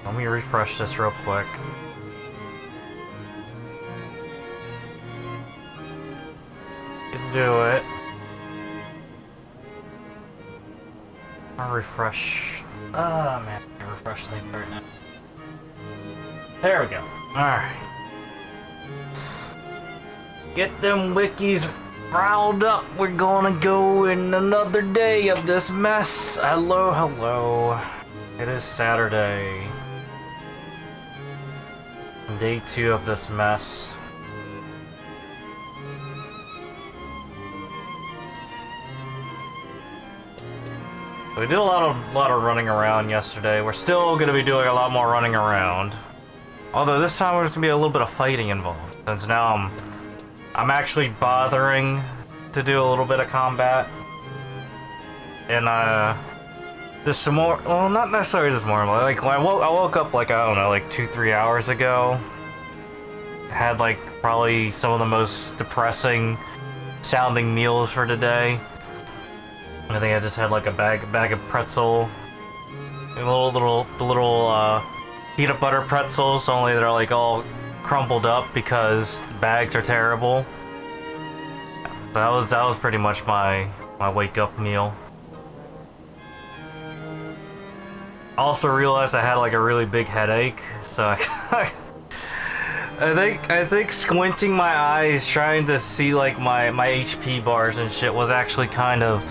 Let me refresh this real quick. Can do it. I'll refresh. Ah, man, I can refresh things right now. There we go. Alright. Get them wikis riled up. We're gonna go in another day of this mess. Hello, hello. It is Saturday. Day 2 of this mess. We did a lot of running around yesterday. We're still gonna be doing a lot more running around. Although this time there's gonna be a little bit of fighting involved, since now I'm actually bothering to do a little bit of combat. And this more, well, not necessarily this morning. Like when I woke up like, I don't know, like 2-3 hours ago. Had like probably some of the most depressing sounding meals for today. I think I just had like a bag of pretzel, the little peanut butter pretzels. Only they're like all crumpled up because the bags are terrible. That was pretty much my wake up meal. I also realized I had like a really big headache, so I think squinting my eyes trying to see like my HP bars and shit was actually kind of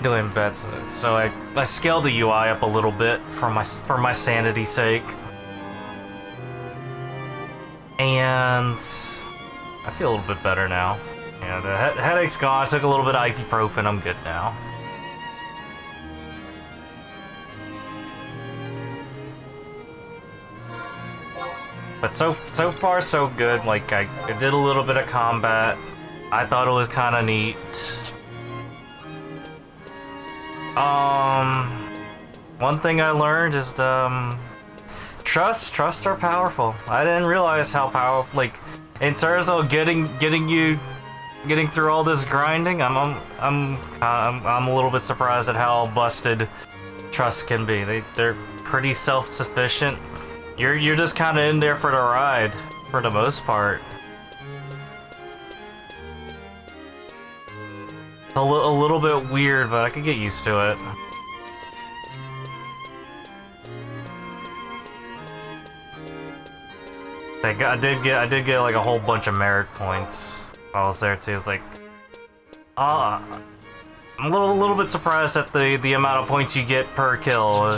doing bad. So I scaled the UI up a little bit for my sanity's sake. And I feel a little bit better now. Yeah, the headache's gone. I took a little bit of ibuprofen. I'm good now. But so far so good. Like I did a little bit of combat. I thought it was kind of neat. One thing I learned is trust are powerful. I didn't realize how powerful. Like in terms of getting through all this grinding, I'm a little bit surprised at how busted trust can be. They're pretty self-sufficient. You're just kind of in there for the ride, for the most part. A little bit weird, but I could get used to it. I did get like a whole bunch of merit points while I was there too. It's like, I'm a little bit surprised at the amount of points you get per kill.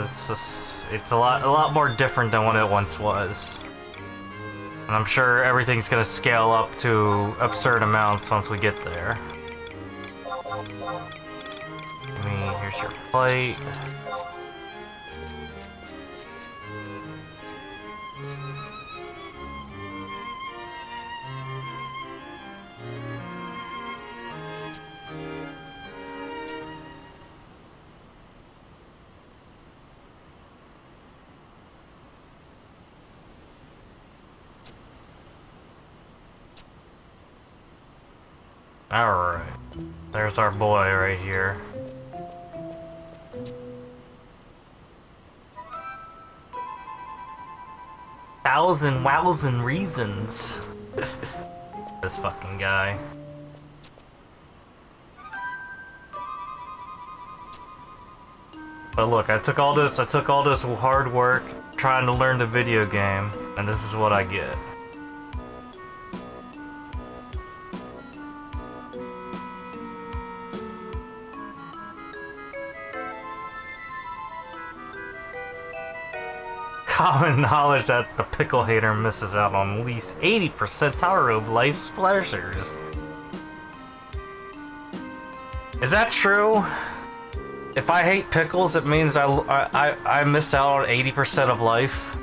It's a lot more different than what it once was. And I'm sure everything's gonna scale up to absurd amounts once we get there. Here's your plate. Alright. There's our boy right here. Thousand reasons. This fucking guy. But look, I took all this hard work trying to learn the video game, and this is what I get. Common knowledge that the pickle hater misses out on at least 80% of life's pleasures. Is that true? If I hate pickles, it means I missed out on 80% of life.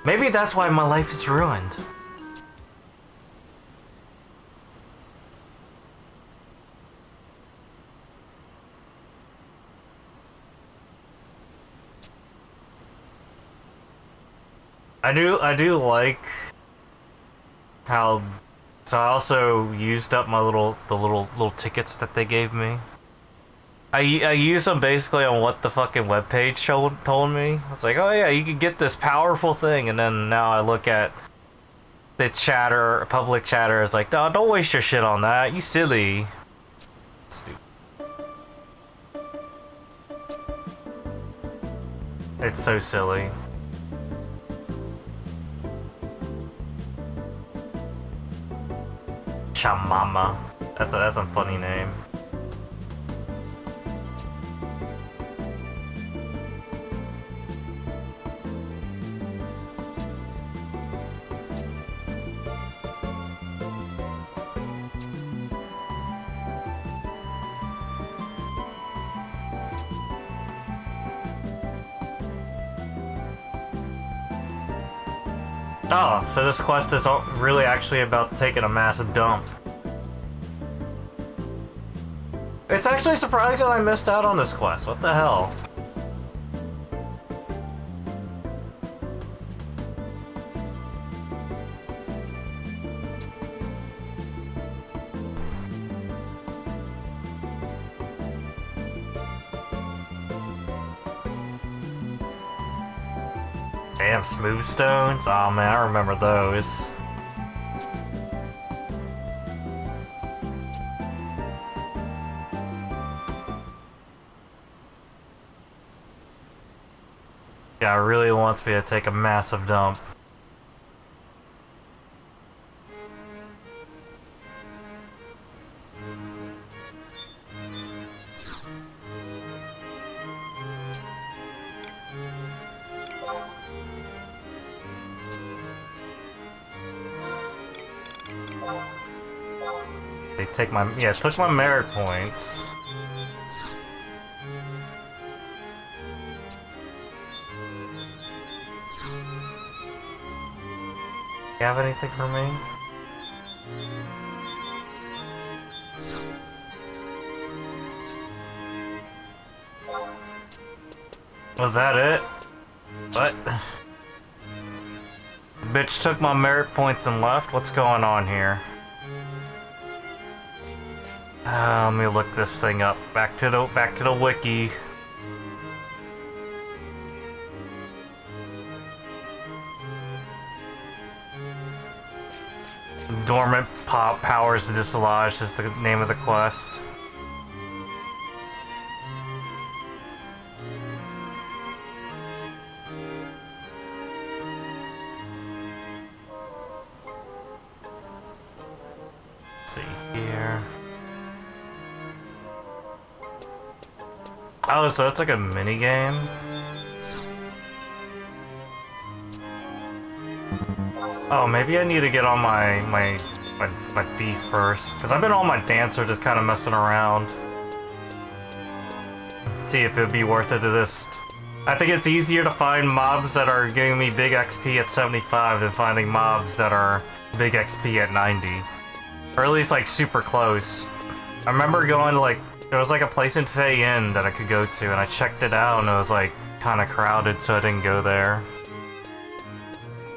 Maybe that's why my life is ruined. I do like how. So I also used up my little tickets that they gave me. I use them basically on what the fucking webpage told me. It's like, oh yeah, you can get this powerful thing, and then now I look at the chatter, public chatter is like, no, don't waste your shit on that, you silly. Stupid. It's so silly. Chamama. That's a funny name. Oh, so this quest is really actually about taking a massive dump. It's actually surprising that I missed out on this quest. What the hell? Damn, smooth stones? Oh man, I remember those. Yeah, it really wants me to take a massive dump. They take my, yeah, took my merit points. You have anything for me? Was that it? What? Bitch took my merit points and left? What's going on here? Let me look this thing up. Back to the wiki. Dormant powers dislodged is the name of the quest. Let's see here. Oh, so it's like a mini game. Oh, maybe I need to get on my thief first, because I've been on my dancer just kind of messing around. See if it'd be worth it to just... I think it's easier to find mobs that are giving me big XP at 75 than finding mobs that are big XP at 90. Or at least like super close. I remember going to like, there was like a place in Fei Inn that I could go to, and I checked it out and it was like kind of crowded, so I didn't go there.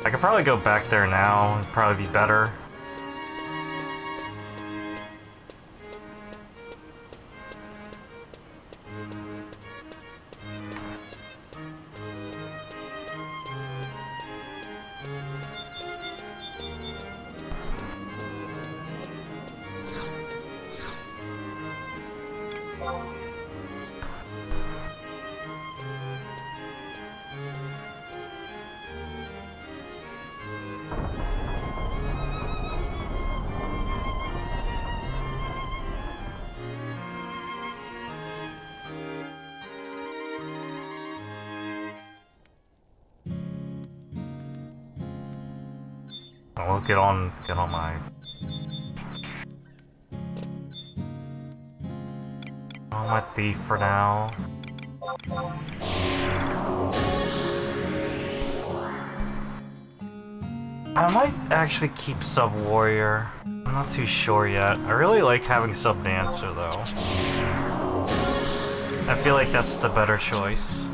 I could probably go back there now, it'd probably be better. We'll get on my... on my thief for now. I might actually keep Sub Warrior. I'm not too sure yet. I really like having Sub Dancer though. I feel like that's the better choice.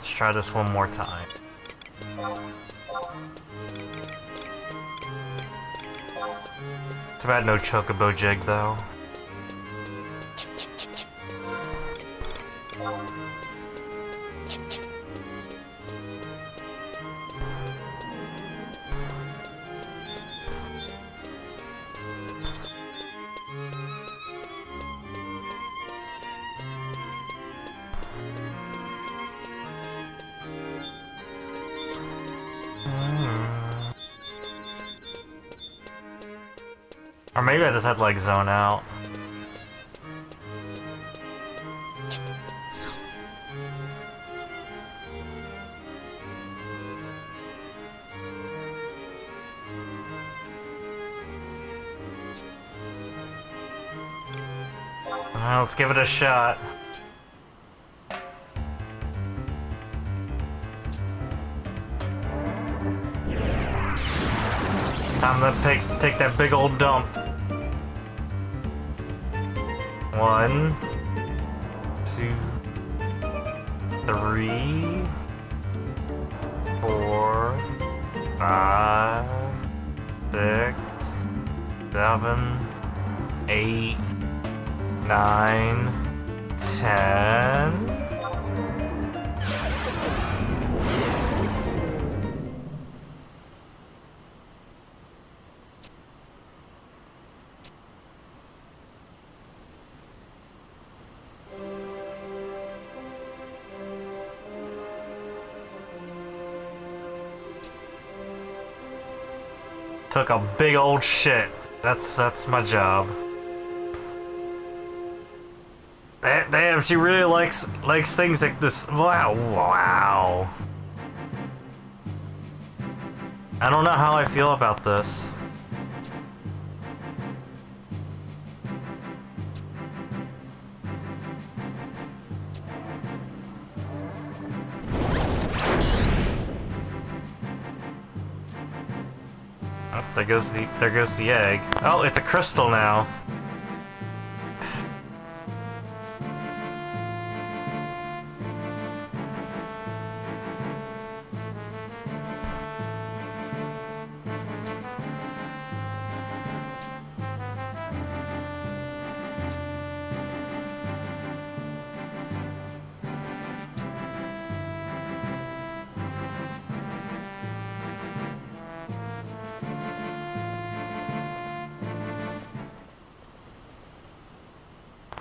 Let's try this one more time. Too bad no Chocobo Jig, though. Or maybe I just had to, like, zone out. Well, let's give it a shot. Time to take that big old dump. 1, 2, 3, 4, 5, 6, 7, 8, 9, 10. Took a big old shit. That's my job. Damn, she really likes things like this. Wow. I don't know how I feel about this. Oh, there goes the egg. Oh, it's a crystal now.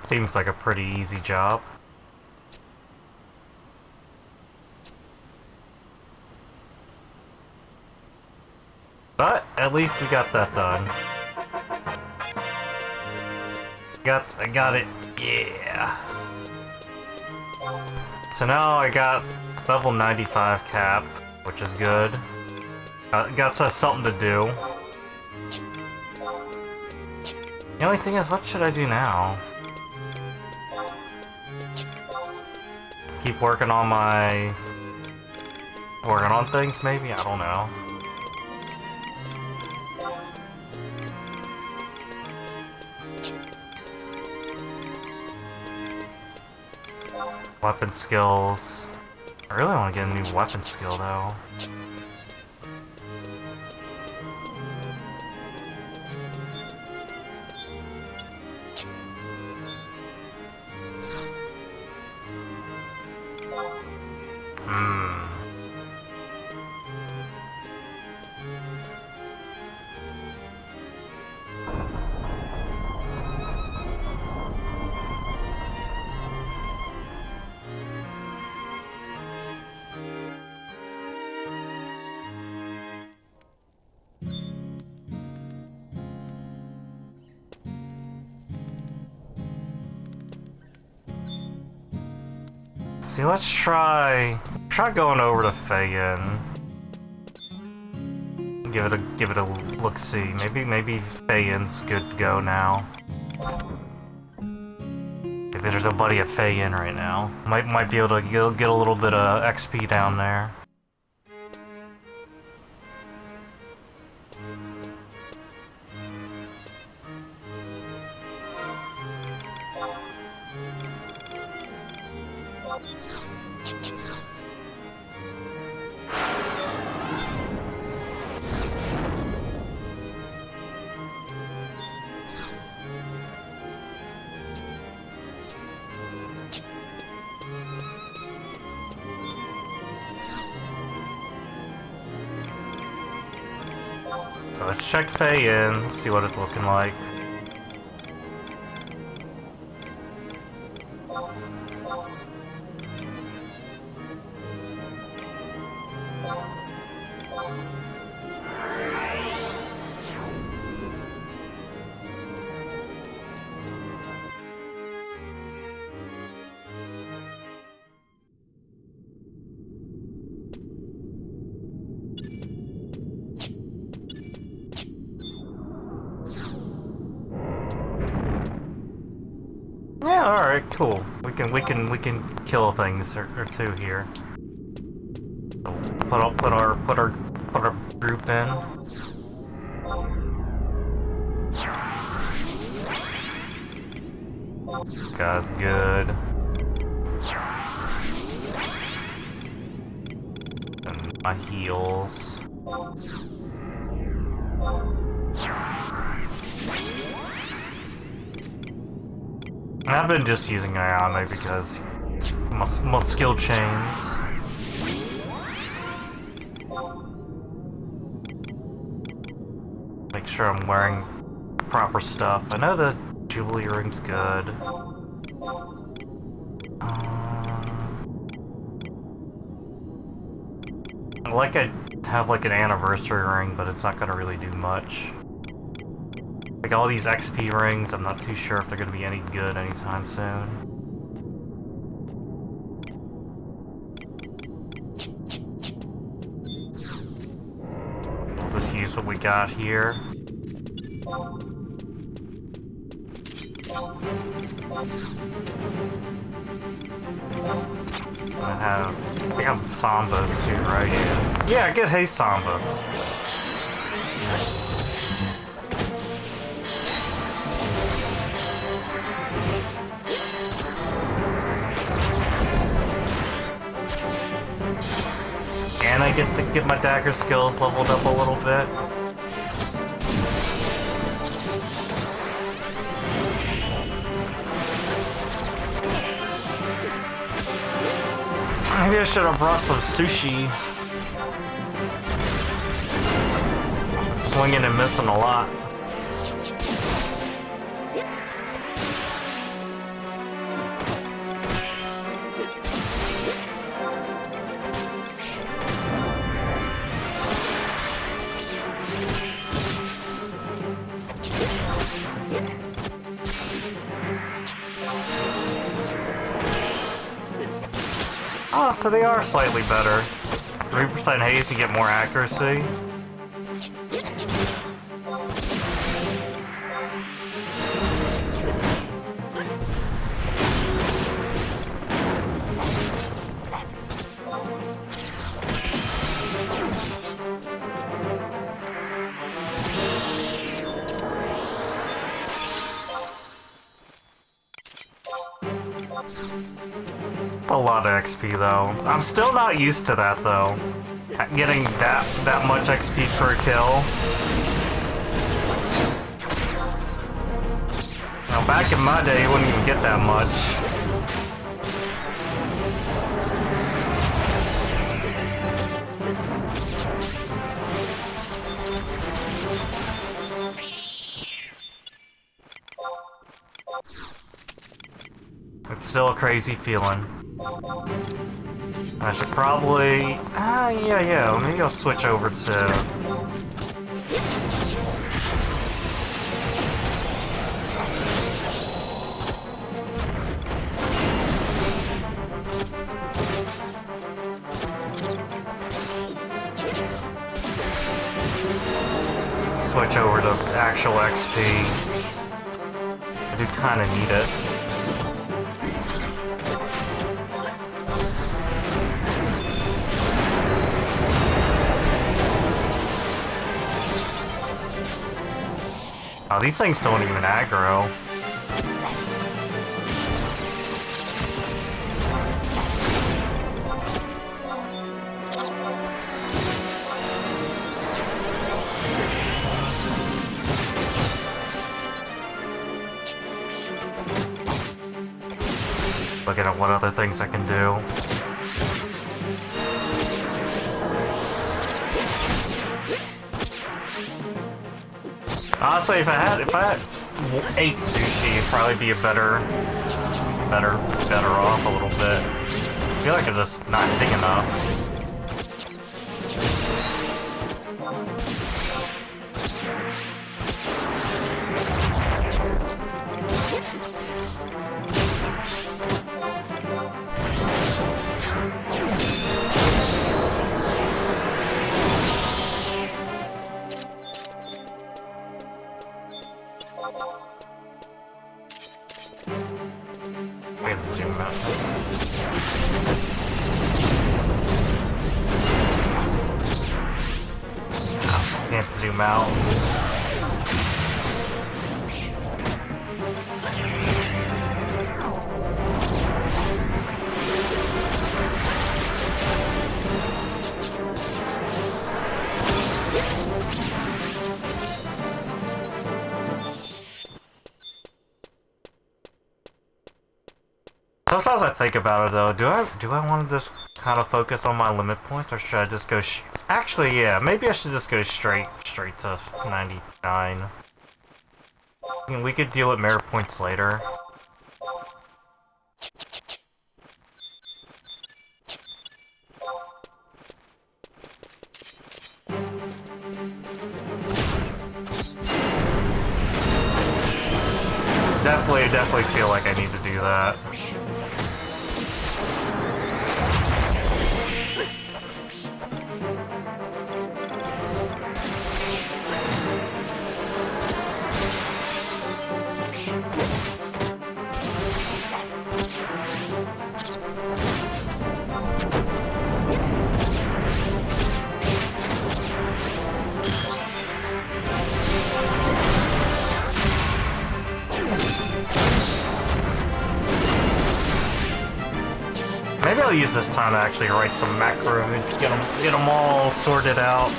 Seems like a pretty easy job. But at least we got that done. I got it. Yeah. So now I got level 95 cap, which is good. Got us something to do. The only thing is, what should I do now? Keep working on things, maybe? I don't know. Weapon skills. I really want to get a new weapon skill, though. See, let's try going over to Feyen. Give it a look-see. Maybe Feyen's good to go now. Maybe there's nobody at Feyen right now. Might be able to get a little bit of XP down there. So let's check Faye in, see what it's looking like. Yeah, alright, cool. We can kill things or two here. So put our group in. This guy's good. And my heals. I've been just using Ayame because my skill chains. Make sure I'm wearing proper stuff. I know the Jubilee ring's good. Like I have like an anniversary ring, but it's not gonna really do much. Like all these XP rings, I'm not too sure if they're gonna be any good anytime soon. We'll just use what we got here. I think I have Sambas too, right? Yeah, get Haste Samba. And I get to get my dagger skills leveled up a little bit. Maybe I should have brought some sushi. Swinging and missing a lot. Oh, so they are slightly better. 3% haste, you get more accuracy. A lot of XP though. I'm still not used to that though. Getting that much XP per kill. Now back in my day you wouldn't even get that much. It's still a crazy feeling. I should probably... yeah, maybe I'll switch over to... Switch over to actual XP. I do kind of need it. Oh, these things don't even aggro. Looking at what other things I can do. Honestly, if I had ate sushi, it'd probably be a better off a little bit. I feel like I'm just not big enough. I can zoom out. Can't zoom out. Sometimes I think about it though. Do I want to just kind of focus on my limit points, or should I just go? Actually, yeah, maybe I should just go straight to 99. I mean, we could deal with merit points later. Definitely feel like I need to do that. Maybe I'll use this time to actually write some macros, get them all sorted out.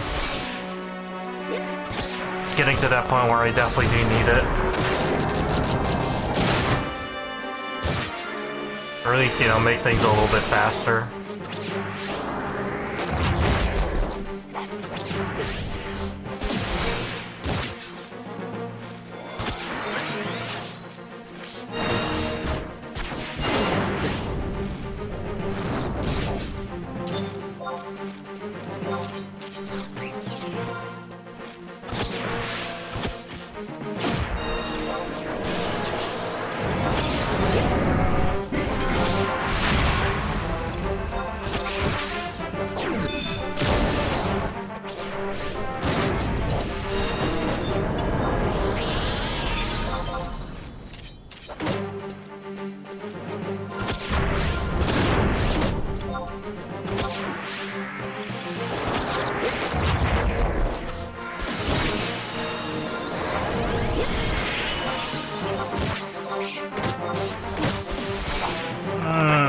It's getting to that point where I definitely do need it. Or at least, you know, make things a little bit faster.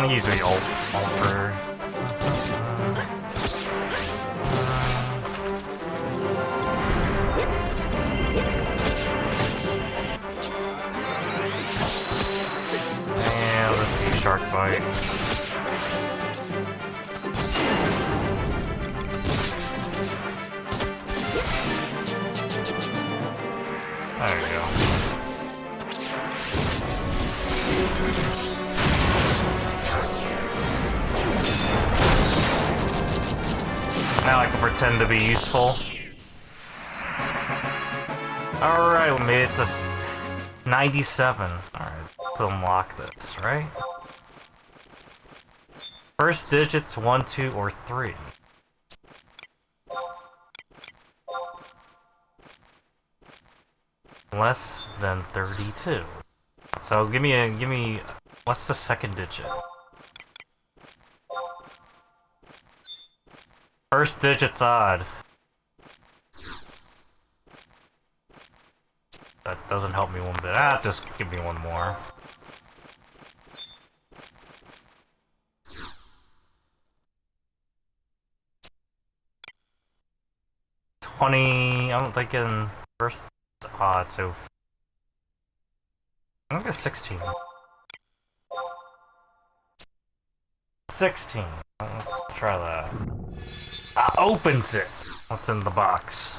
Use the ult for... And let's see, Shark Bite. There we go. Now I can pretend to be useful. Alright, we made it to 97. Alright, let's unlock this, right? First digits 1, 2, or 3. Less than 32. So give me, what's the second digit? First digit's odd. That doesn't help me one bit. Ah, just give me one more. I'm thinking first it's odd, so I'm gonna go 16. 16. Let's try that. Opens it. What's in the box?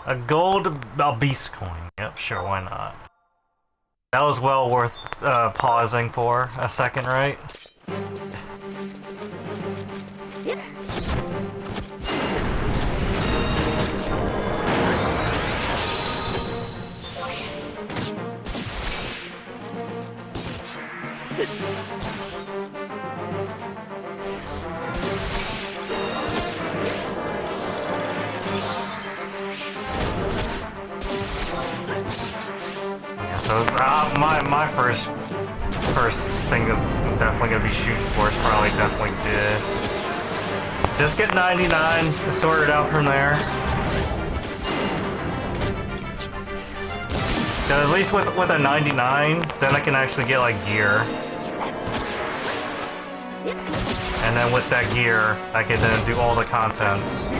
A gold beast coin. Yep, sure, why not? That was well worth pausing for a second, right? So my first thing I'm definitely gonna be shooting for is probably definitely just get 99 and sort it out from there. Cause at least with a 99, then I can actually get like gear. And then with that gear, I can then do all the contents.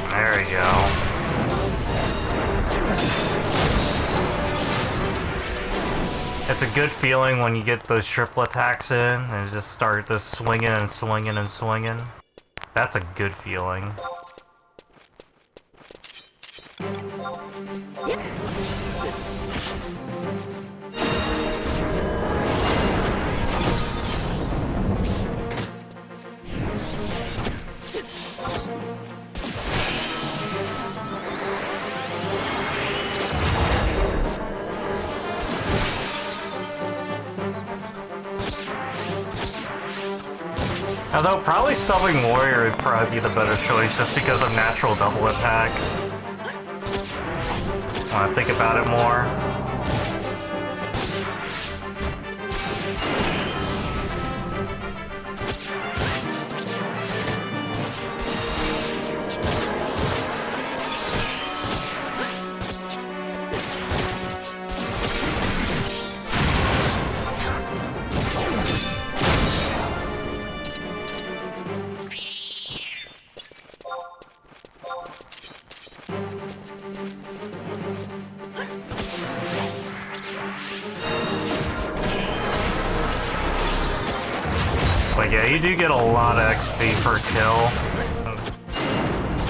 There we go. It's a good feeling when you get those triple attacks in and just start this swinging and swinging and swinging. That's a good feeling. Although probably subbing Warrior would probably be the better choice just because of natural double attack. When I think about it more. But yeah, you do get a lot of XP per kill.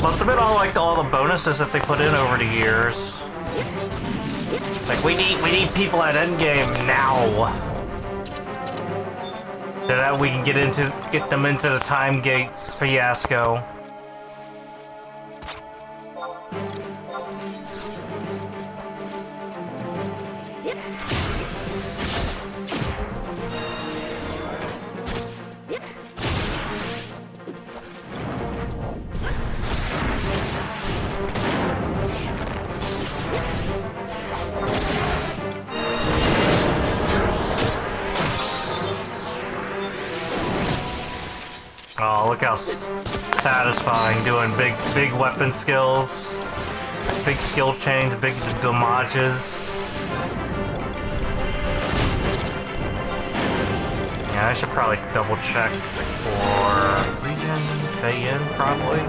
Must have been all the bonuses that they put in over the years. Like we need people at endgame now. So that we can get them into the time gate fiasco. Oh, look how satisfying doing big weapon skills, big skill chains, big damages. Yeah, I should probably double check for region, Fei-Yin, probably.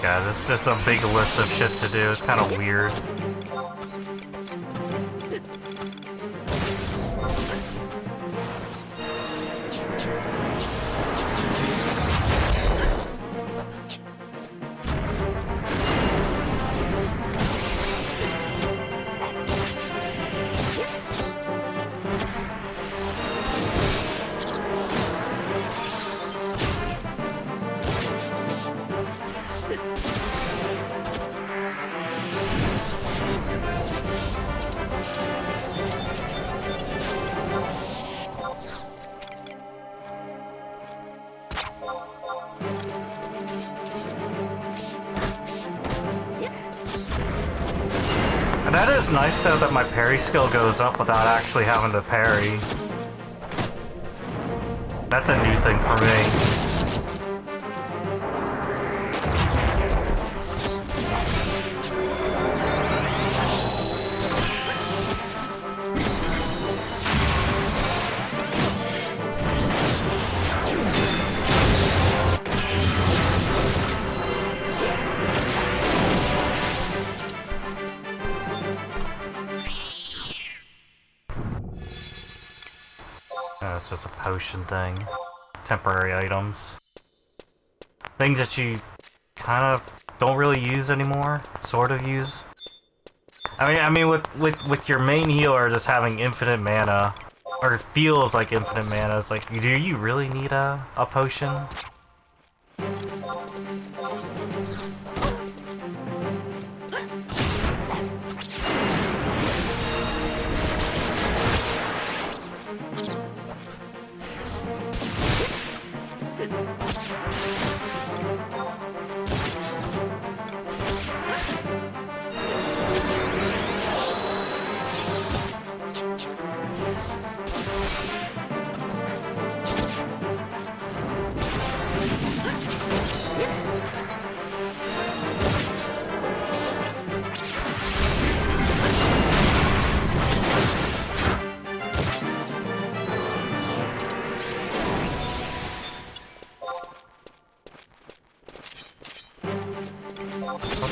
Yeah, this is just a big list of shit to do. It's kind of weird. That is nice though that my parry skill goes up without actually having to parry. That's a new thing for me. It's just a potion thing. Temporary items. Things that you kind of don't really use anymore. Sort of use. I mean, with your main healer just having infinite mana, or it feels like infinite mana, it's like, do you really need a potion?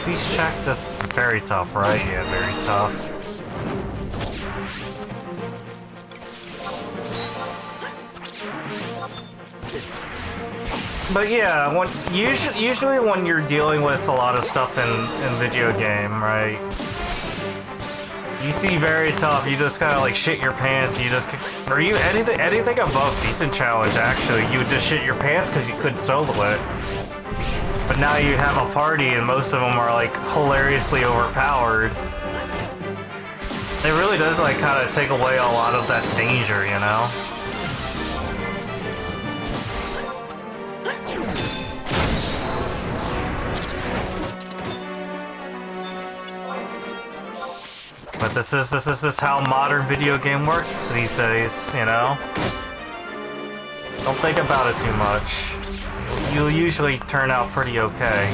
These check this very tough, right? Yeah, very tough. But yeah, usually when you're dealing with a lot of stuff in video game, right? You see very tough, you just kind of like shit your pants. You just, or you anything above decent challenge actually, you would just shit your pants because you couldn't solo it. But now you have a party and most of them are like hilariously overpowered. It really does like kind of take away a lot of that danger, you know? But this is how modern video game works these days, you know? Don't think about it too much. You'll usually turn out pretty okay.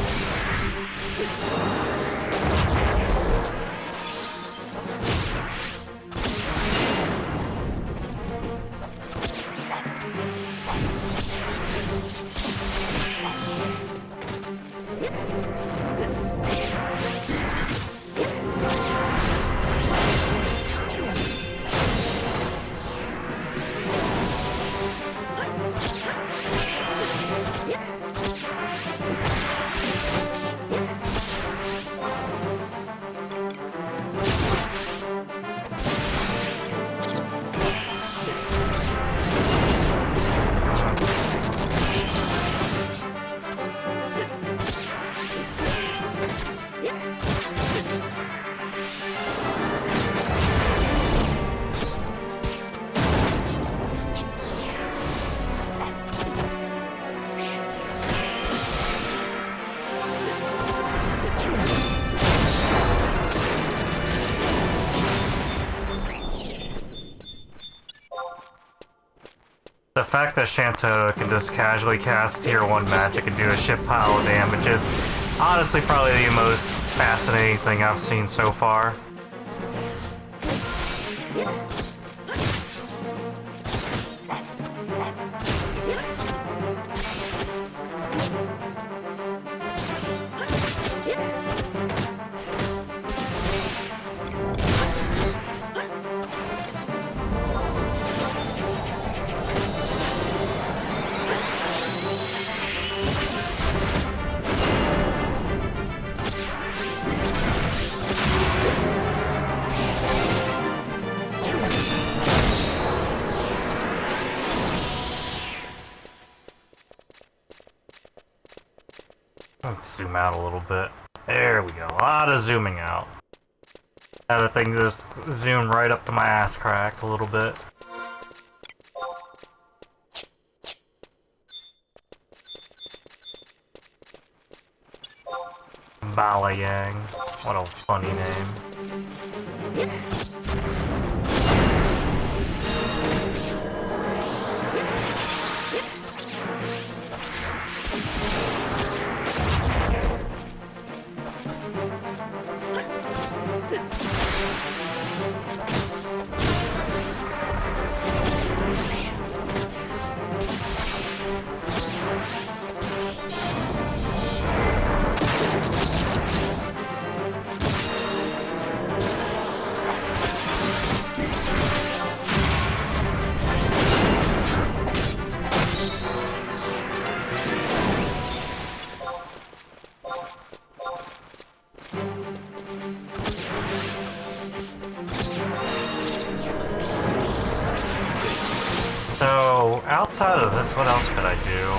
The fact that Shanto can just casually cast tier 1 magic and do a shit pile of damage is honestly probably the most fascinating thing I've seen so far. Let's zoom out a little bit. There we go. A lot of zooming out. That thing just zoomed right up to my ass crack a little bit. Balayang. What a funny name. So, outside of this, what else could I do?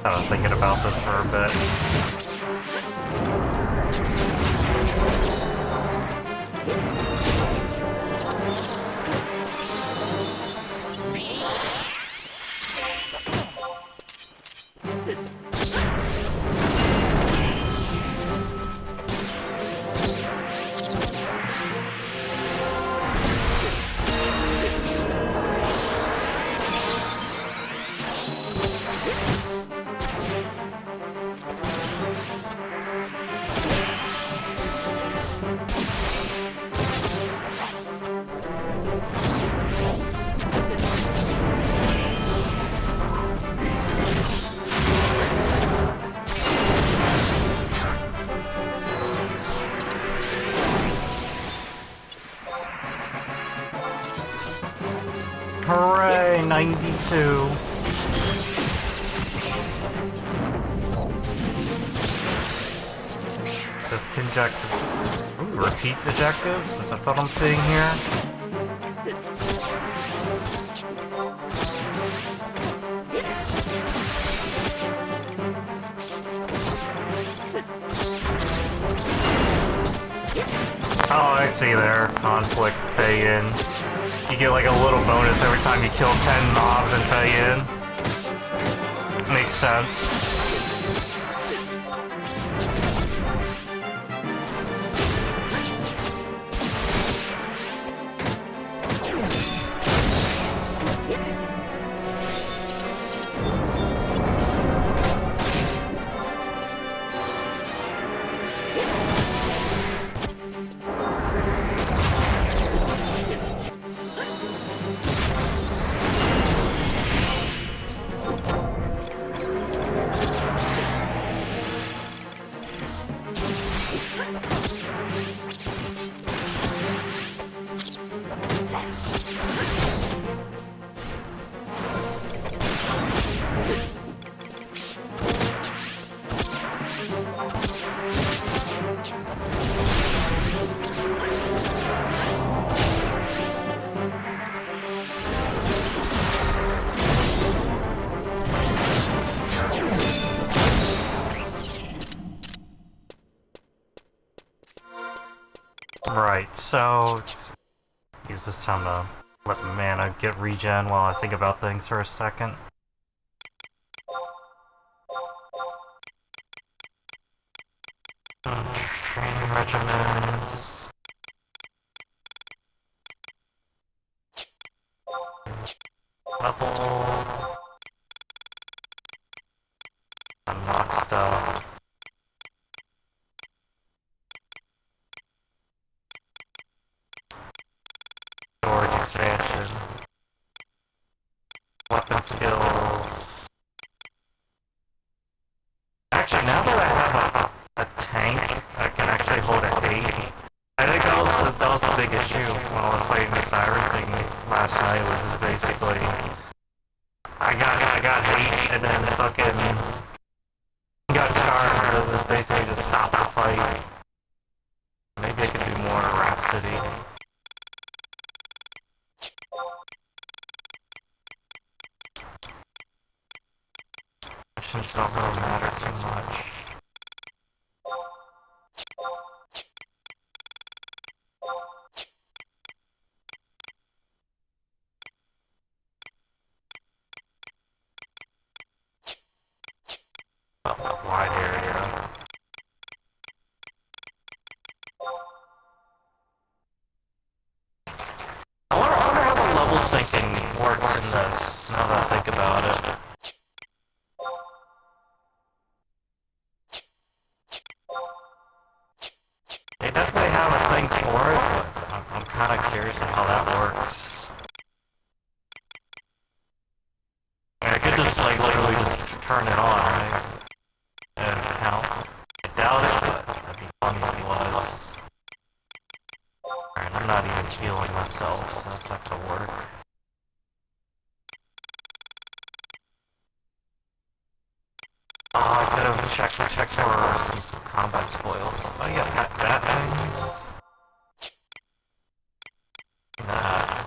Kind of thinking about this for a bit. Hooray, 92. This conjective. Ooh, repeat objectives? Is that what I'm seeing here? Oh, I see there. Conflict pay in. You get like a little bonus every time you kill 10 mobs and pay in. Makes sense. Right, so use this time to let mana get regen while I think about things for a second. Training regimens. Level. Unlock stuff. Storage expansion. Weapon skills. Actually, now that I have a tank, I can actually hold a hate. I think that was the big issue when I was playing the Siren thing last night, was just basically I got hate and then fucking got charmed, and this basically just stopped the fight. Maybe I could do more in Rhapsody. Missions don't really matter too much. Wide area. syncing works in this, now that I think about it. They definitely have a thing for it, but I'm kind of curious on how that works. I could just, like, literally just turn it on, right? And count. I doubt it, but that'd be funny if it was. Alright, I'm not even healing myself, so that's not gonna work. I could have checked for some combat spoils. Oh yeah, that thing. Nah.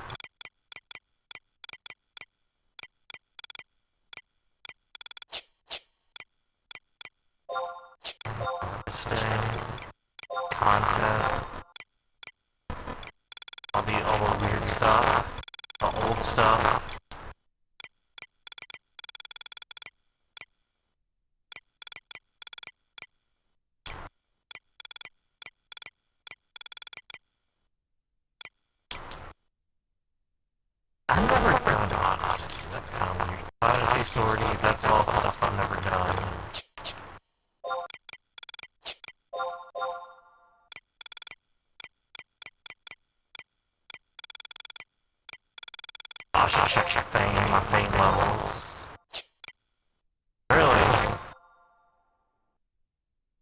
Listing. Content. All the weird stuff. The old stuff. I've never done Odyssey. That's kind of weird. Odyssey, Swordy, that's all stuff I've never done. I should check your fame, my fame levels. Really?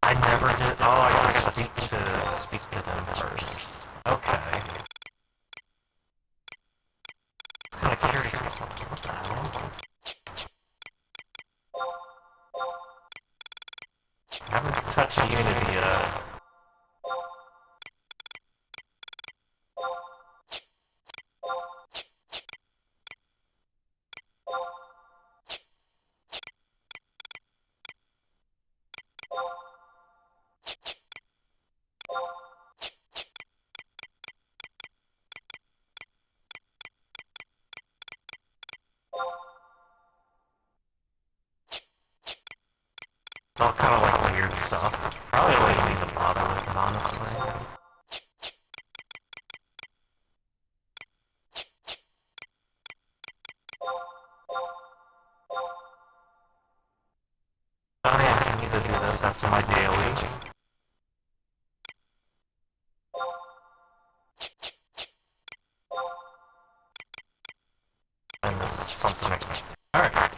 I never did. Oh, I gotta speak to them first. Okay. I'm kind of curious about something. What the hell? I haven't touched Unity yet. It's all kind of like weird stuff. Probably wouldn't need to bother with it, honestly. Oh yeah, I need to do this. That's my daily. And this is something I can... Alright.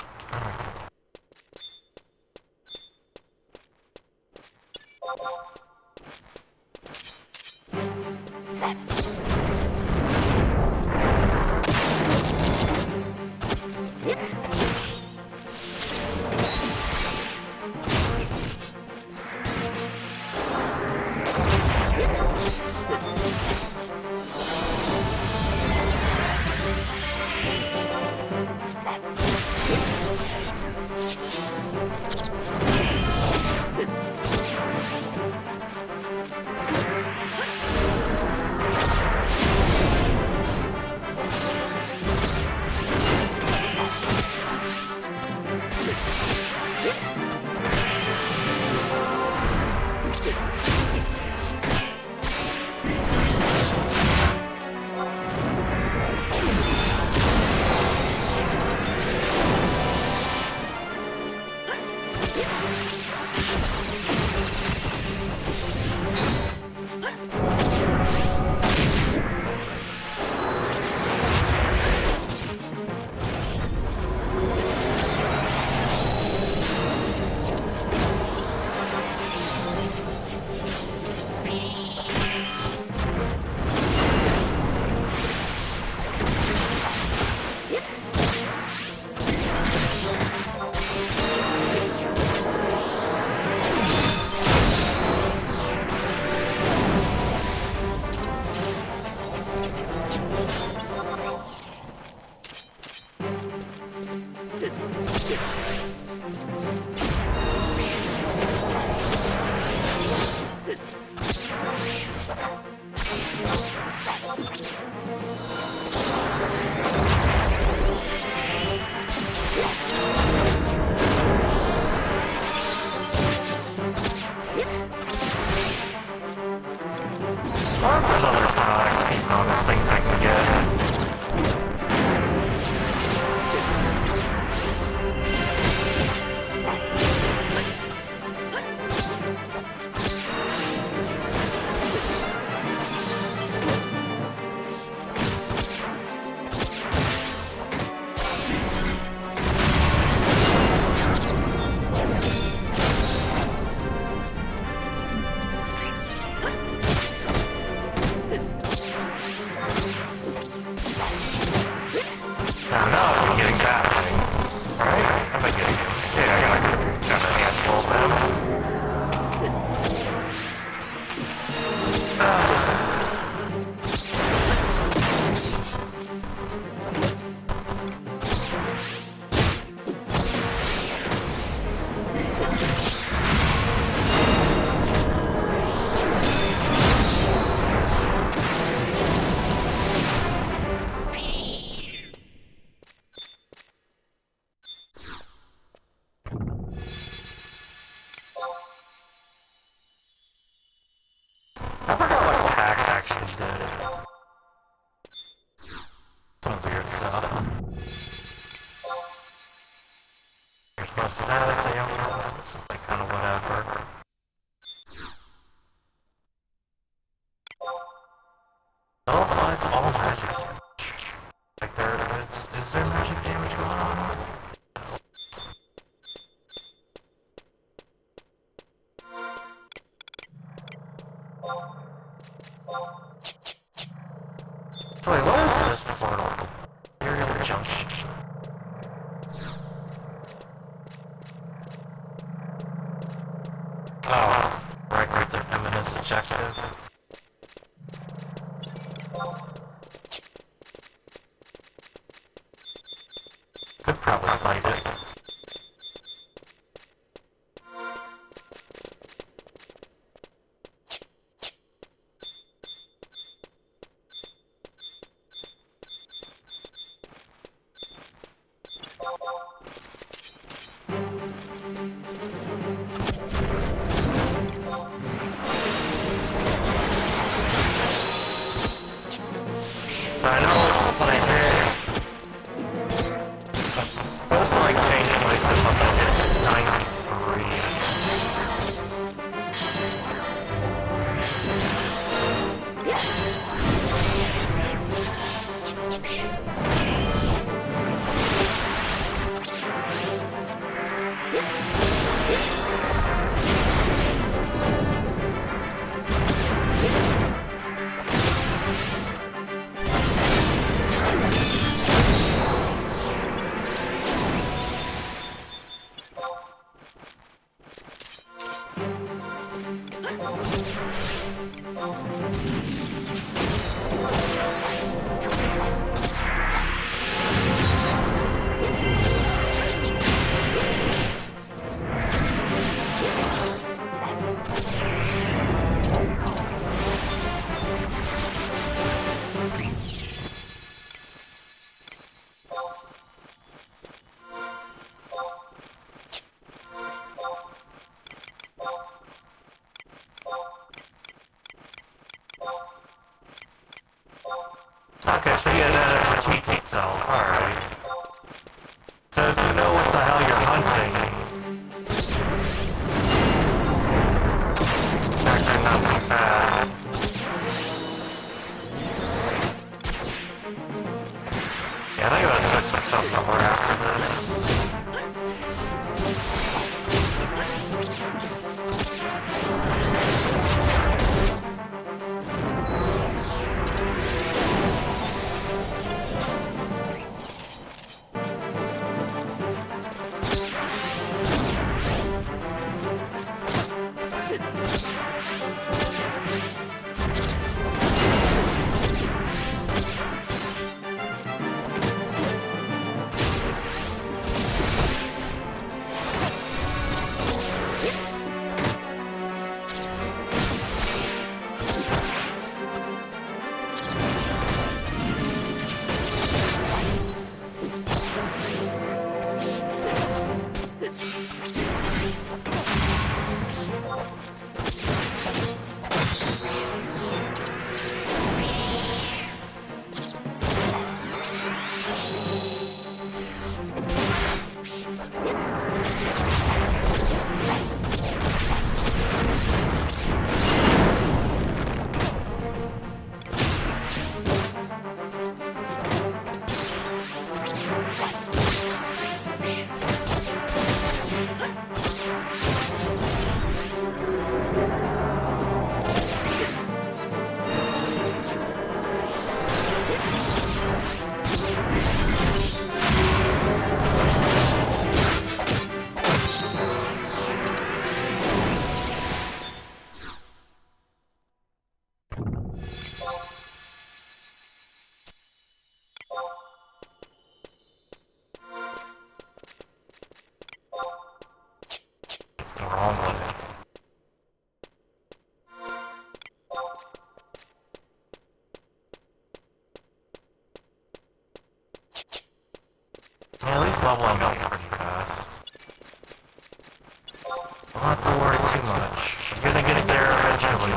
Or if there's other XP bonus things I can get. actually did. Some weird stuff. Here's my status, I don't know, it's just like kind of whatever. Nullifies all magic damage. Like is there magic damage going on? So wait, what is this portal? Imperial Junction. Oh, records are feminist objective. Could probably find it. So I know what I did. I'm supposed to like change places once I hit 93. Okay, so yeah, that repeats itself. Alright. Says you know what the hell you're hunting. Actually, not too bad. Yeah, I think I'm gonna switch the stuff over after this. Wrong one. Yeah, at least leveling up pretty fast. Don't have to worry too much. I'm gonna get there eventually.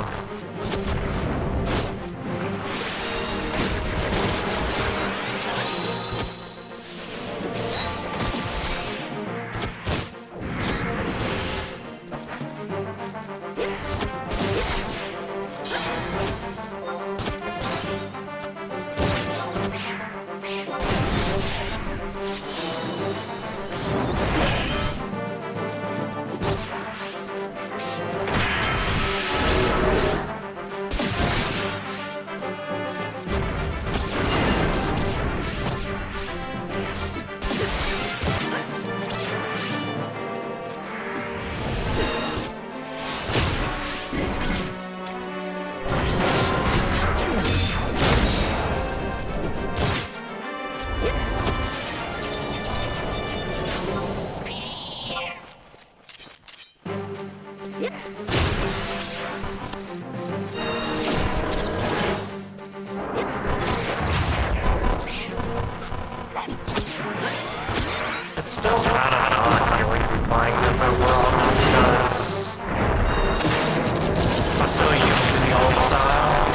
so used to the old style.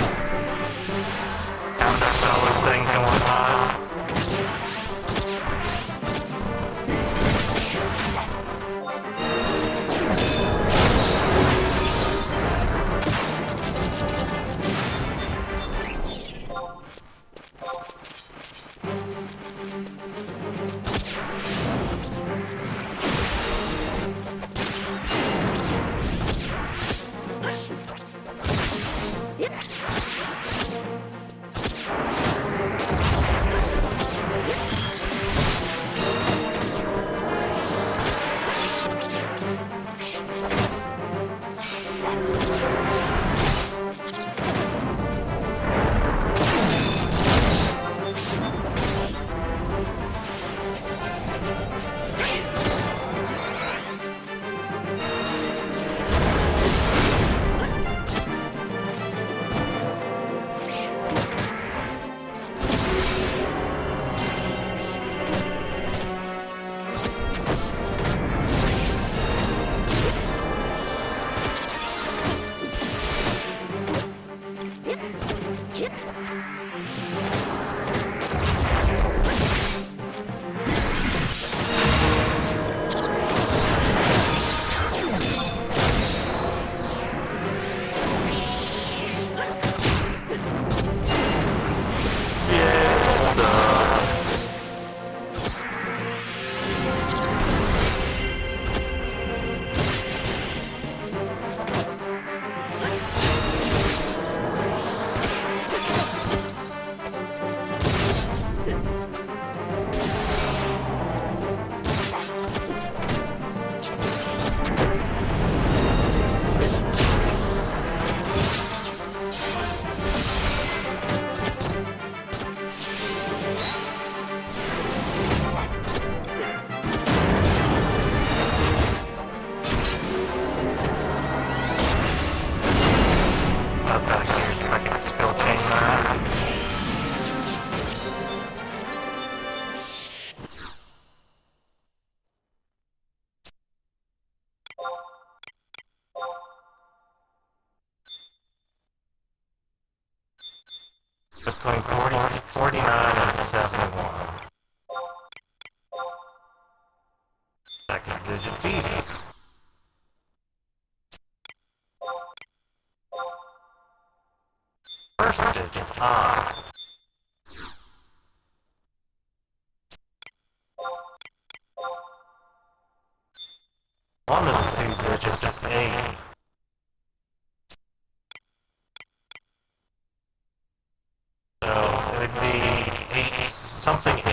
Having to solo things and whatnot. Between 49 and 71. Second digit's easy. First digit's odd. One of the two digits is 80. So it would be 8, something 80.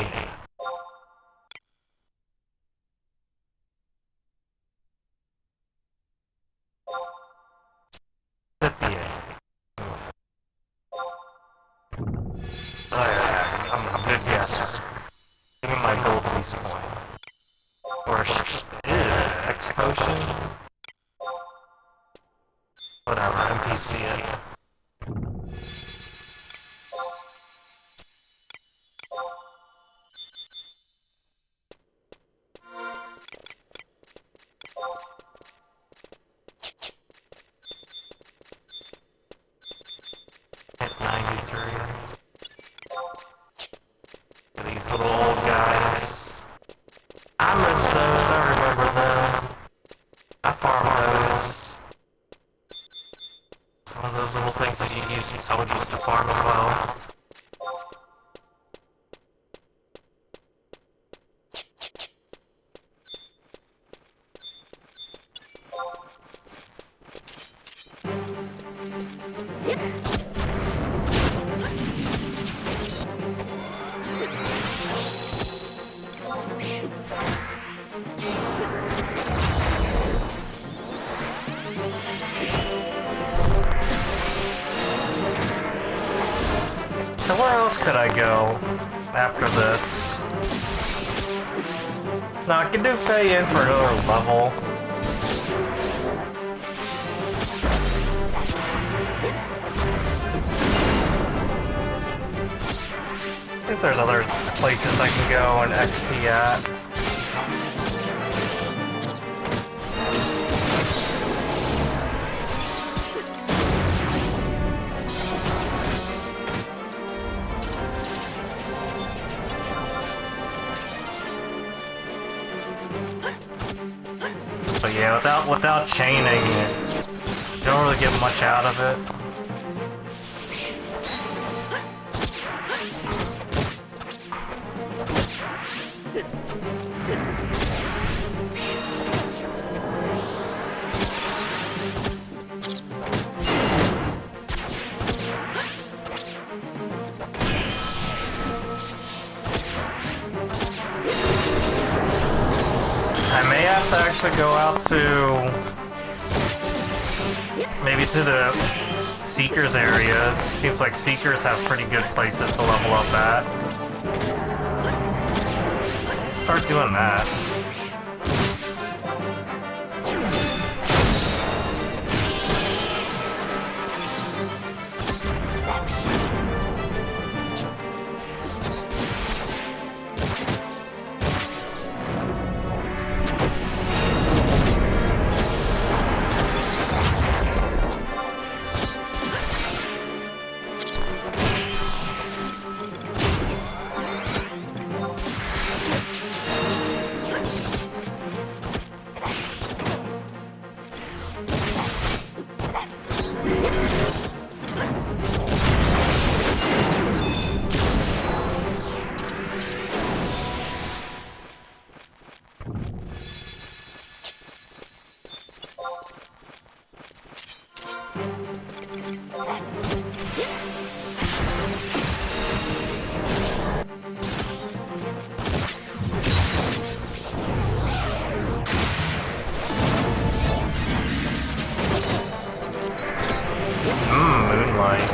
Oh yeah, I'm a good guess. Give me my gold piece point. Or X potion? Whatever, NPC it. Hit 93. These little old guys. I miss those, I remember them. I farm those. Some of those little things that I would use to farm as well. So where else could I go after this? No, I can do Fei in for another level. If there's other places I can go and XP at. Yeah, without chaining, you don't really get much out of it. I may have to actually go out to maybe to the Seekers areas. Seems like Seekers have pretty good places to level up at. Start doing that. Moonlight.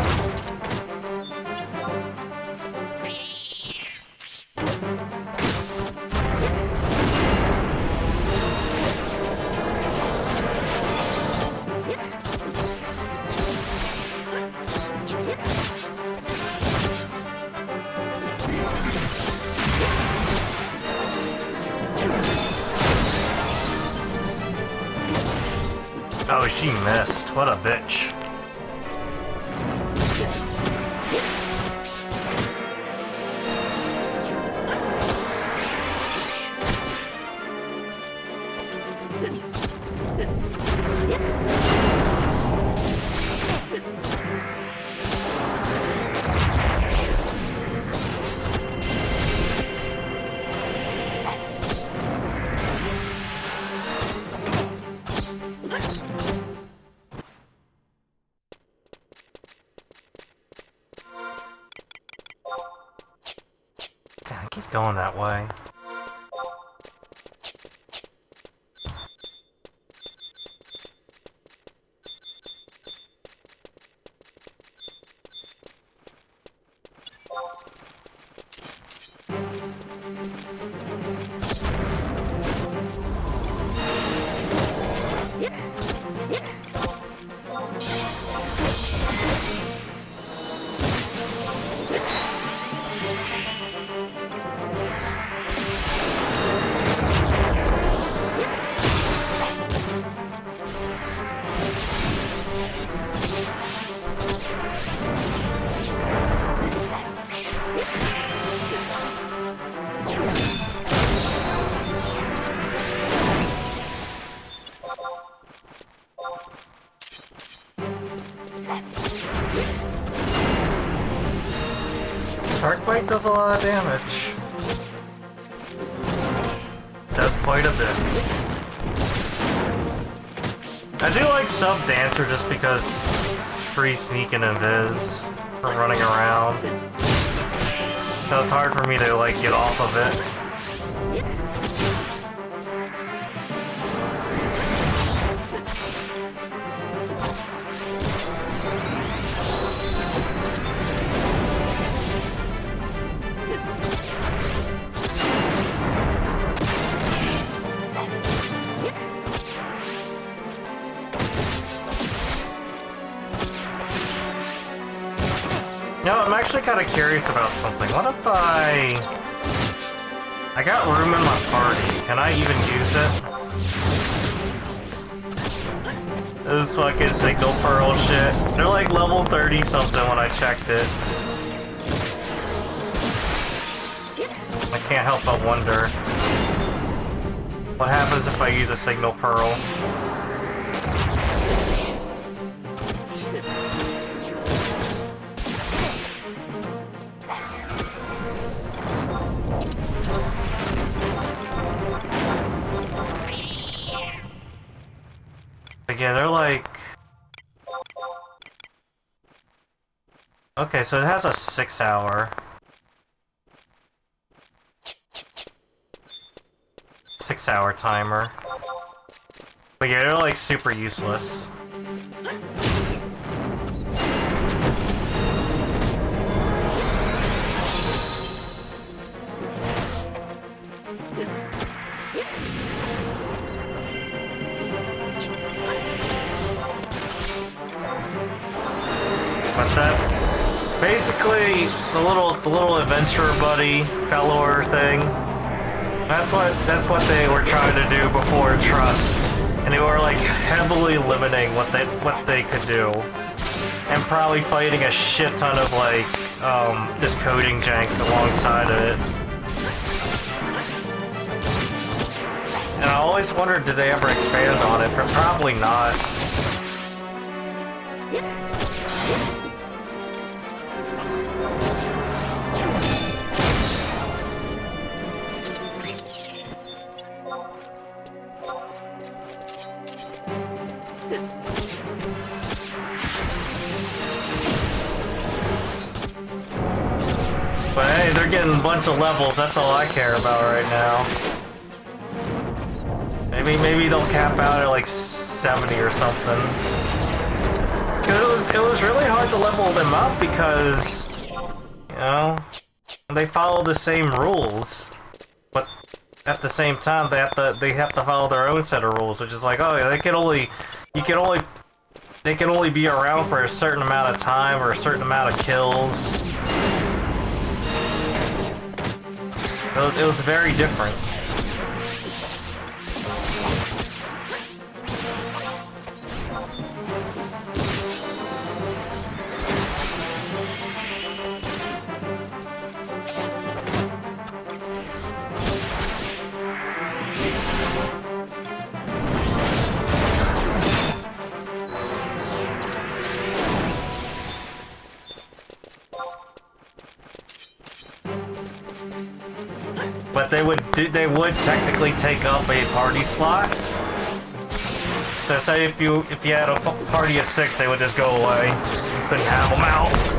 Oh, she missed. What a bitch. I keep going that way. Sharkbite does a lot of damage. Does quite a bit. I do like Sub Dancer just because it's free sneaking and invis for running around. So it's hard for me to like get off of it. No, I'm actually kind of curious about something. What if I got room in my party. Can I even use it? This fucking Signal Pearl shit. They're like level 30 something when I checked it. I can't help but wonder. What happens if I use a signal pearl? Yeah, they're like... Okay, so it has a 6-hour. 6-hour timer. But yeah, they're like super useless. But that basically the little adventurer buddy fellower thing. That's what they were trying to do before Trust, and they were like heavily limiting what they could do, and probably fighting a shit ton of like this coding jank alongside of it. And I always wondered, did they ever expand on it? But probably not. But hey, they're getting a bunch of levels, that's all I care about right now. Maybe they'll cap out at like 70 or something. It was really hard to level them up because, you know, they follow the same rules. But at the same time, they have to follow their own set of rules, which is like, oh yeah, they can only be around for a certain amount of time or a certain amount of kills. It was very different. But they would technically take up a party slot. So say if you had a party of 6, they would just go away. You couldn't have them out.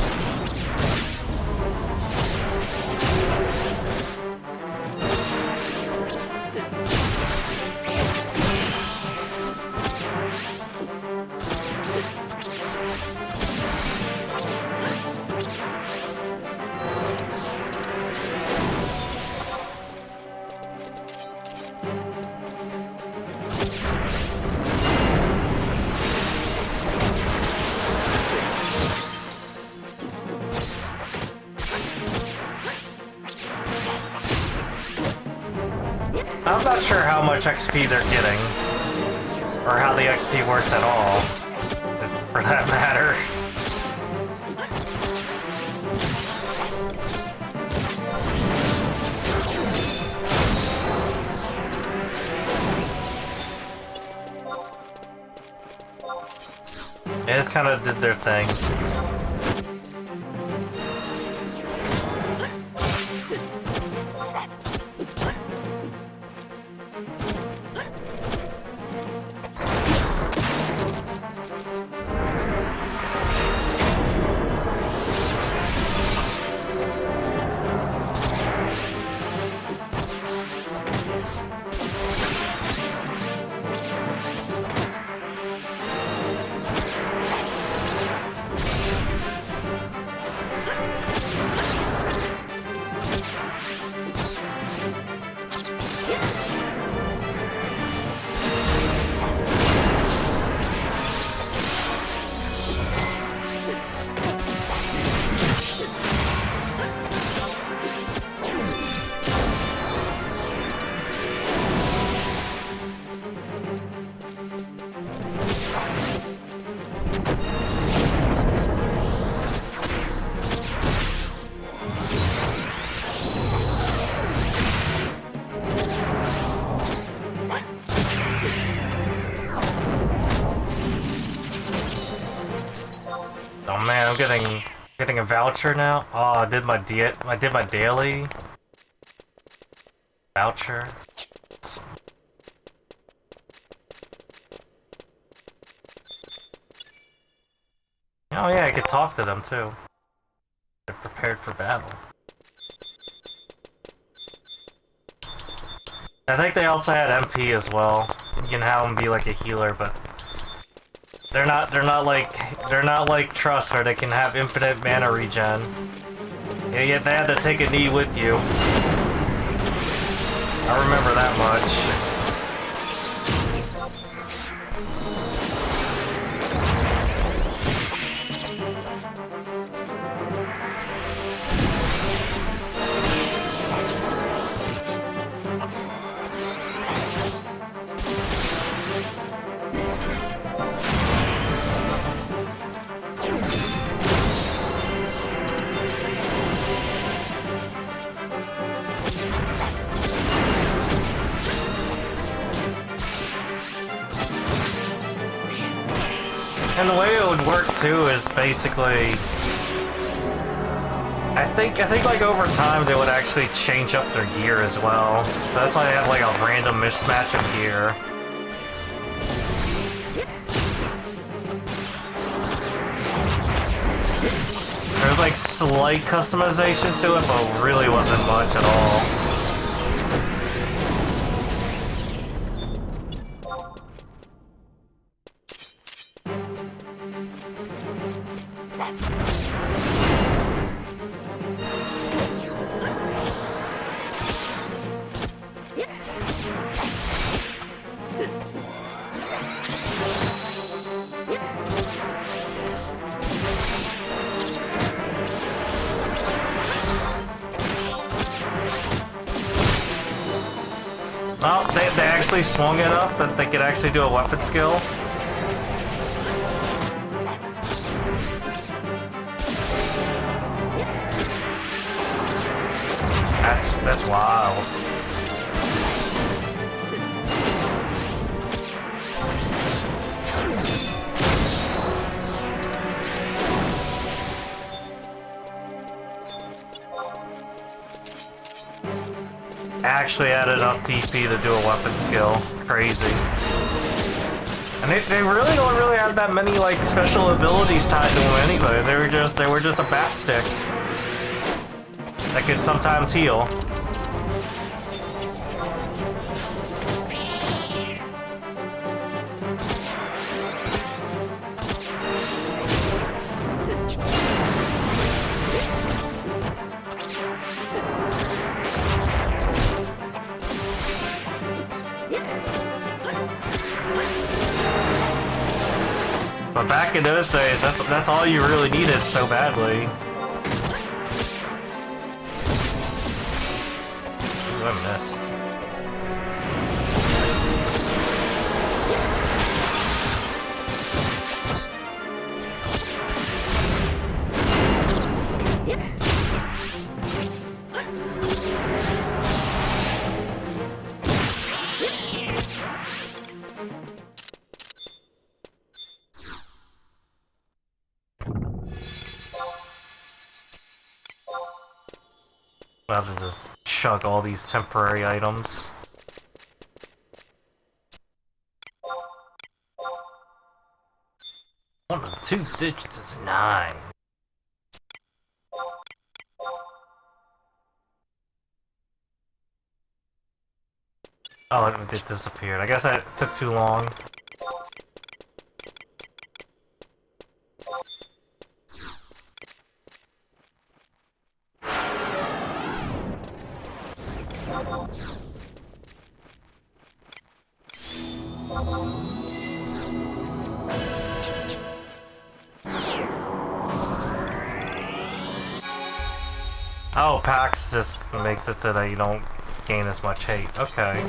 I'm not sure how much XP they're getting, or how the XP works at all, for that matter. They just kind of did their thing. Oh man, I'm getting a voucher now. Oh, I did my daily voucher. Oh yeah, I could talk to them too. They're prepared for battle. I think they also had MP as well. You can have them be like a healer, but they're not like Trust where they can have infinite mana regen. Yeah, they had to take a knee with you. I remember that much. And the way it would work too is basically, I think like over time they would actually change up their gear as well. That's why they have like a random mismatch of gear. There's like slight customization to it, but really wasn't much at all. Oh, they actually swung it up that they could actually do a weapon skill. That's wild. Actually had enough TP to do a weapon skill. Crazy. And they really don't really have that many like special abilities tied to them anyway. They were just a bat stick that could sometimes heal. But back in those days, that's all you really needed so badly. Ooh, I missed. I'll have to just chug all these temporary items. One of 2 digits is 9. Oh, it disappeared. I guess that took too long. Oh, PAX just makes it so that you don't gain as much hate. Okay.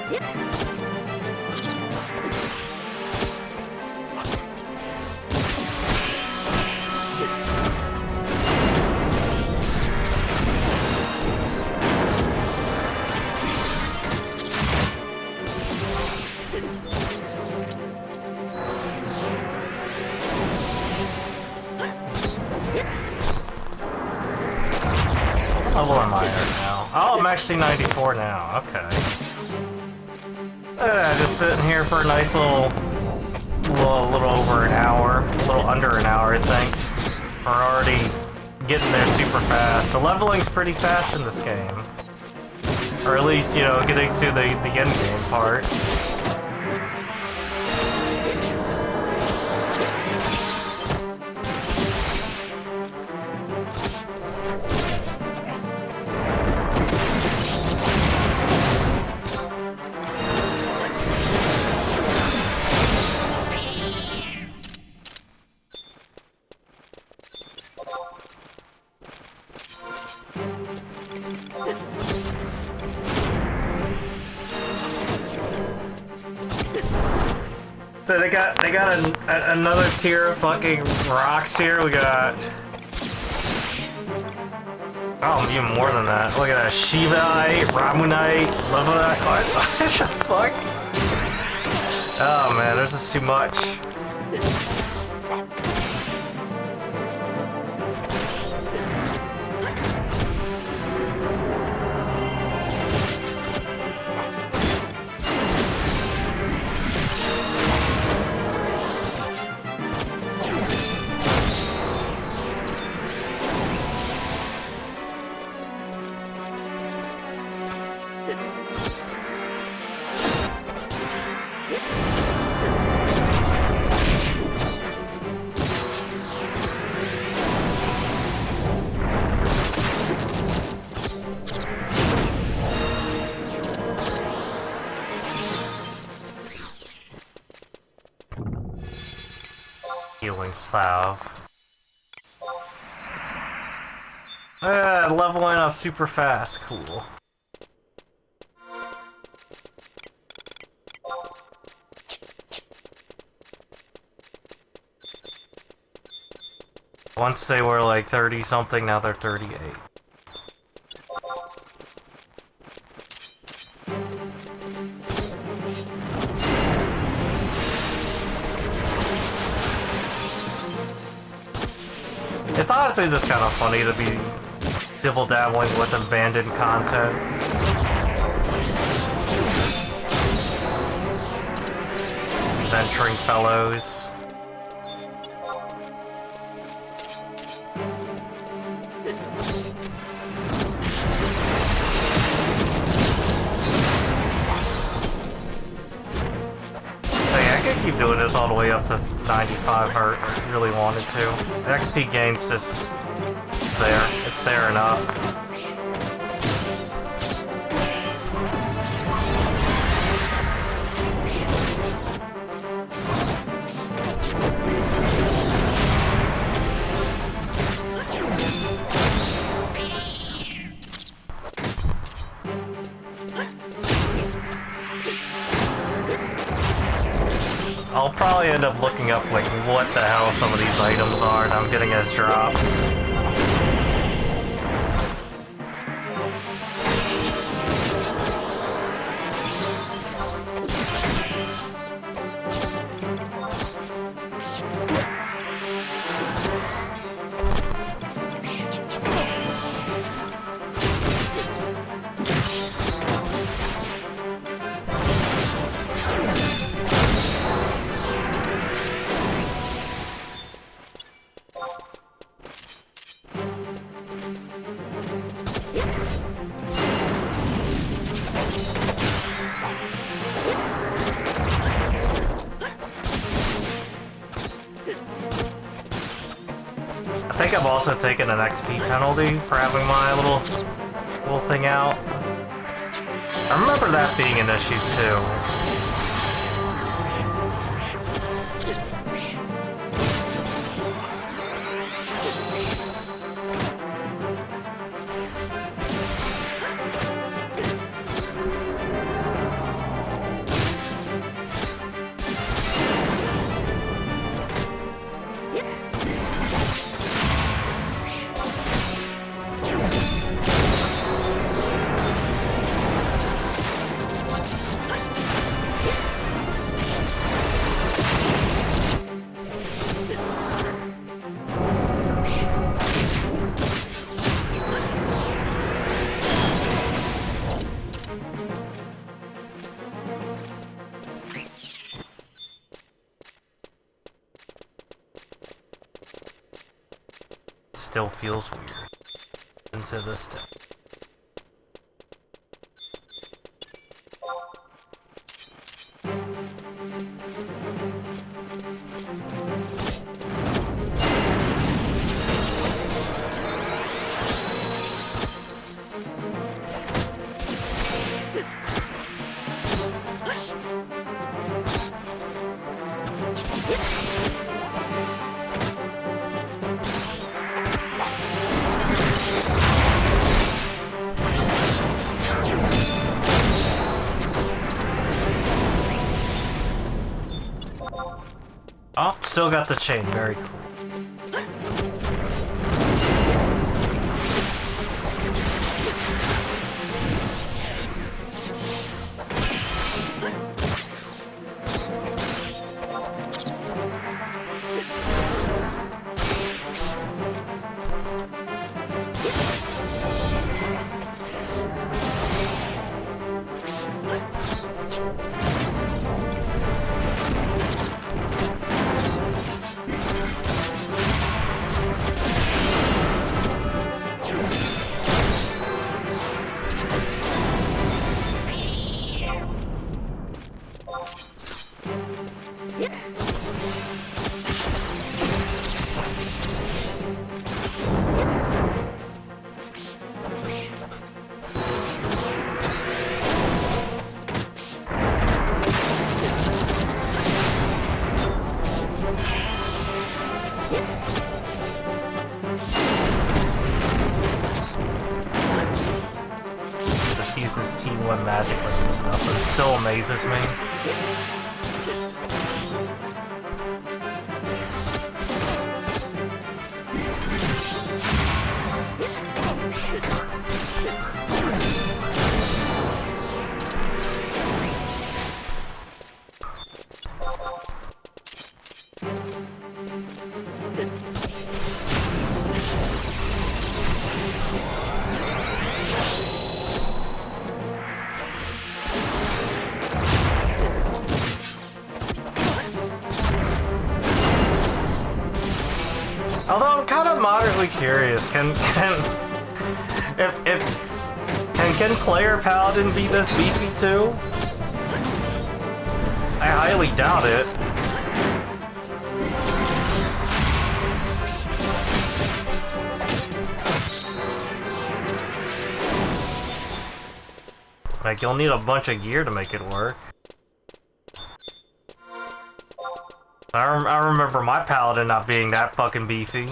What level am I at now? Oh, I'm actually 94 now. Okay. Just sitting here for a nice little over an hour, a little under an hour, I think. We're already getting there super fast. So leveling's pretty fast in this game, or at least, you know, getting to the end game part. So they got another tier of fucking rocks here. We got, oh, even more than that. Look at that, Shivite, Ramunite, Lemonite. What the fuck? Oh man, there's just too much. Healing salve. Leveling up super fast. Cool. Once they were like 30 something, now they're 38. It's honestly just kind of funny to be dibble-dabbling with abandoned content. Venturing fellows. Keep doing this all the way up to 95 if I really wanted to. The XP gain's just, it's there. It's there enough. I'll probably end up looking up like what the hell some of these items are that I'm getting as drops. I think I've also taken an XP penalty for having my little thing out. I remember that being an issue too. still feels weird. And to this day. Oh, still got the chain. Very cool. Uses T1 magically and stuff, but it still amazes me. Although I'm kind of moderately curious, can Claire Paladin be this beefy too? I highly doubt it. Like, you'll need a bunch of gear to make it work. I remember my paladin not being that fucking beefy.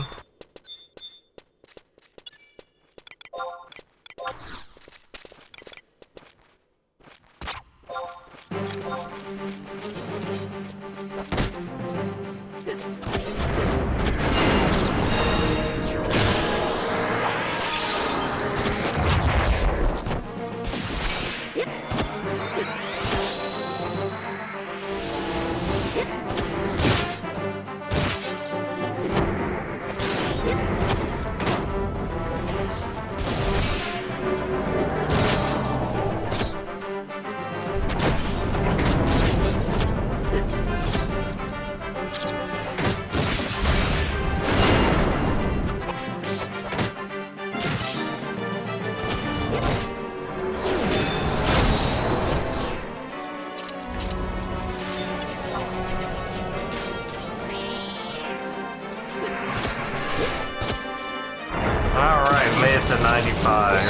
Alright, made it to 95.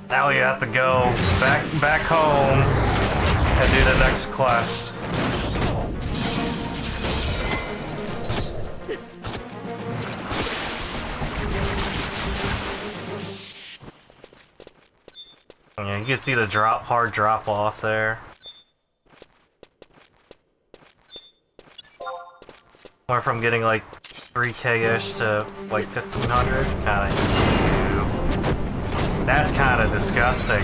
Now we have to go back home and do the next quest. Yeah, you can see the hard drop off there. Went from getting like 3K-ish to like 1,500, kinda. That's kinda disgusting.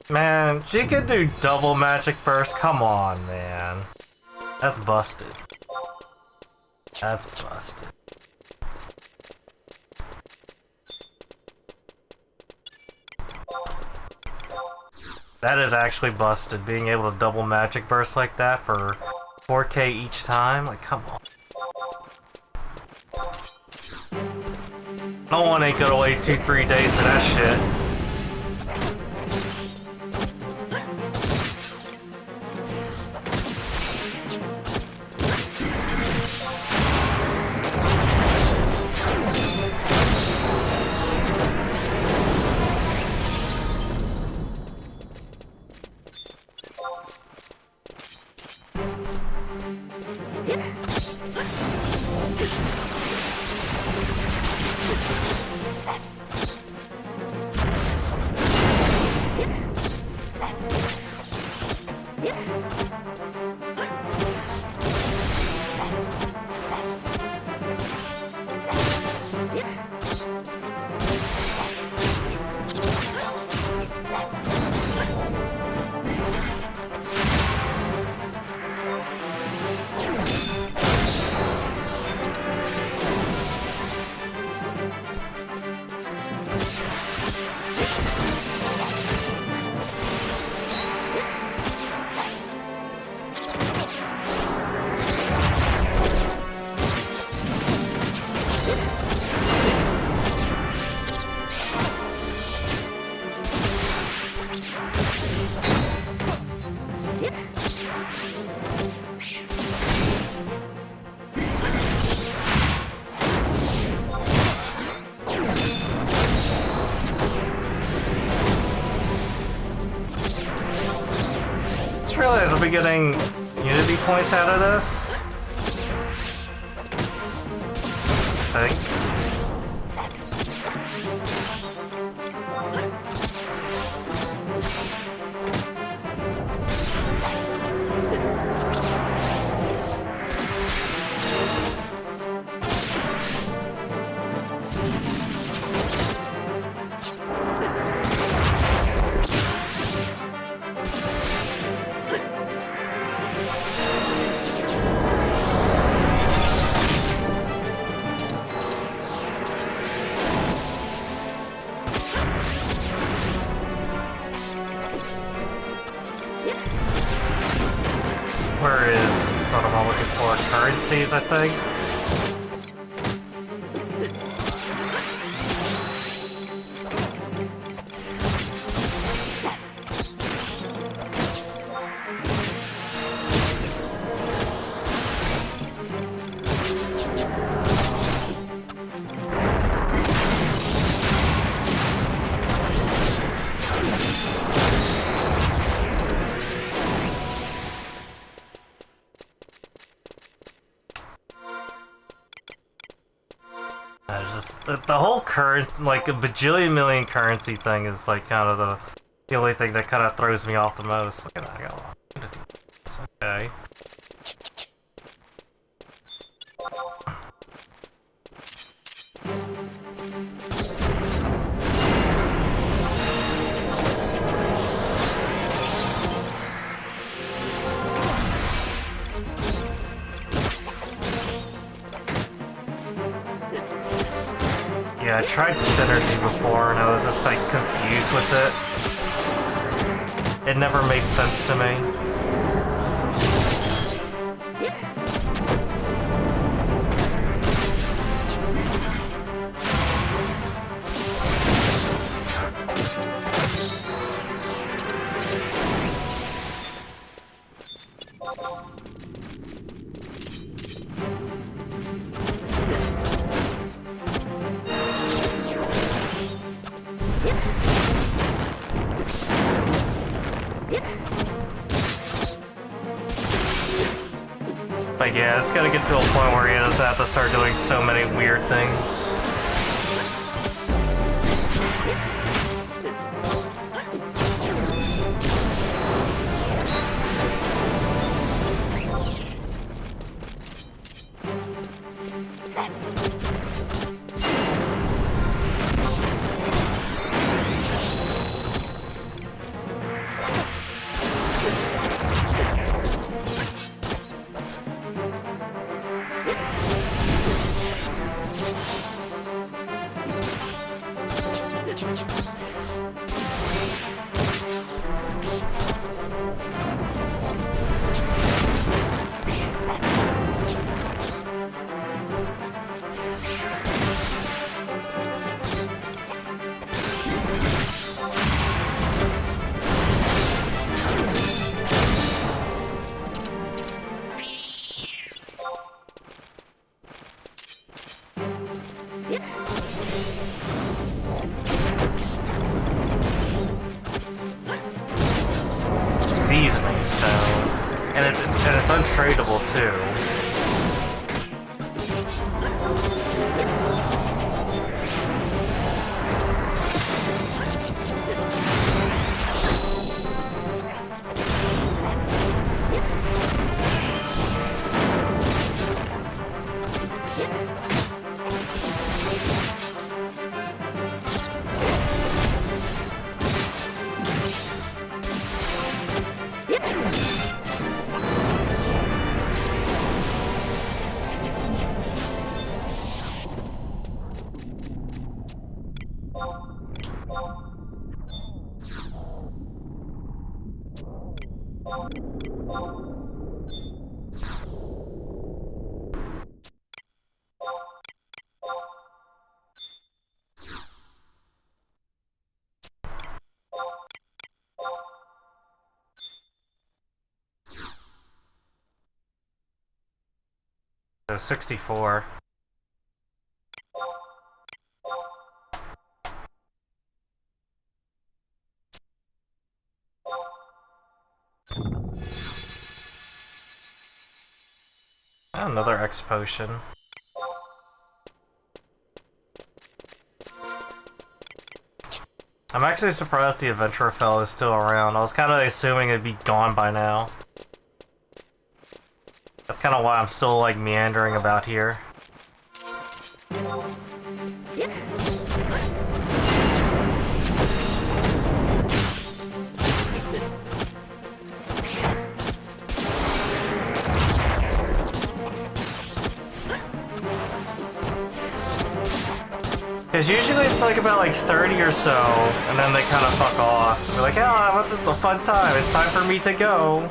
Man, she could do double magic burst. Come on, man. That's busted. That's busted. That is actually busted, being able to double magic burst like that for 4K each time. Like, come on. No one ain't gonna wait 2-3 days for that shit. Just realized I'll be getting unity points out of this. I think. Where is what I'm looking for? Currencies, I think. Just the whole current, like a bajillion million currency thing is like kind of the only thing that kind of throws me off the most. Look at that, I got a lot to do this. Okay. Yeah, I tried Synergy before and I was just like confused with it. It never made sense to me. like, yeah, it's gonna get to a point where he doesn't have to start doing so many weird things. Seasoning stone, and it's untradeable too. So 64. Another X potion. I'm actually surprised the Adventurer Fellow is still around. I was kind of assuming it'd be gone by now. That's kind of why I'm still, like, meandering about here. Because usually it's like about like 30 or so, and then they kind of fuck off. We're like, oh, this is a fun time. It's time for me to go.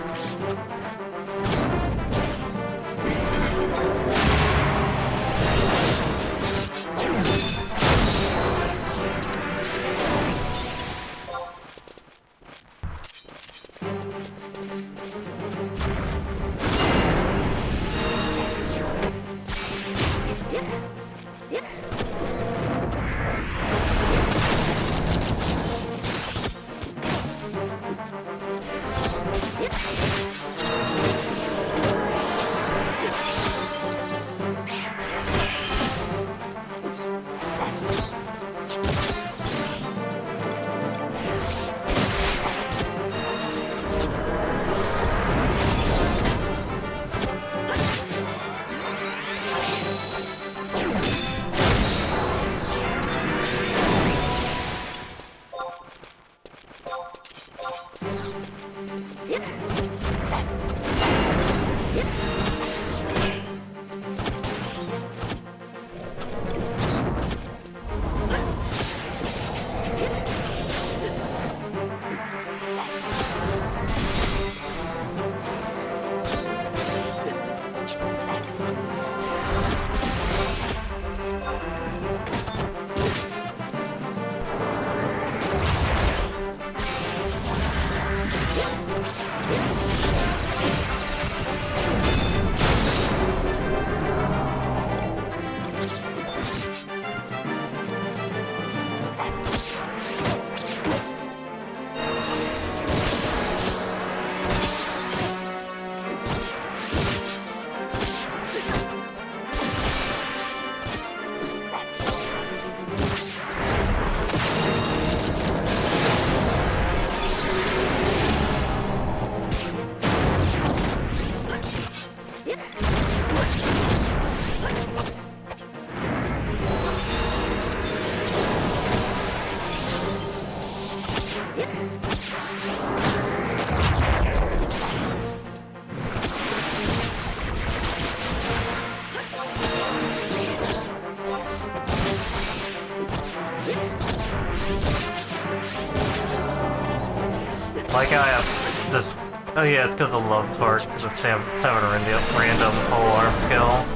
Like I have this. Oh yeah, it's because of Love Torque, the 7 random pole arm skill.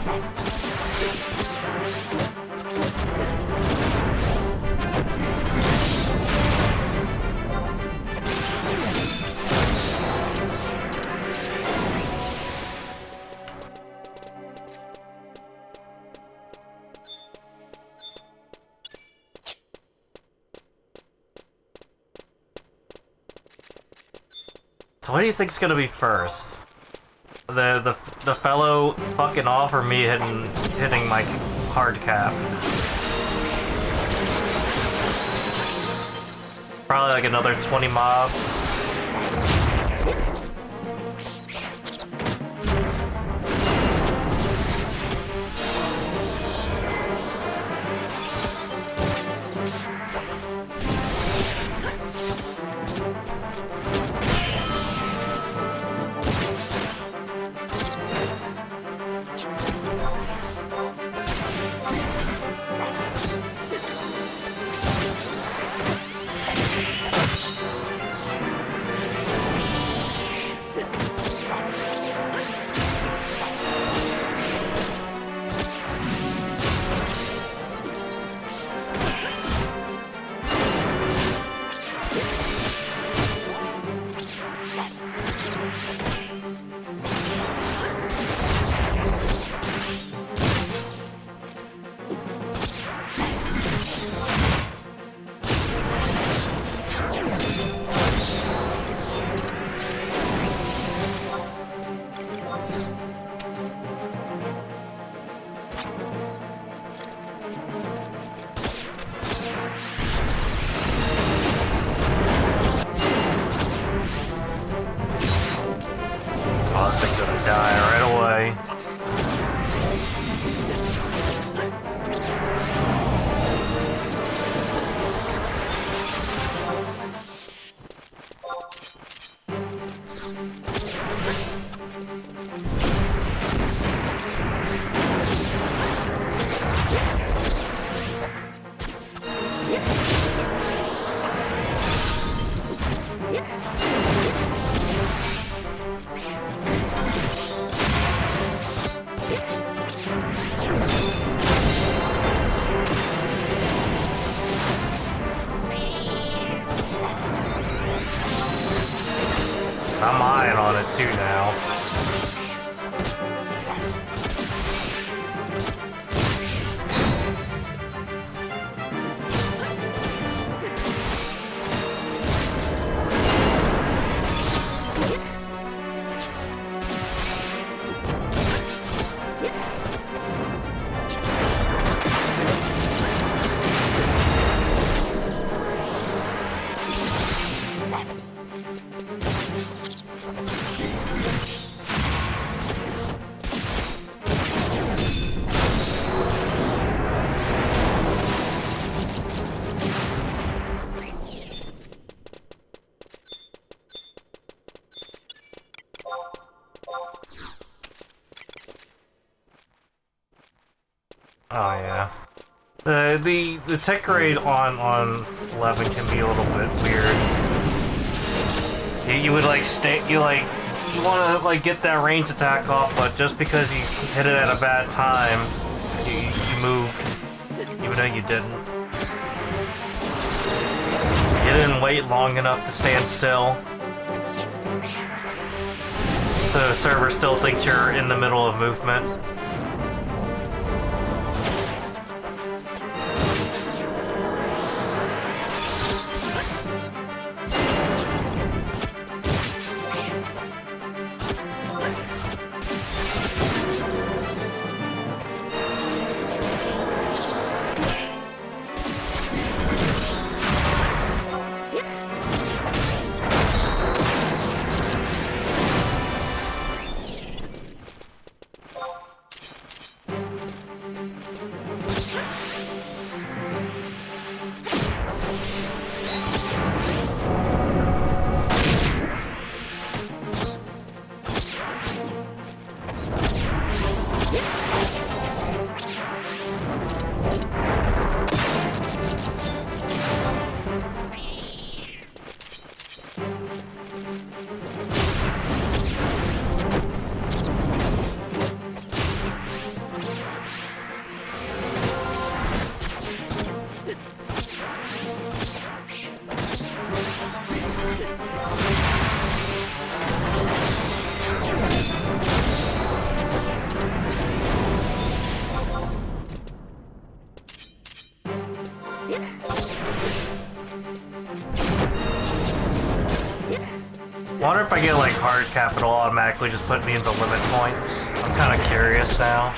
So what do you think's gonna be first? The fellow fucking off or me hitting my hard cap? Probably like another 20 mobs. I'm eyeing on it too now. Oh yeah. The tech grade on 11 can be a little bit weird. You would like you want to like get that range attack off, but just because you hit it at a bad time, you moved, even though you didn't. You didn't wait long enough to stand still, so the server still thinks you're in the middle of movement. wonder if I get like hard capital automatically just put me into limit points. I'm kind of curious now.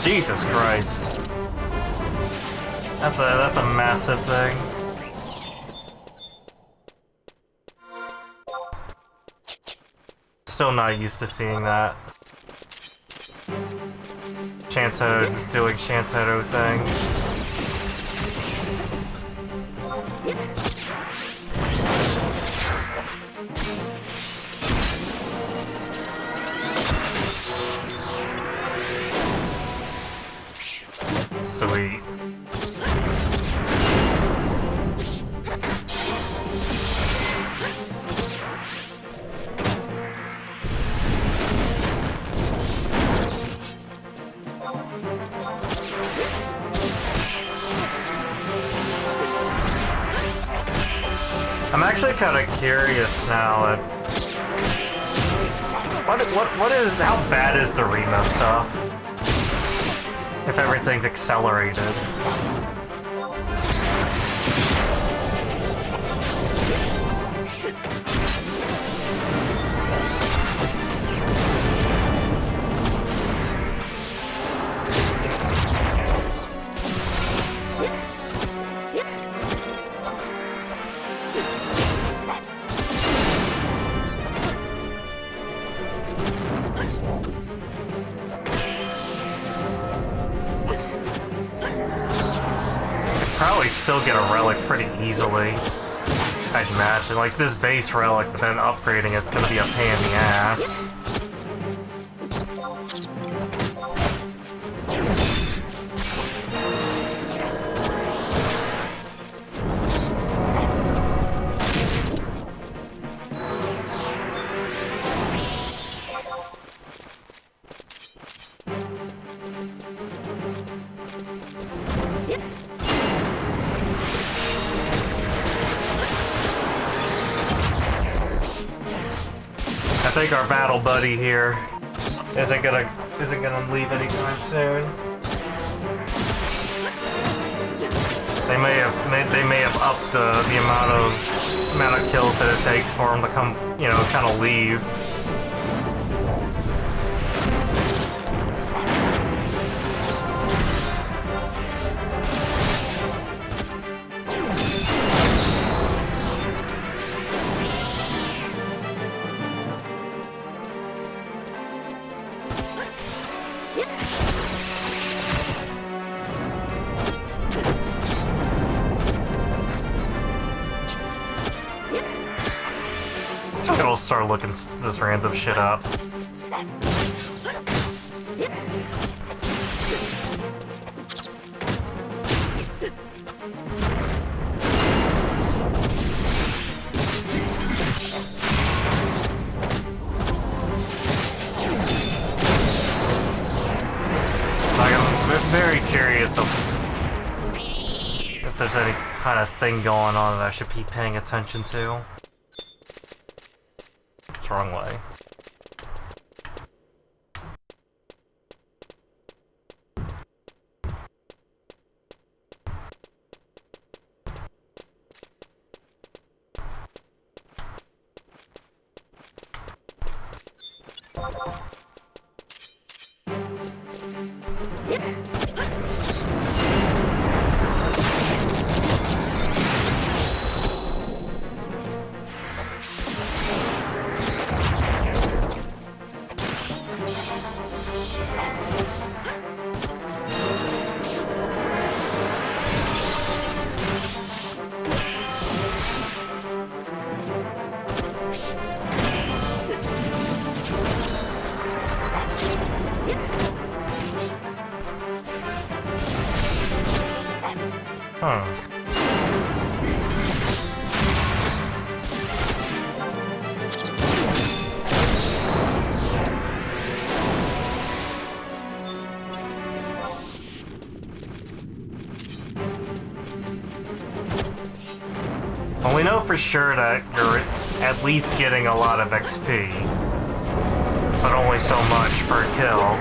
Jesus Christ. That's a massive thing. Still not used to seeing that. Shanto just doing Shantaro things. Sweet. I'm actually kind of curious now at how bad is the Rima stuff? If everything's accelerated. Probably still get a relic pretty easily, I'd imagine. Like this base relic, but then upgrading it's gonna be a pain in the ass. I think our battle buddy here isn't gonna leave anytime soon. They may have upped the amount of kills that it takes for him to come, you know, kind of leave. I'll start looking this random shit up. Like, I'm very curious if there's any kind of thing going on that I should be paying attention to. It's the wrong way. Well, we know for sure that you're at least getting a lot of XP, but only so much per kill.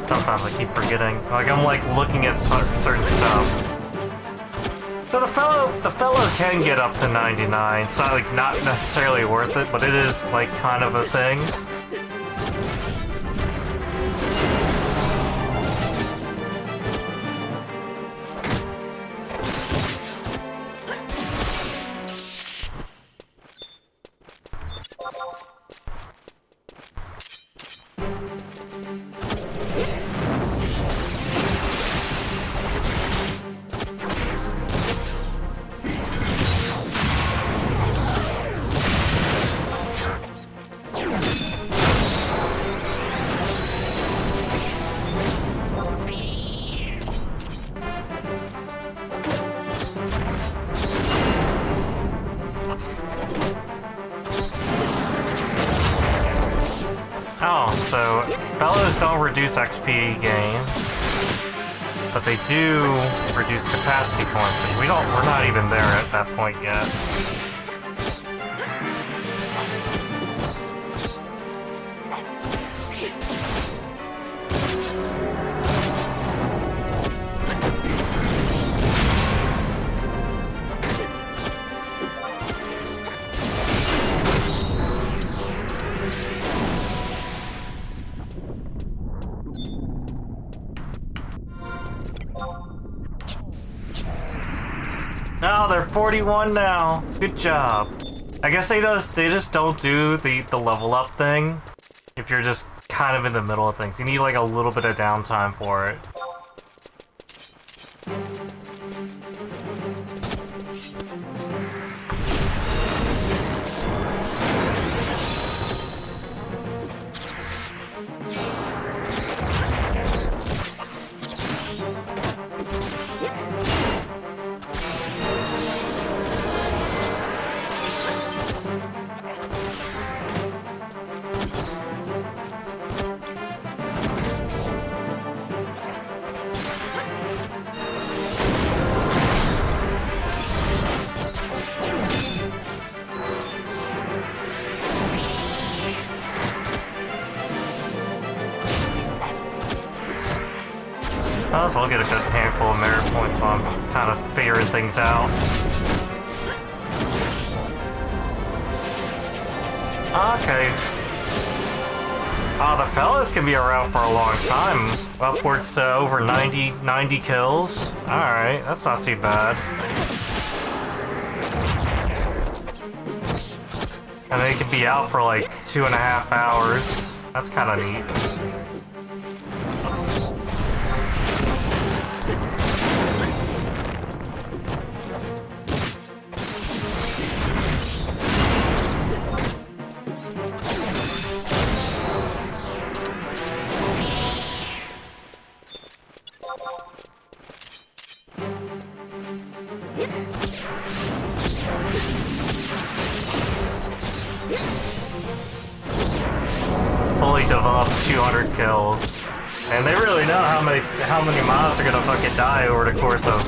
Sometimes I keep forgetting. Like, I'm like looking at certain stuff. So the fellow can get up to 99. It's not like not necessarily worth it, but it is like kind of a thing. Oh, so fellows don't reduce XP gain, but they do reduce capacity points, which we're not even there at that point yet. No, they're 41 now. Good job. I guess they just don't do the level up thing if you're just kind of in the middle of things. You need like a little bit of downtime for it. So I'll get a good handful of merit points while I'm kind of figuring things out. Okay. The fellas can be around for a long time. Upwards to over 90 kills. Alright, that's not too bad. And they can be out for like 2.5 hours. That's kind of neat. Fully developed 200 kills. And they really know how many mobs are gonna fucking die over the course of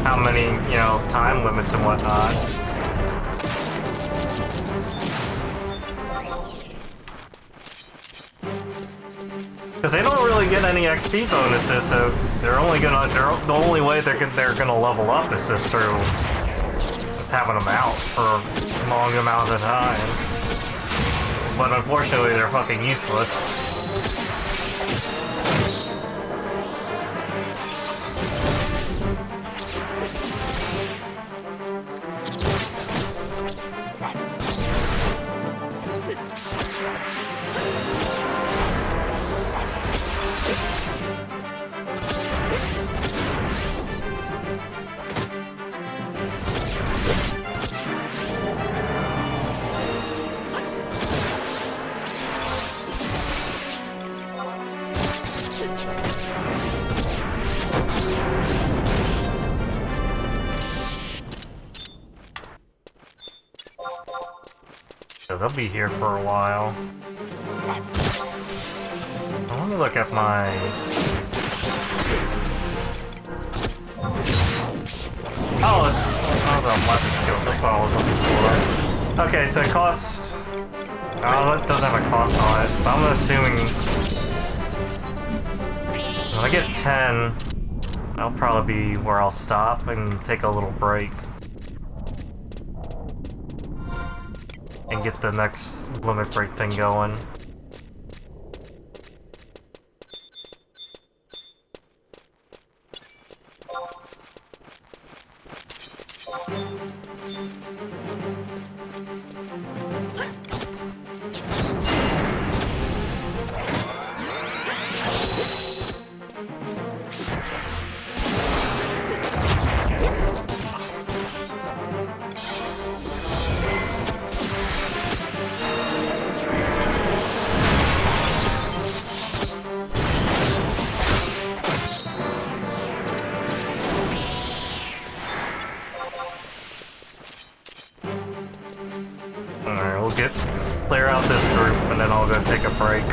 how many, you know, time limits and whatnot. Because they don't really get any XP bonuses, so the only way they're gonna level up is just through just having them out for a long amount of time. But unfortunately, they're fucking useless. So they'll be here for a while. Let me look at my... Oh, it's on weapon skills, that's what I was looking for. Okay, so it costs... Oh, it doesn't have a cost on it, but I'm assuming... When I get 10, that'll probably be where I'll stop and take a little break. And get the next limit break thing going. Alright, we'll clear out this group and then I'll go take a break.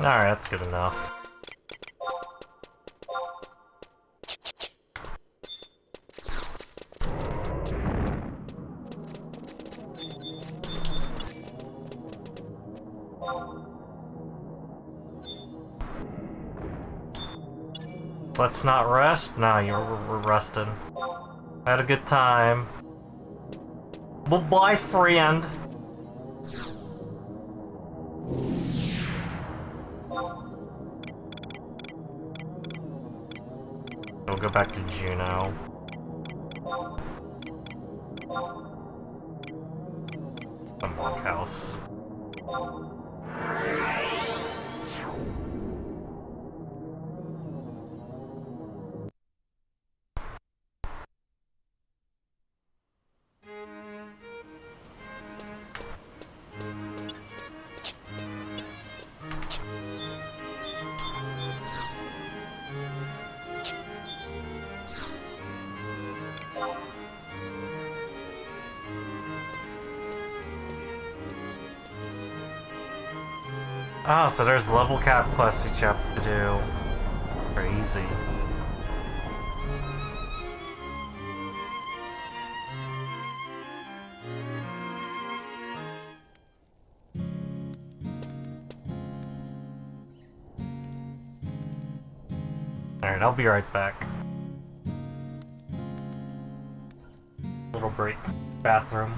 Alright, that's good enough. Let's not rest? Nah, we're resting. Had a good time. Bye-bye, friend. We'll go back to Juneau. The monkhouse. Ah, so there's level cap quests each have to do. Very easy. Alright, I'll be right back. Little break. Bathroom.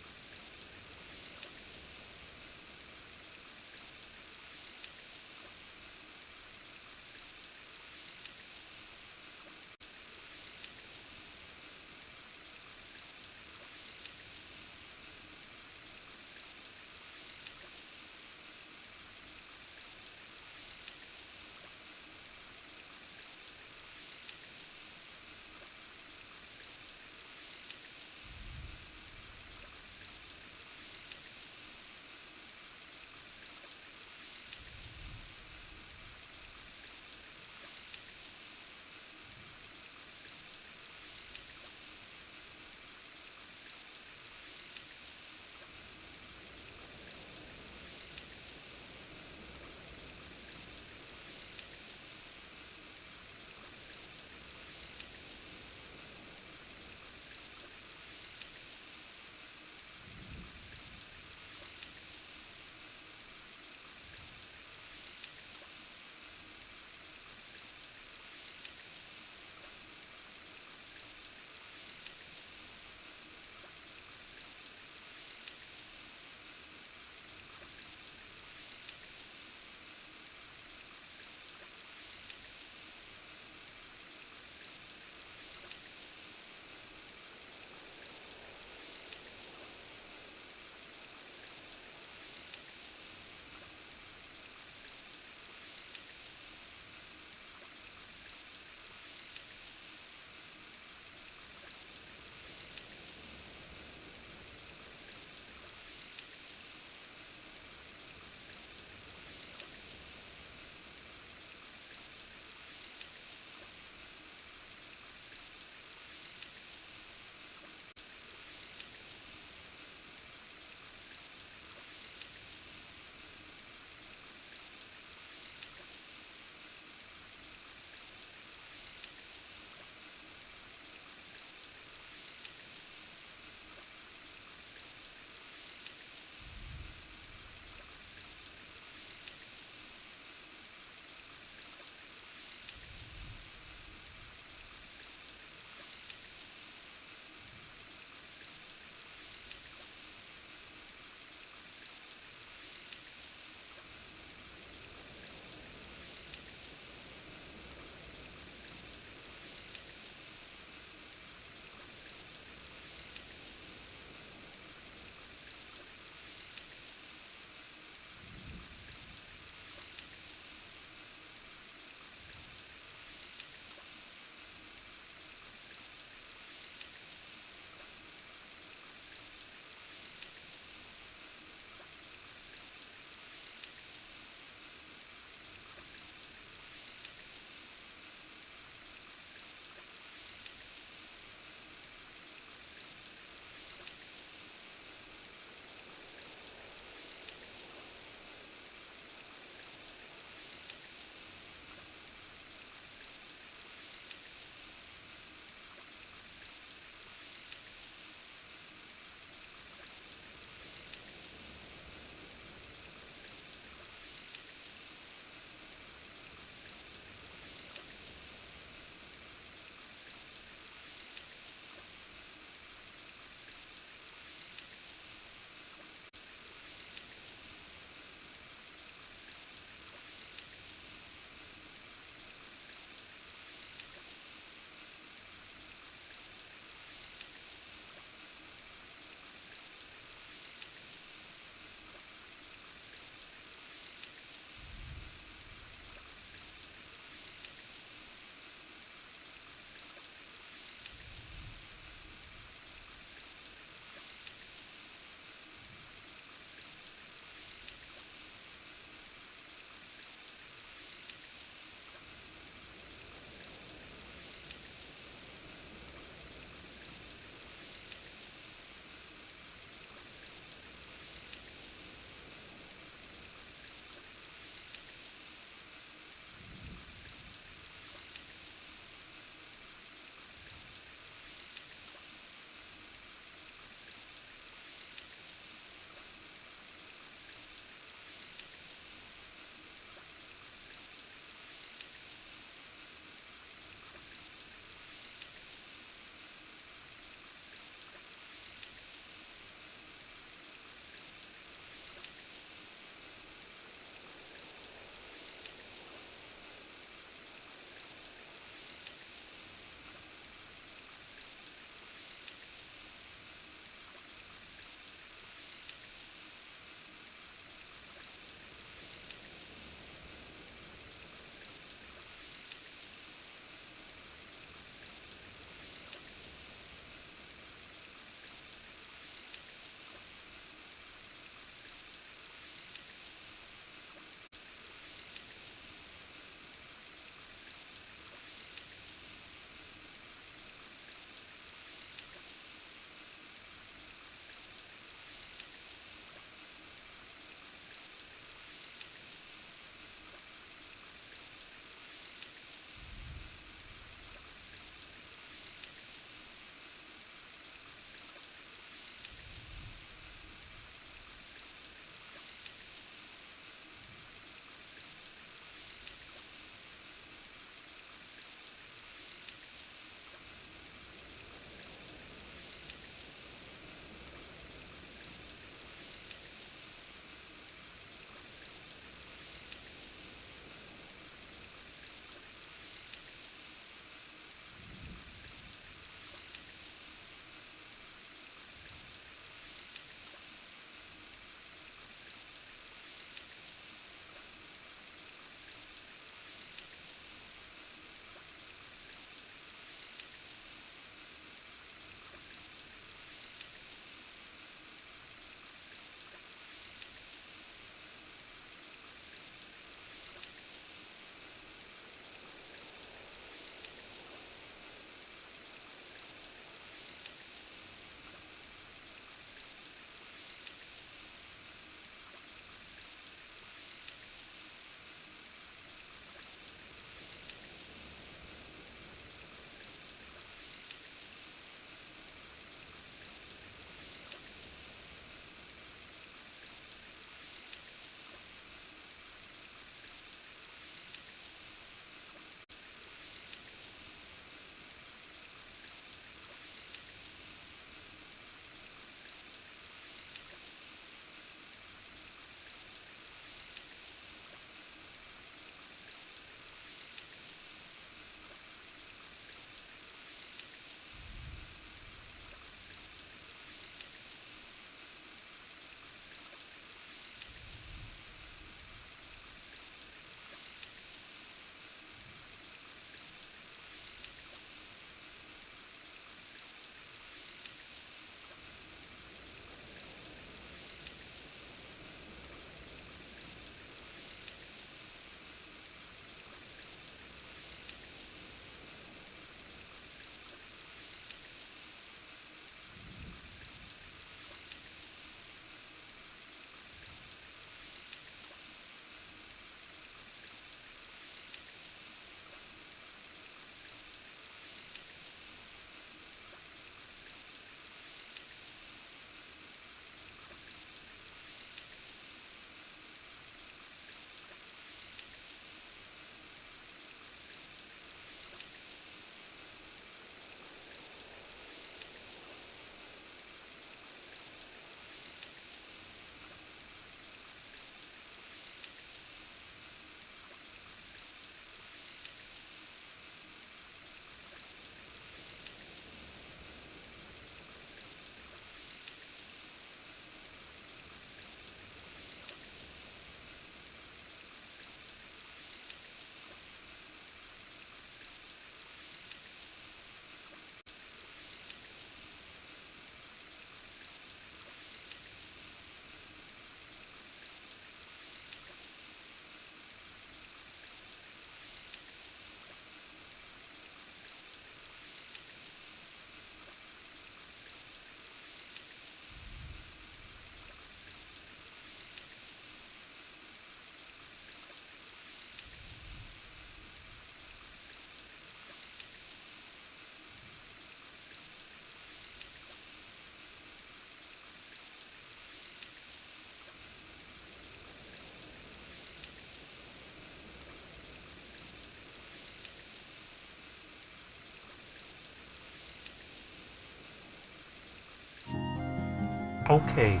Okay,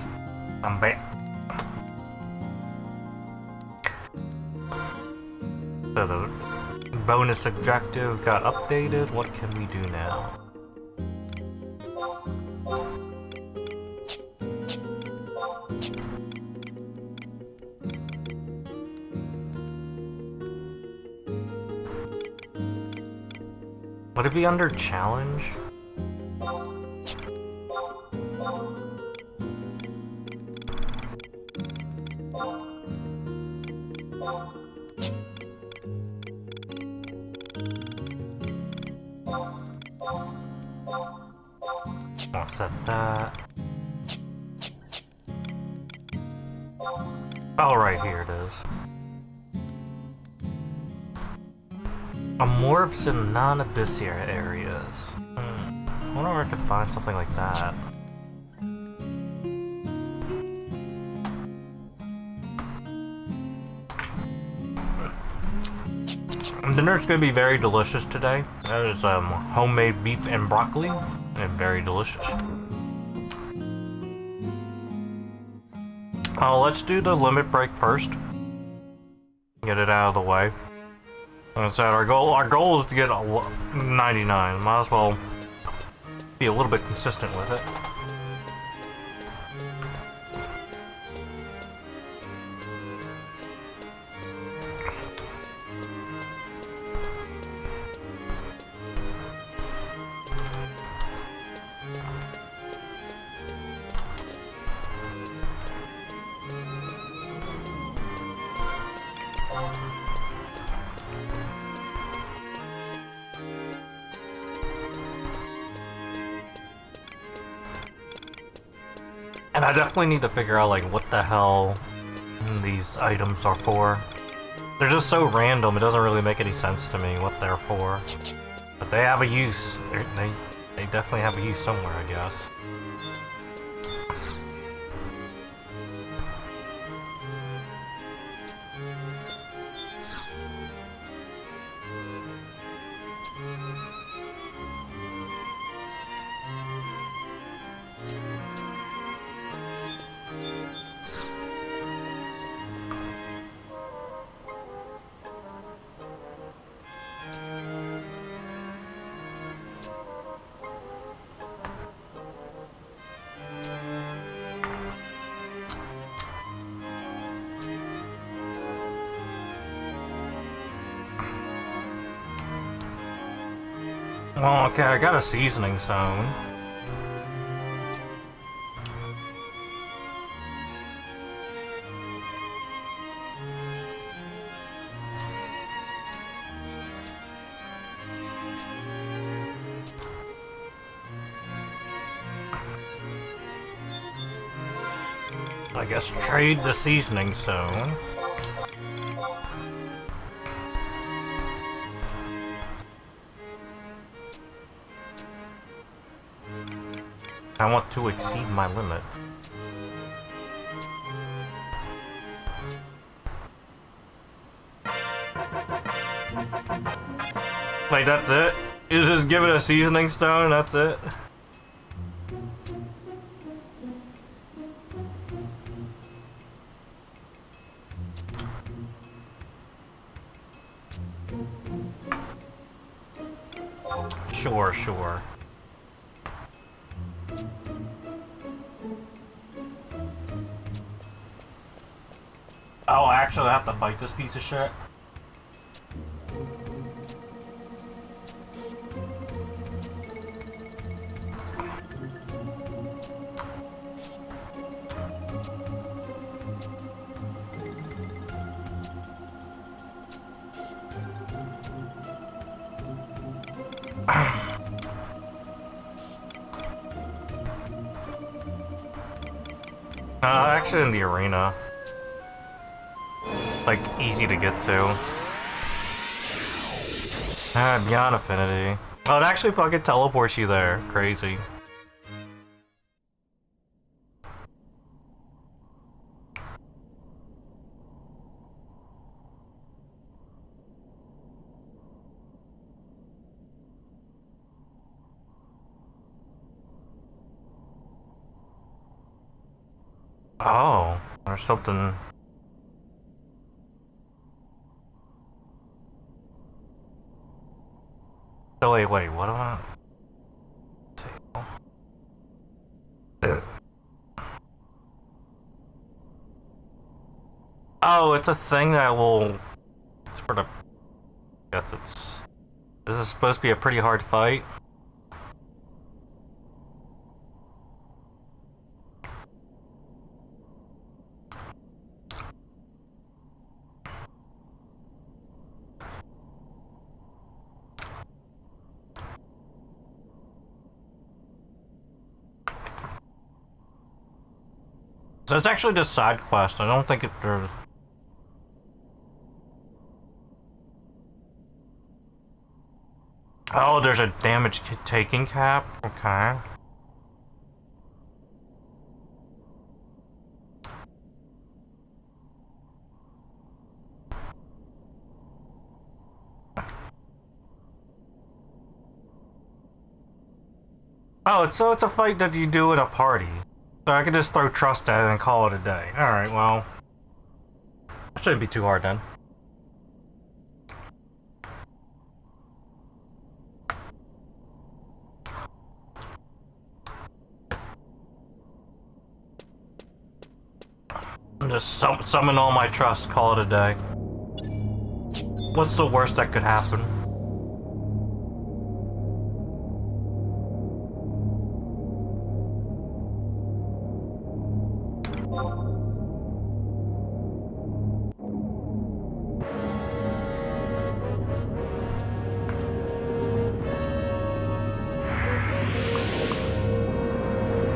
I'm back. So the bonus objective got updated. What can we do now? Would it be under challenge? I'll set that. Oh, right here it is. Amorphs in non-abyssial areas. I wonder where I could find something like that. Dinner's gonna be very delicious today. That is homemade beef and broccoli, and very delicious. Let's do the limit break first. Get it out of the way. Like I said, our goal is to get 99. Might as well be a little bit consistent with it. And I definitely need to figure out, like, what the hell these items are for. They're just so random, it doesn't really make any sense to me what they're for. But they have a use. They definitely have a use somewhere, I guess. Well, okay, I got a seasoning stone. I guess trade the seasoning stone. I want to exceed my limit. Like, that's it? You just give it a seasoning stone, that's it? Sure. Oh, I actually have to fight this piece of shit? Actually in the arena. Like, easy to get to. Beyond Affinity. Oh, it actually fucking teleports you there. Crazy. Oh, there's something. Oh, wait, what am I? Oh, it's a thing that will. It's for the. I guess it's. This is supposed to be a pretty hard fight. So it's actually just side quest. I don't think there's. Oh, there's a damage taking cap? Okay. Oh, so it's a fight that you do in a party. So I can just throw trust at it and call it a day. Alright, well. Shouldn't be too hard then. Just summon all my trust, call it a day. What's the worst that could happen?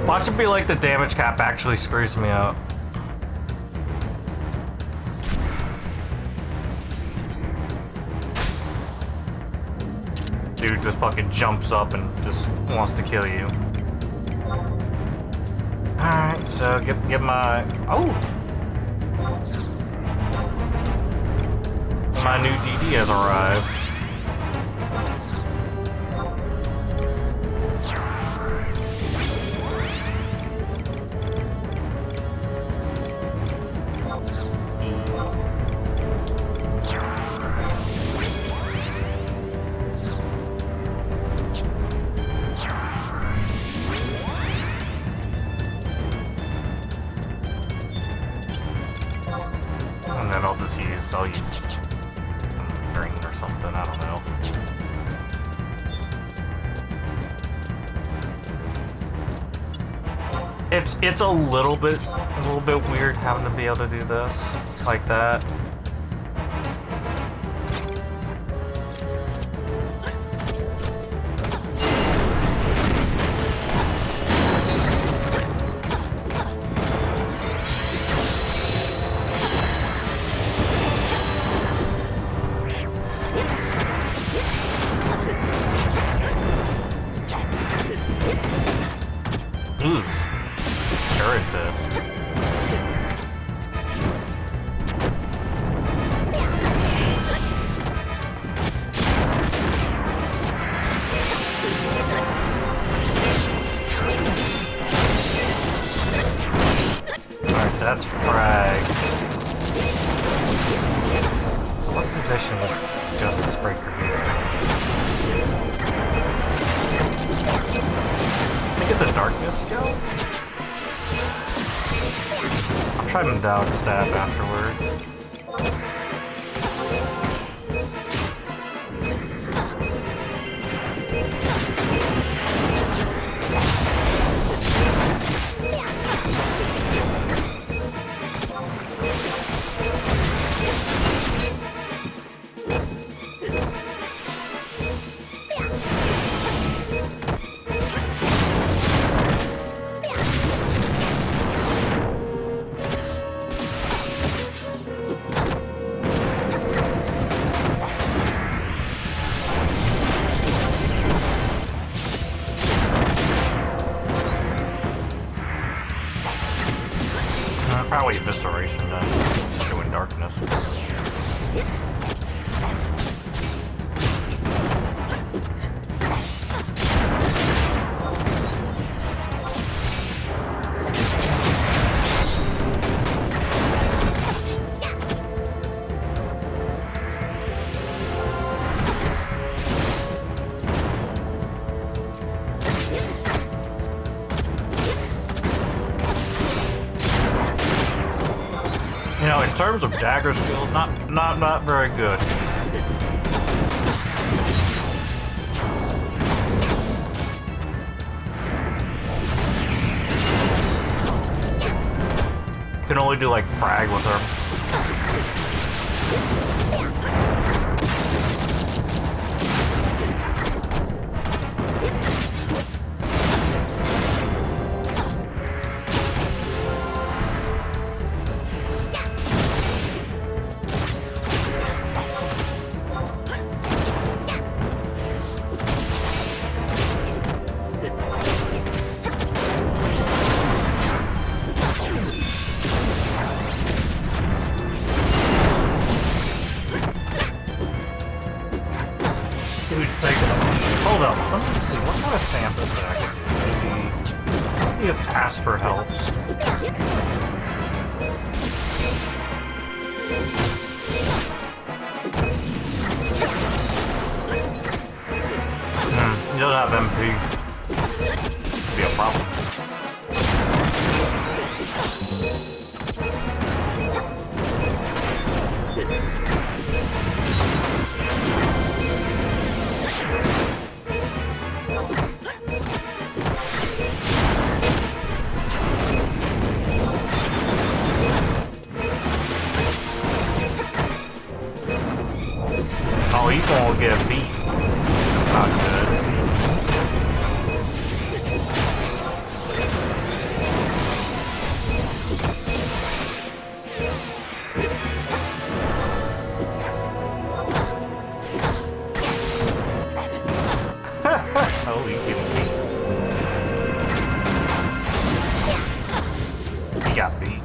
Watch it be like the damage cap actually screws me up. Dude just fucking jumps up and just wants to kill you. Alright, so get my... Oh! My new DD has arrived. I'll use green or something, I don't know. It's a little bit weird having to be able to do this like that. Ooh, Shuriken Fist. Alright, so that's frag. So what position would Justice Breaker be in? I think it's a Darkness skill? I'll try him down stab afterwards. Probably Evisceration then, doing Darkness. You know, in terms of dagger skills, not very good. Can only do like frag with her. Asper helps. You don't have MP. Could be a problem. Oh, Ethan will get beat. That's not good. Oh, he's getting beat. He got beat.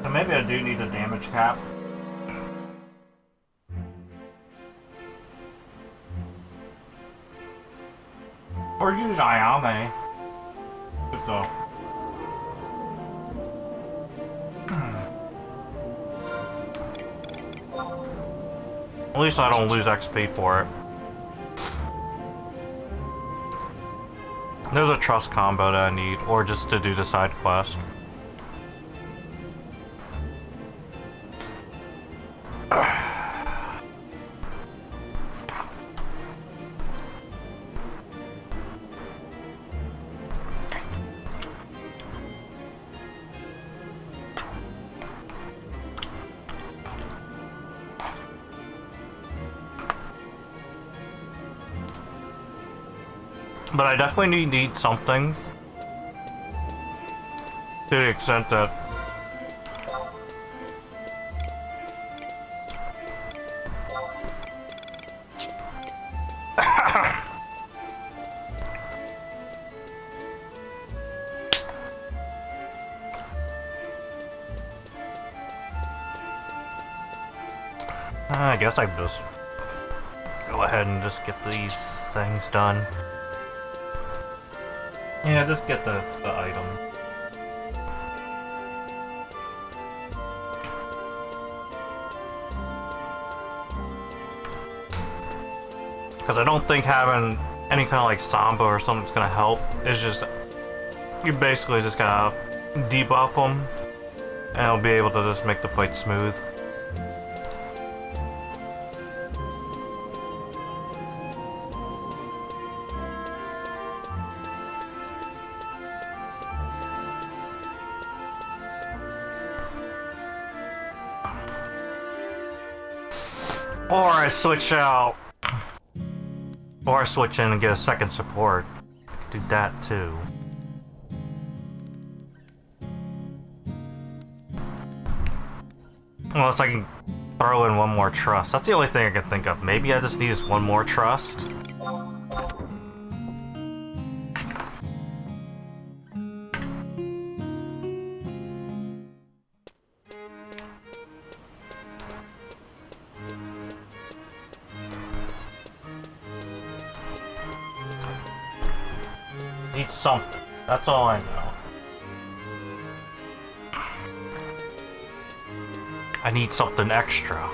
So maybe I do need a damage cap. Or use Ayame. So. At least I don't lose XP for it. There's a trust combo that I need, or just to do the side quest. But I definitely need something to the extent that I guess I just go ahead and just get these things done. Yeah, just get the item. Because I don't think having any kind of like Samba or something's gonna help. It's just, you basically just gotta debuff them and it'll be able to just make the fight smooth. Or I switch out. Or I switch in and get a second support. Do that too. Unless I can throw in one more trust. That's the only thing I can think of. Maybe I just need one more trust. Need something. That's all I know. I need something extra.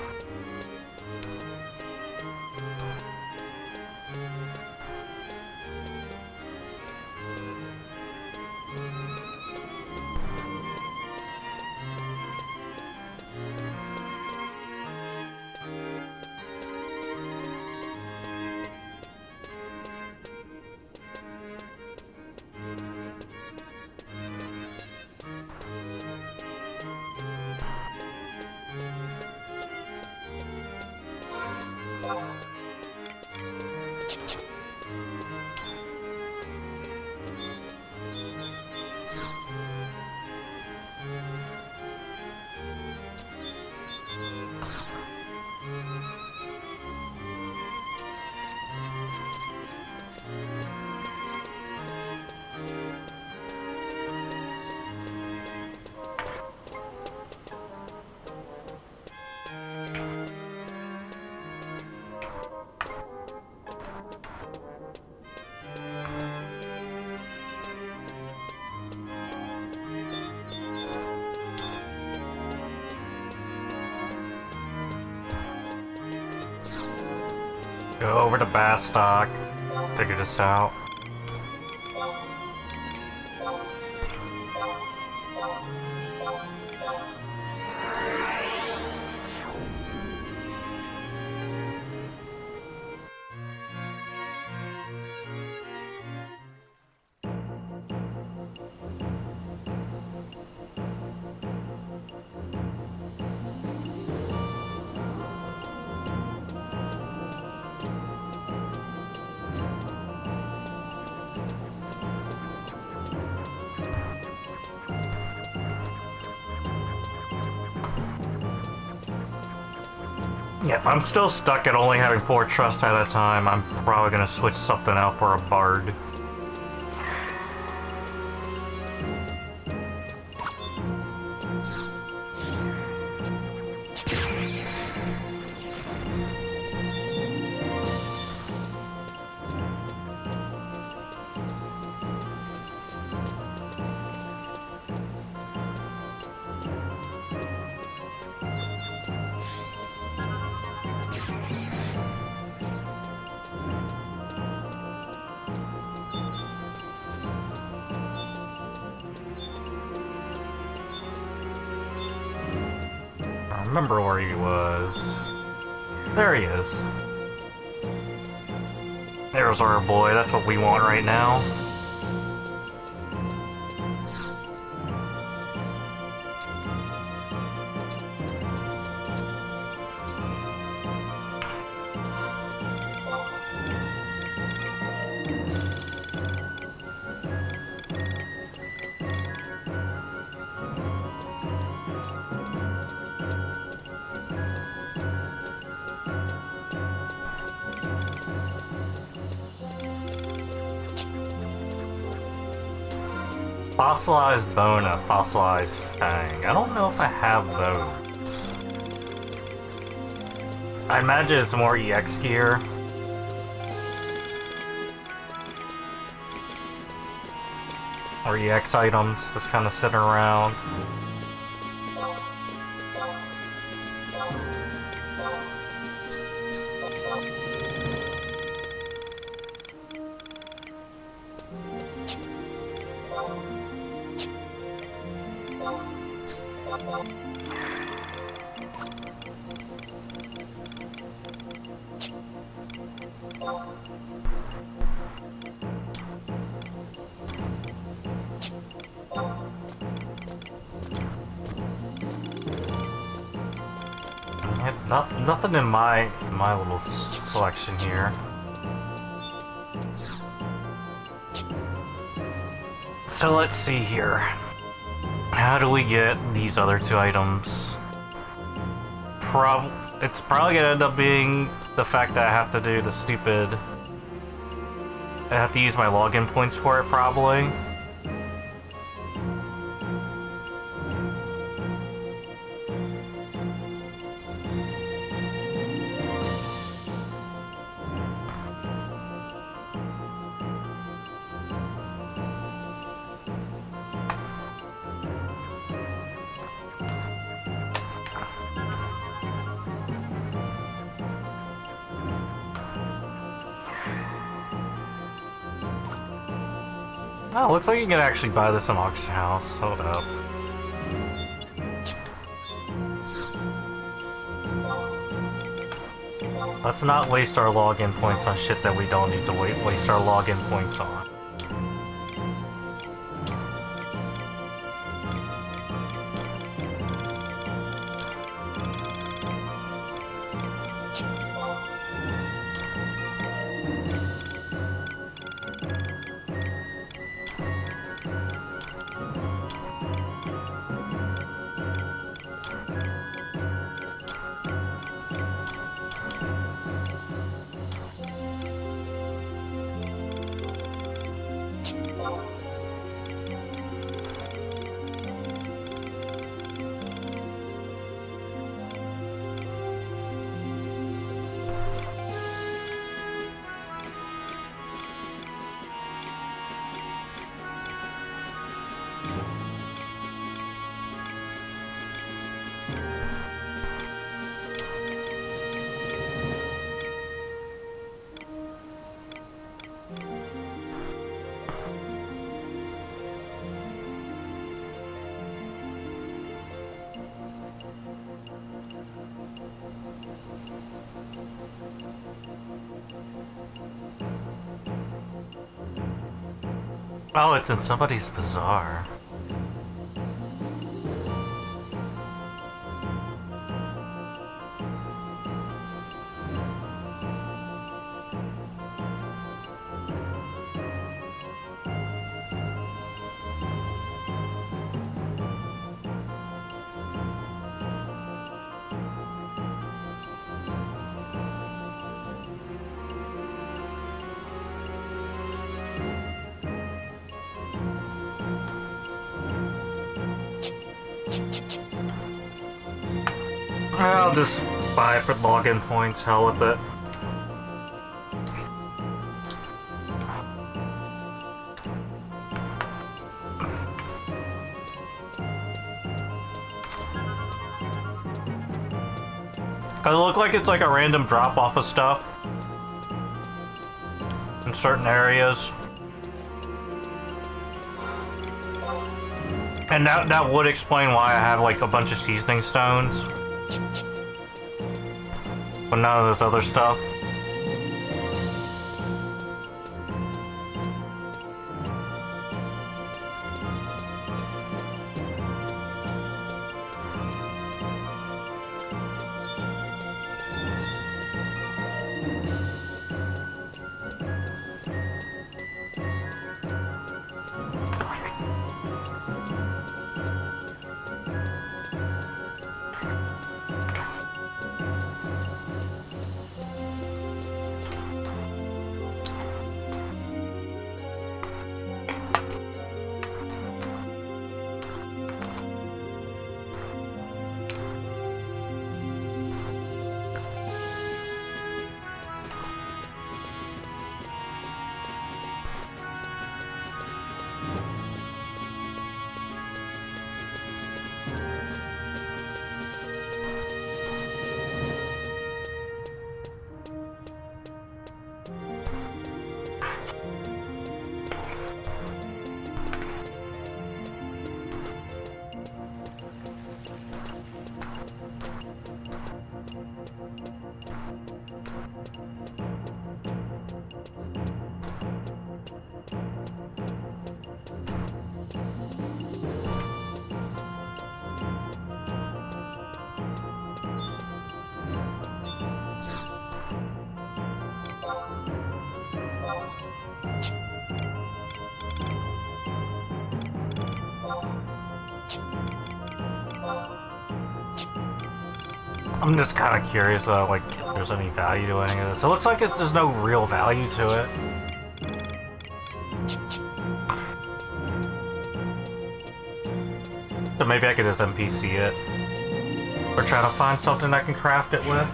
Go over to Bastock, figure this out. Yeah, if I'm still stuck at only having 4 trust at a time, I'm probably gonna switch something out for a bard. I remember where he was. There he is. There's our boy, that's what we want right now. Fossilized bone and a fossilized fang. I don't know if I have those. I imagine it's more EX gear. Or EX items just kind of sitting around. Nothing in my little selection here. So let's see here. How do we get these other 2 items? It's probably gonna end up being the fact that I have to do the stupid... I have to use my login points for it, probably. Oh, looks like you can actually buy this in Auction House. Hold up. Let's not waste our login points on shit that we don't need to waste our login points on. Oh, it's in somebody's bazaar. I'll just buy it for login points, hell with it. Cause it look like it's like a random drop off of stuff in certain areas. And that would explain why I have like a bunch of seasoning stones. But none of this other stuff. I'm just kind of curious about like if there's any value to any of this. It looks like there's no real value to it. So maybe I could just NPC it. Or try to find something I can craft it with.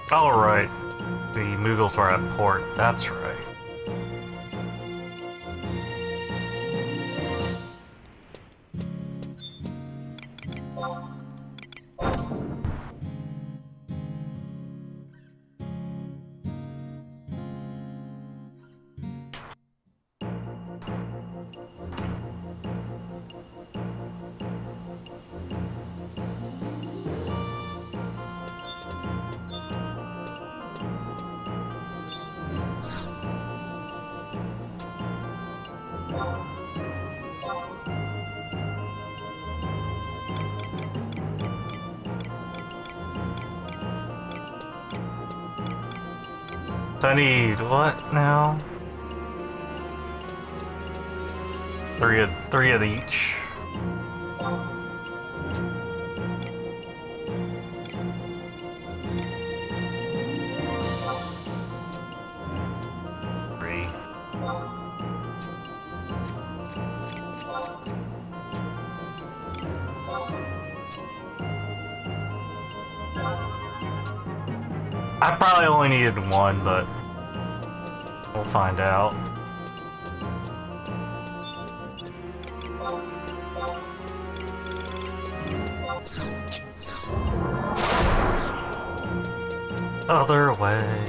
All right. The Mughals were at port. That's right. So I need what now? Three of each. Three. I probably only needed one, but we'll find out. Other way.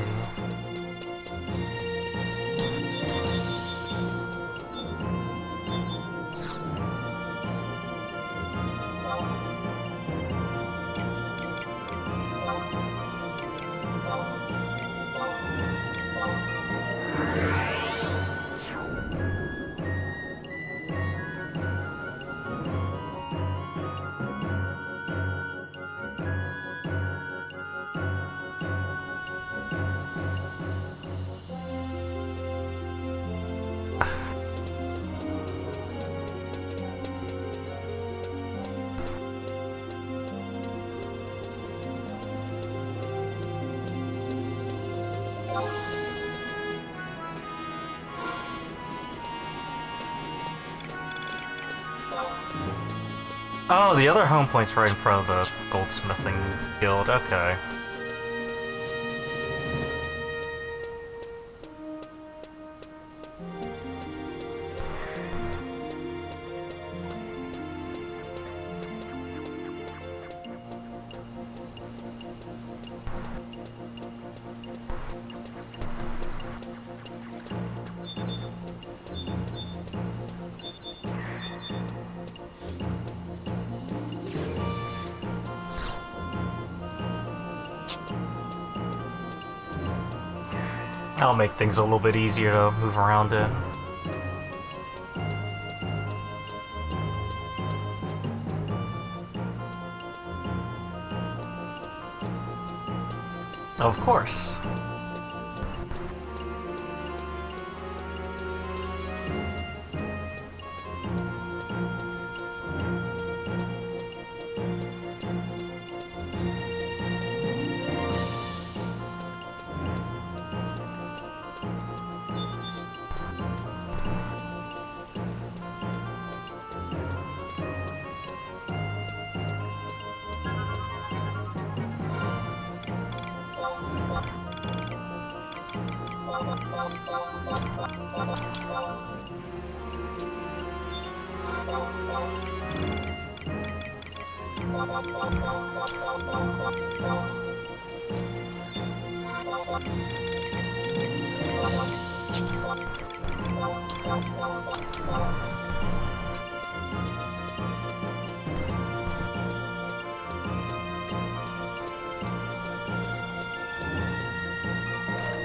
Oh, the other home point's right in front of the goldsmithing guild. Okay. That'll make things a little bit easier to move around in. Of course.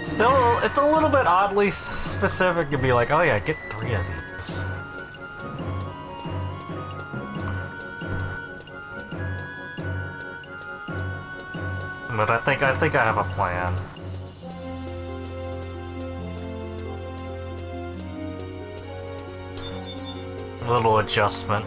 Still, it's a little bit oddly specific to be like, oh yeah, get 3 of these. But I think I have a plan. A little adjustment.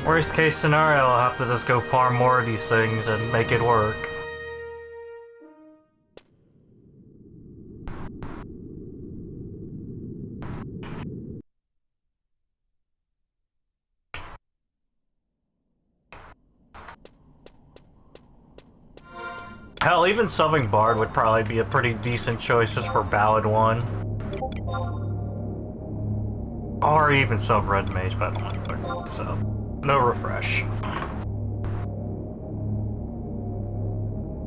Worst case scenario, I'll have to just go farm more of these things and make it work. Hell, even subbing Bard would probably be a pretty decent choice just for Ballad 1. Or even sub Red Mage, but I don't want to so no refresh.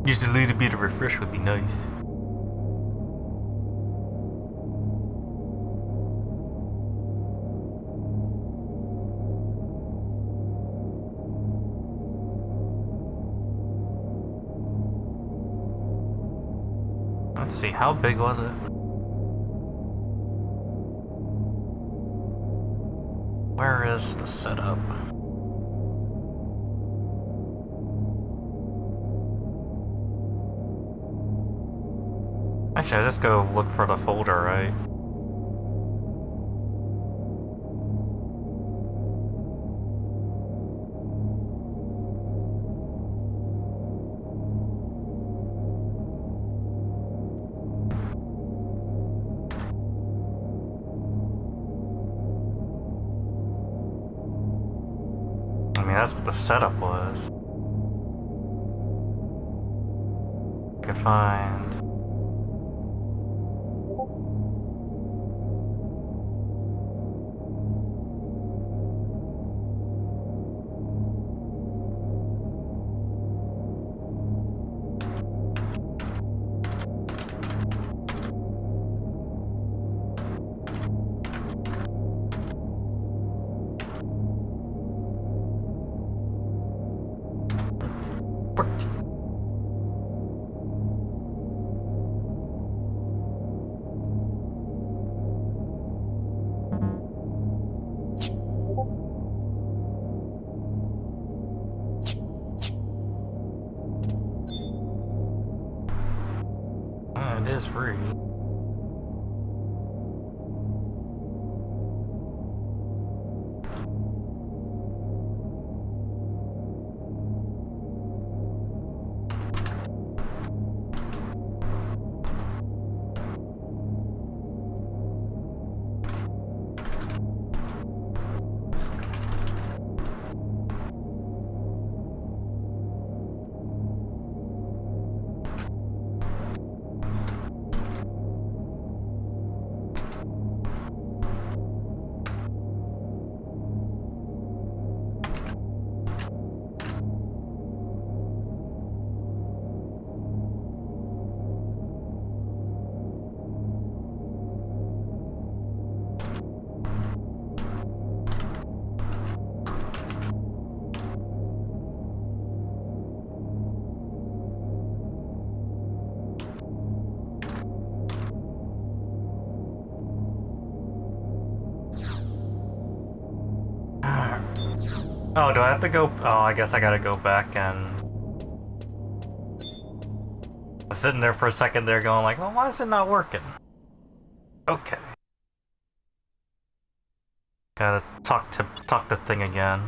Just a little bit of refresh would be nice. Let's see, how big was it? Where is the setup? Actually, I just go look for the folder, right? I mean, that's what the setup was. I could find... it is free. Oh, do I have to go? Oh, I guess I gotta go back and... I was sitting there for a second there going like, well, why is it not working? Okay. Gotta talk the thing again.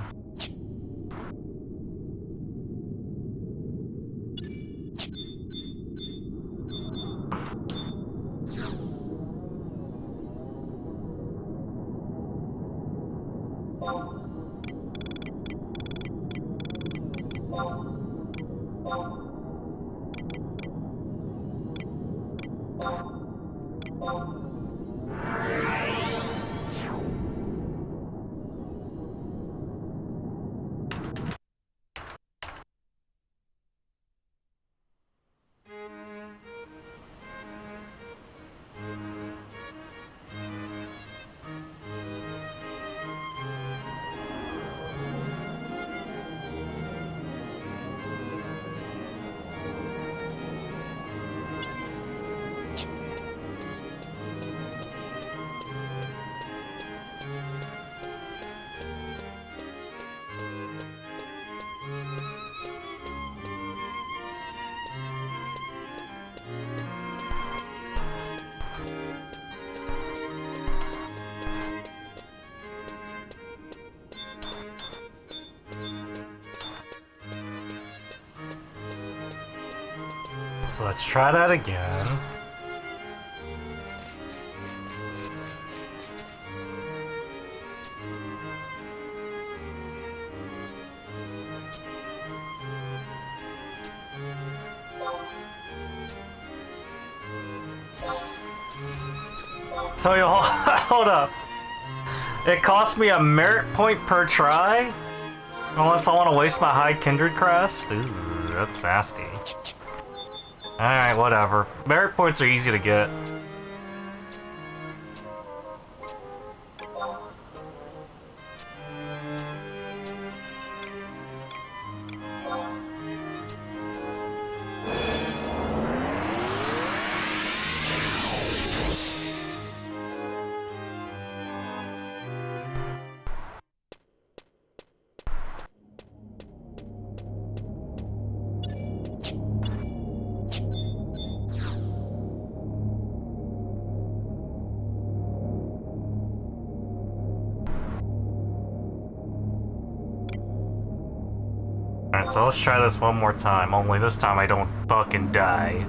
So let's try that again. So you hold up. It cost me a merit point per try? Unless I want to waste my high kindred crest? Ooh, that's nasty. Alright, whatever. Merit points are easy to get. Alright, so let's try this one more time, only this time I don't fucking die.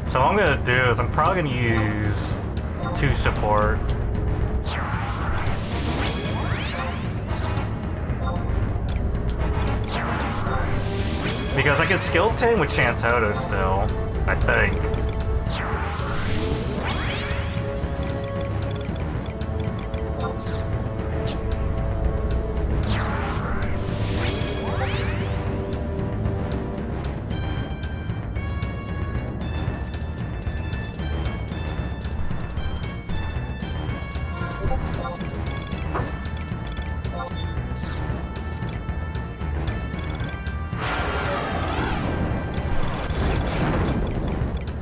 So what I'm gonna do is I'm probably gonna use 2 support. Because I can skill chain with Shantotto still, I think.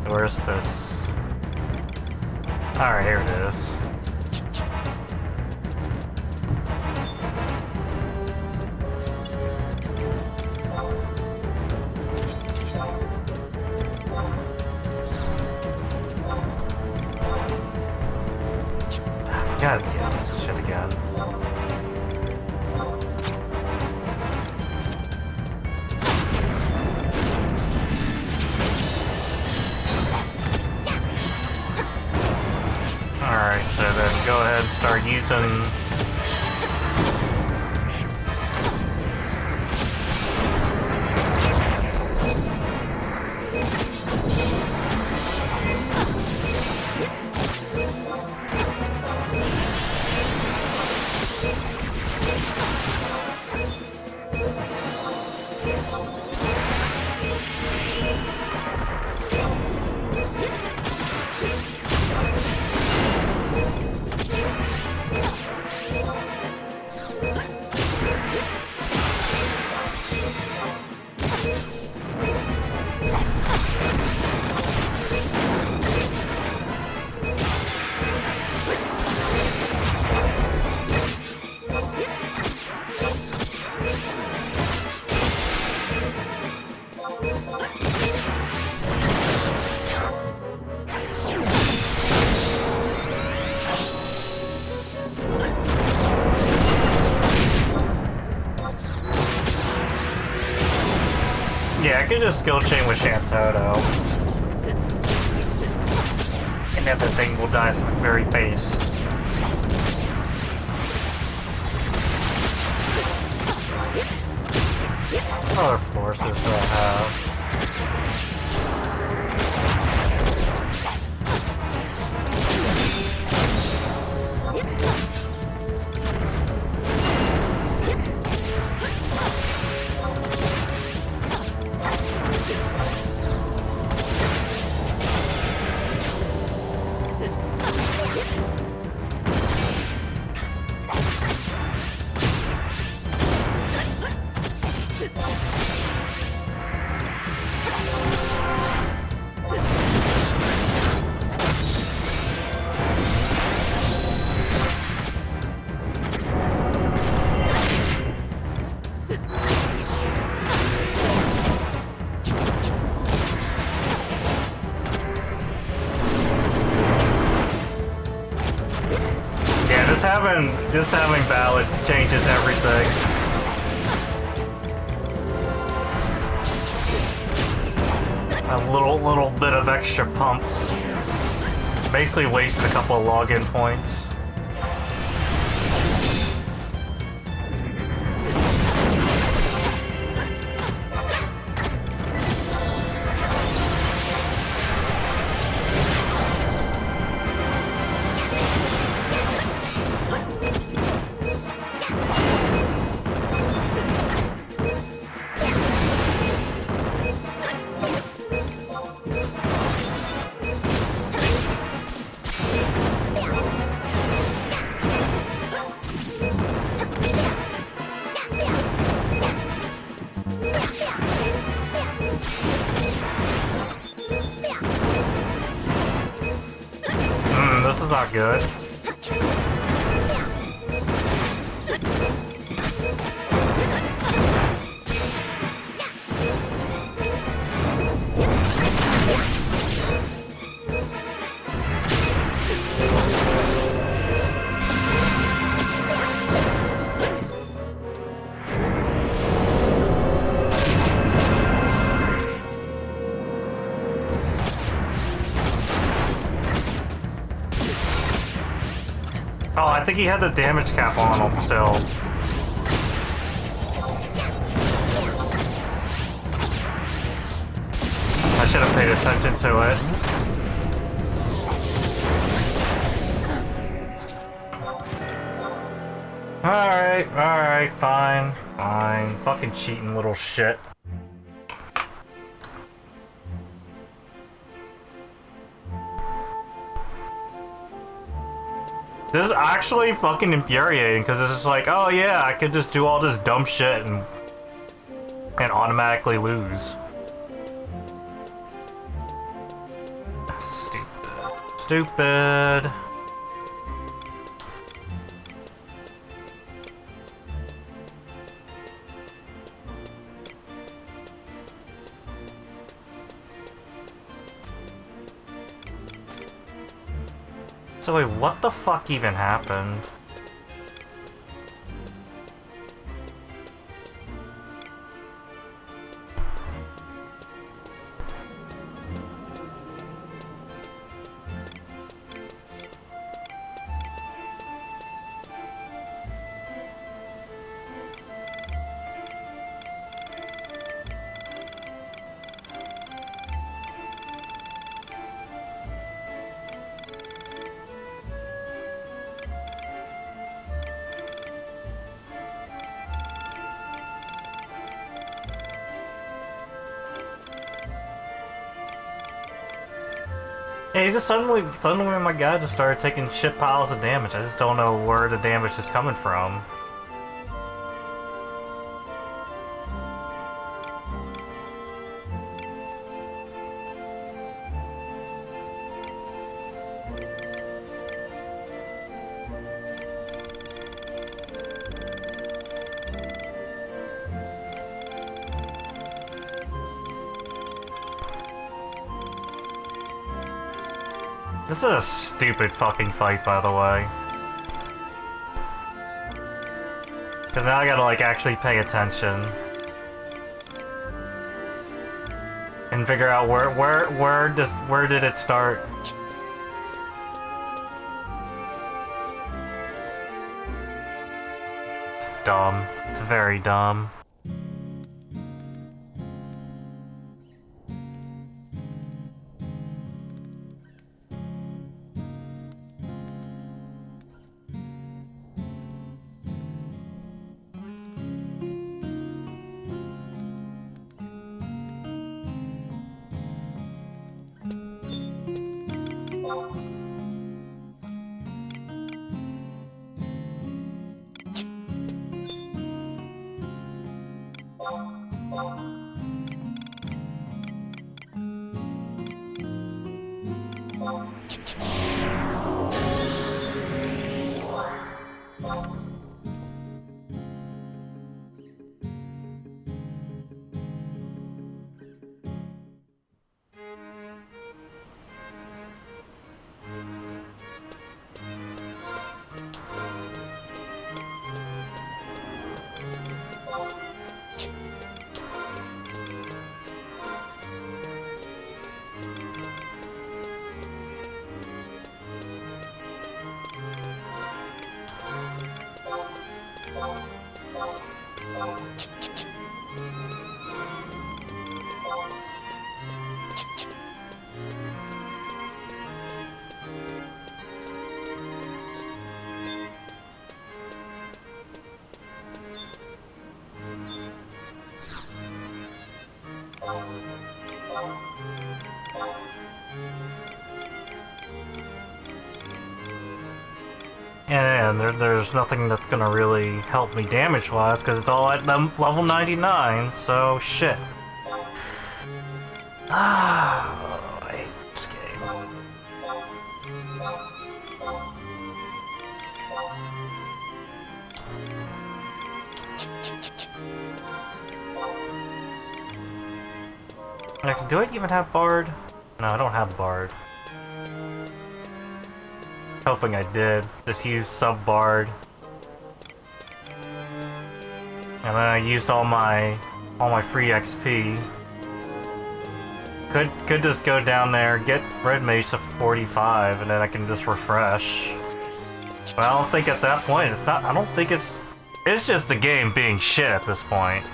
Where's this? Alright, here it is. God damn this shit again. Alright, so then go ahead and start using... Yeah, I could just skill chain with Shantotto. And then the thing will die from the very face. What other forces do I have? Just having ballad changes everything. A little bit of extra pump. Basically wasted a couple of login points. This is not good. Oh, I think he had the damage cap on him still. I should have paid attention to it. Alright, fine. Fine. Fucking cheating little shit. This is actually fucking infuriating because it's just like, oh yeah, I could just do all this dumb shit and automatically lose. Stupid. So wait, what the fuck even happened? Yeah, he's just suddenly my guy just started taking shit piles of damage. I just don't know where the damage is coming from. This is a stupid fucking fight, by the way. Because now I gotta, like, actually pay attention. And figure out where did it start? It's dumb. It's very dumb. And there's nothing that's gonna really help me damage-wise, because it's all at level 99, so shit. Ah, I hate this game. Like, do I even have Bard? No, I don't have Bard. Hoping I did. Just use sub Bard. And then I used all my free XP. Could just go down there, get Red Mage to 45, and then I can just refresh. But I don't think at that point it's not. I don't think it's just the game being shit at this point.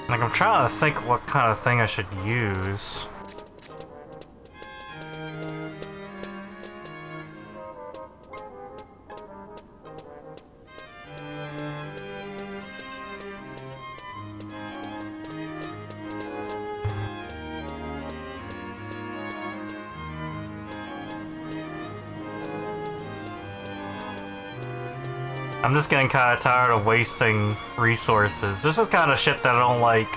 Like, I'm trying to think what kind of thing I should use. I'm just getting kind of tired of wasting resources. This is kind of shit that I don't like.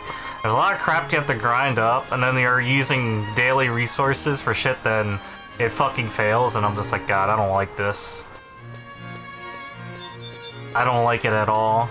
There's a lot of crap you have to grind up, and then you're using daily resources for shit, then it fucking fails, and I'm just like, God, I don't like this. I don't like it at all.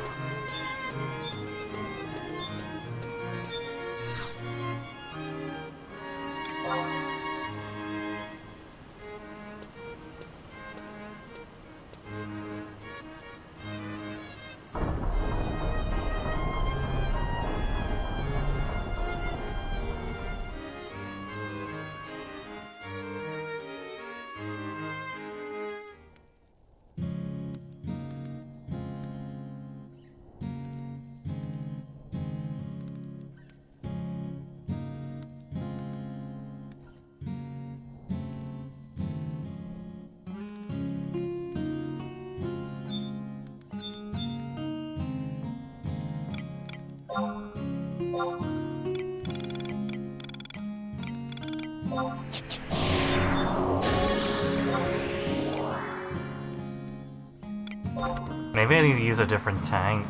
Maybe I need to use a different tank.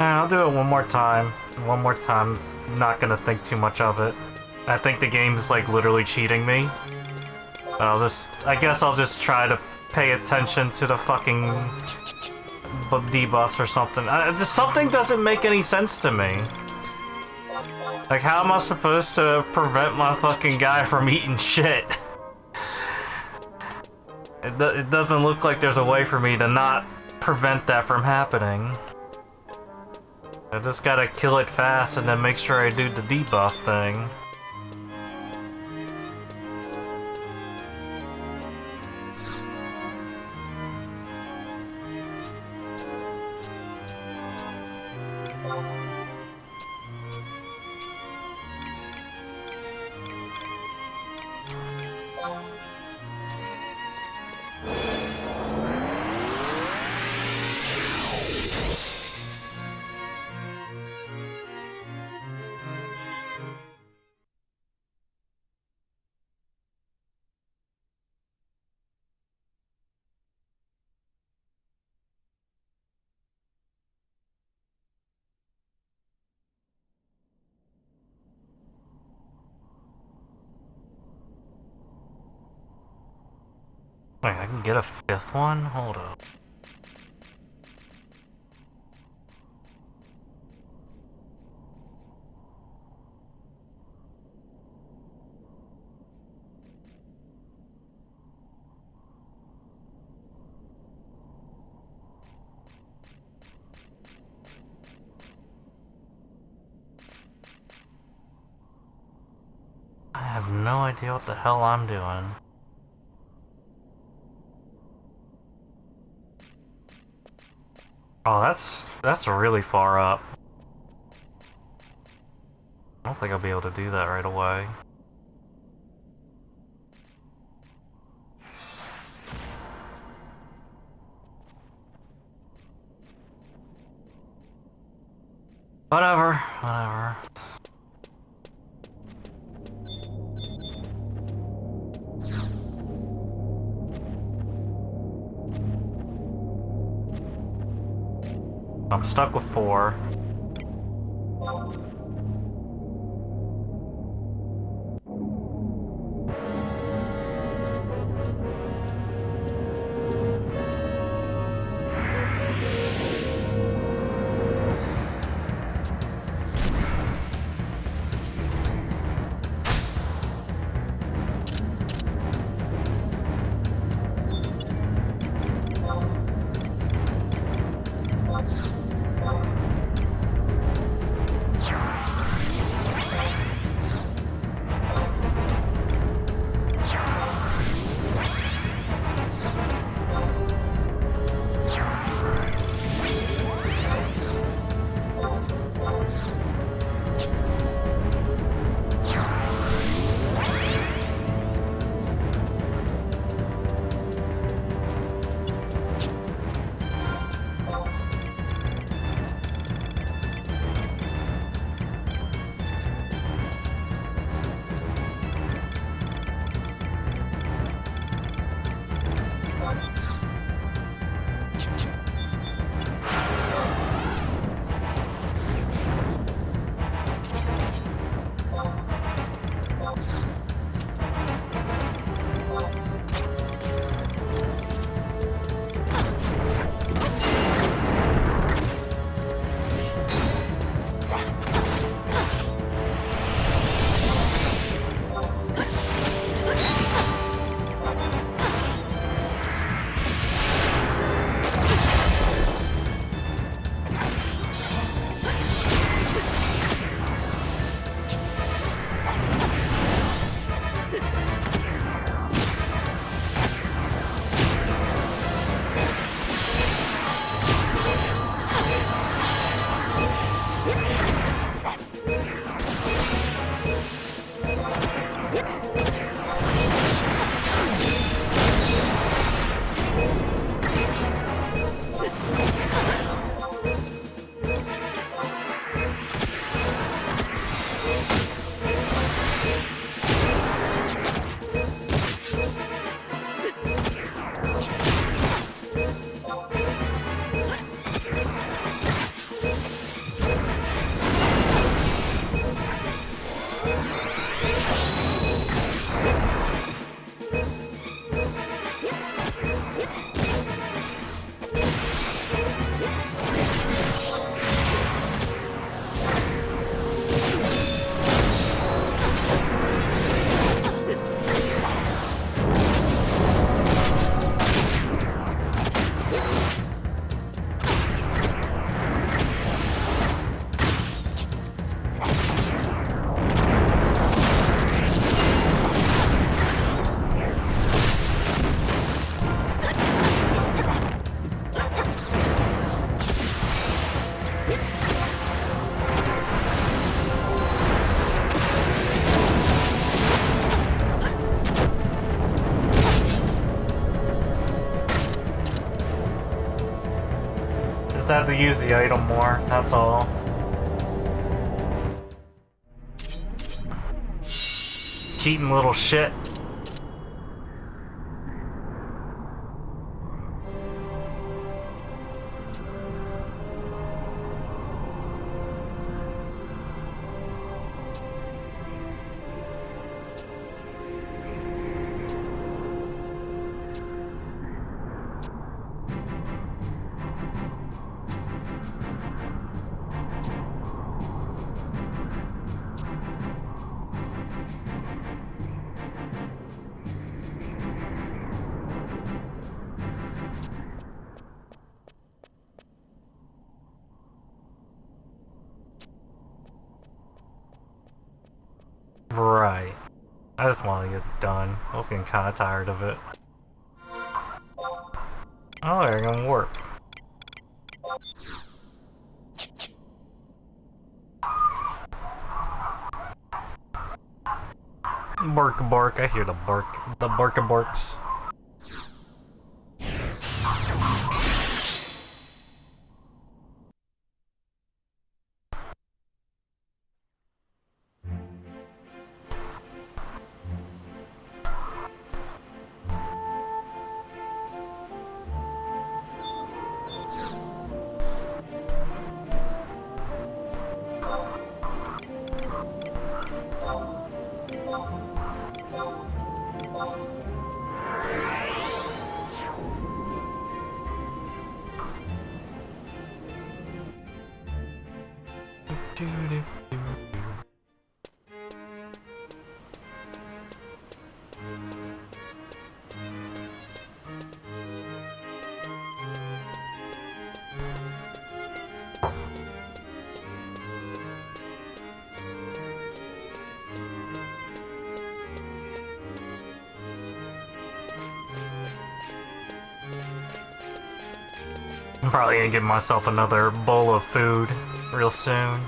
I'll do it one more time. One more time. Not gonna think too much of it. I think the game's like literally cheating me. I guess I'll just try to pay attention to the fucking debuffs or something. Something doesn't make any sense to me. Like, how am I supposed to prevent my fucking guy from eating shit? It doesn't look like there's a way for me to not prevent that from happening. I just gotta kill it fast and then make sure I do the debuff thing. Wait, I can get a fifth one? Hold up. I have no idea what the hell I'm doing. Oh, that's really far up. I don't think I'll be able to do that right away. Whatever, whatever. I'm stuck with 4. Just have to use the item more, that's all. Cheating little shit. Right. I just want to get it done. I was getting kind of tired of it. Oh, they're gonna work. Bark bark, I hear the bark. The barks. I'm probably gonna give myself another bowl of food real soon.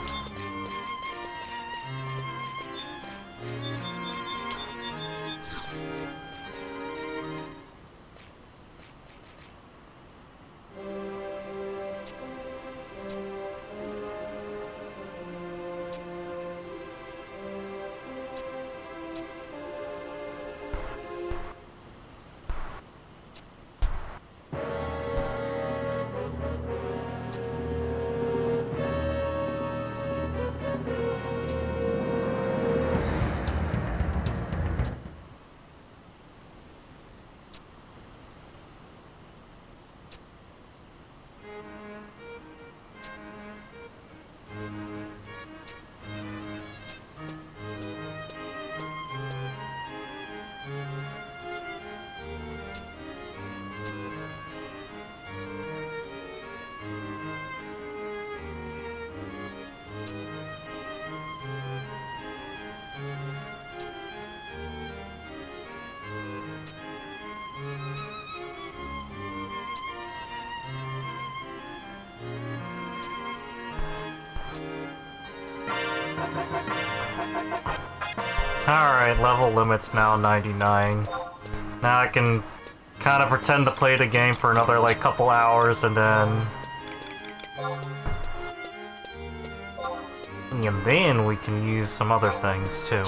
Alright, level limit's now 99. Now I can kind of pretend to play the game for another, like, couple hours, and then... And then we can use some other things, too.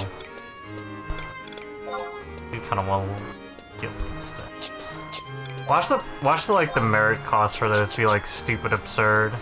We kind of want to get these things. Watch the, like, the merit cost for those be, like, stupid absurd.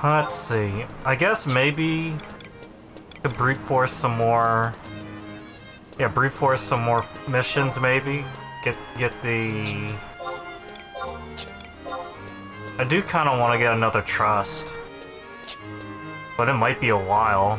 Let's see. I guess maybe to brute force some more. Yeah, brute force some more missions. Maybe get the. I do kind of want to get another trust, but it might be a while.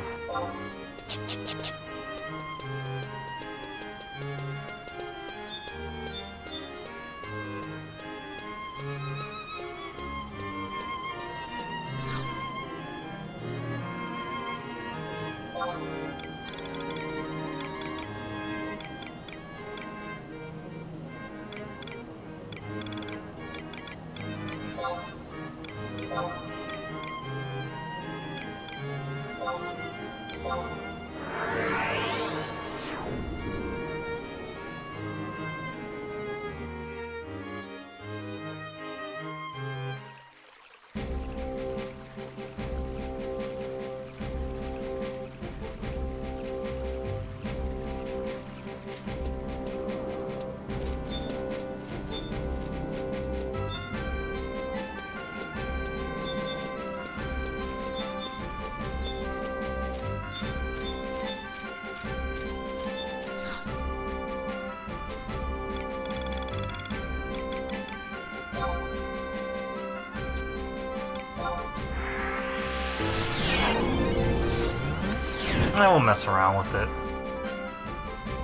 I will mess around with it.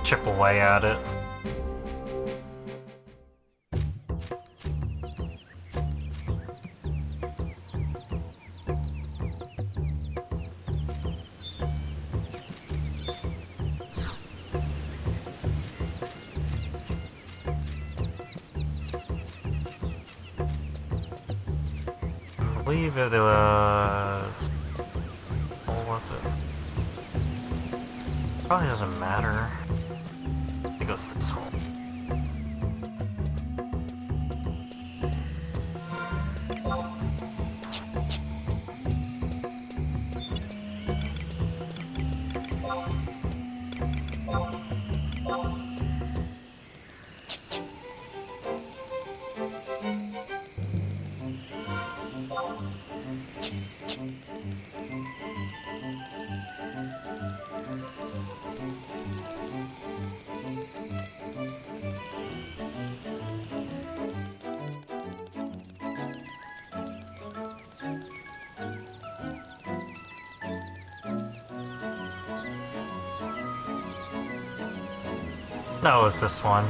Chip away at it. I believe it was... What was it? Probably doesn't matter. I think it's this hole. No, it's this one.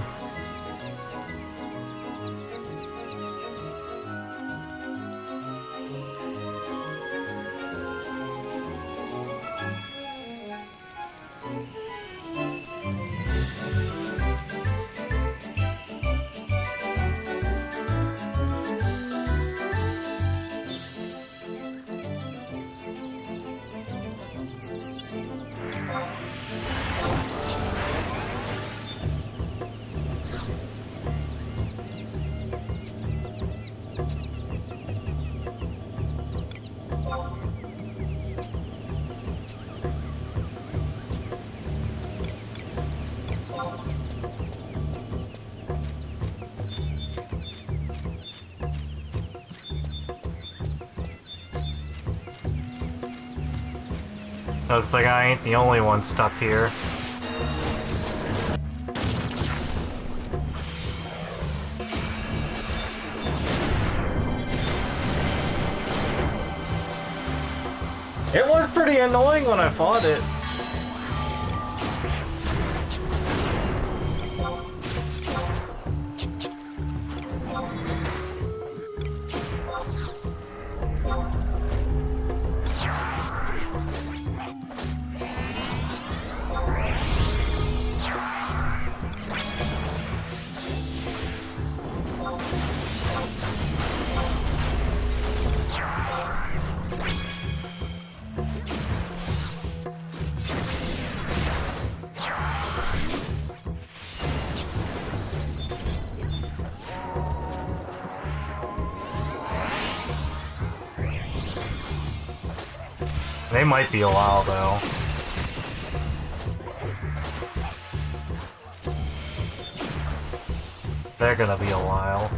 Looks like I ain't the only one stuck here. It was pretty annoying when I fought it. They might be a while, though. They're gonna be a while.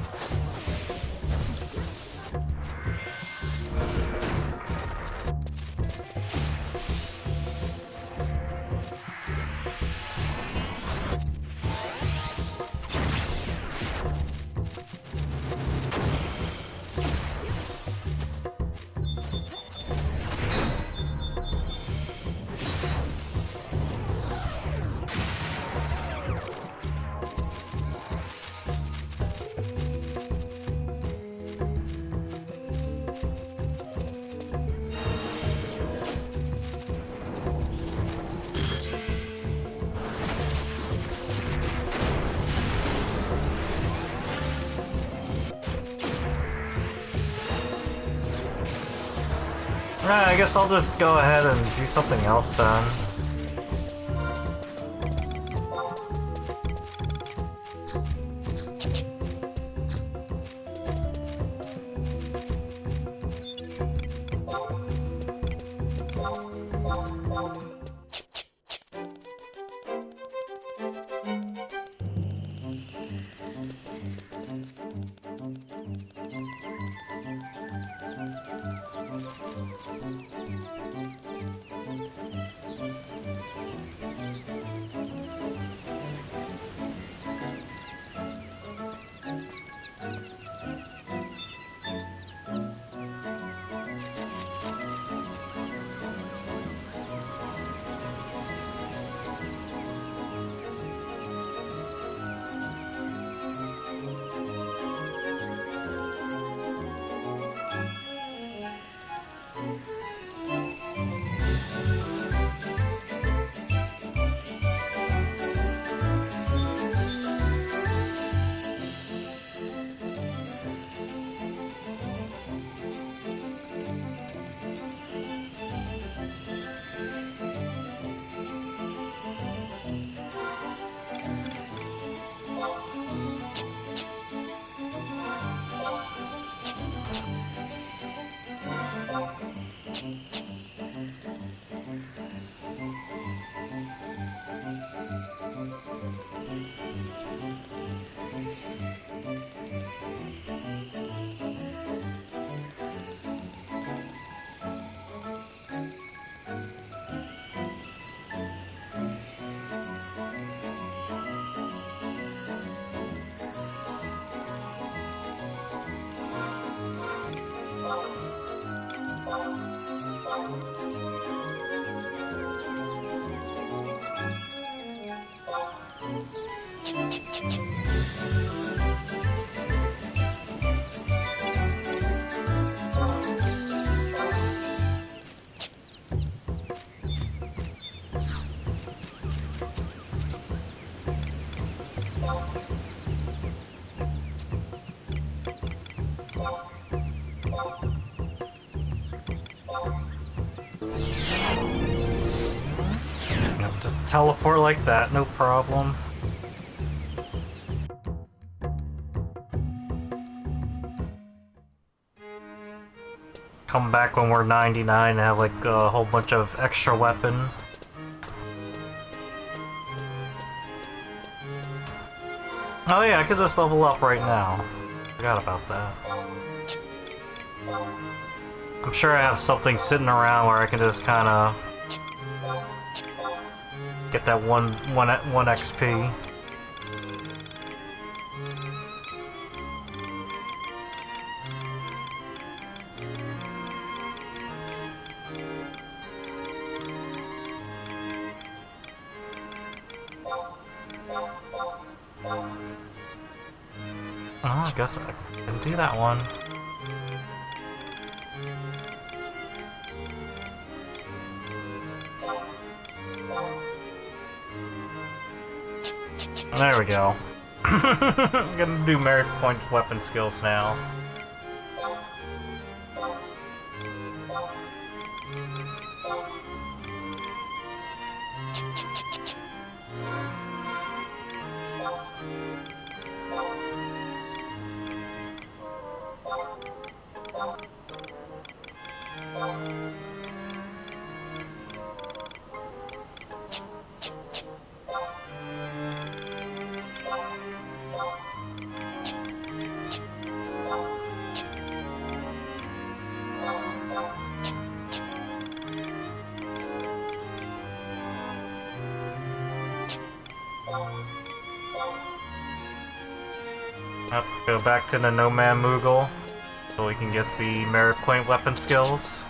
Alright, I guess I'll just go ahead and do something else then. Just teleport like that, no problem. Come back when we're 99 and have like a whole bunch of extra weapon. Oh yeah, I could just level up right now. Forgot about that. I'm sure I have something sitting around where I can just kind of get that one XP. Oh, I guess I can do that one. There we go. I'm gonna do merit point weapon skills now. Go back to the No Man Moogle so we can get the merit point weapon skills.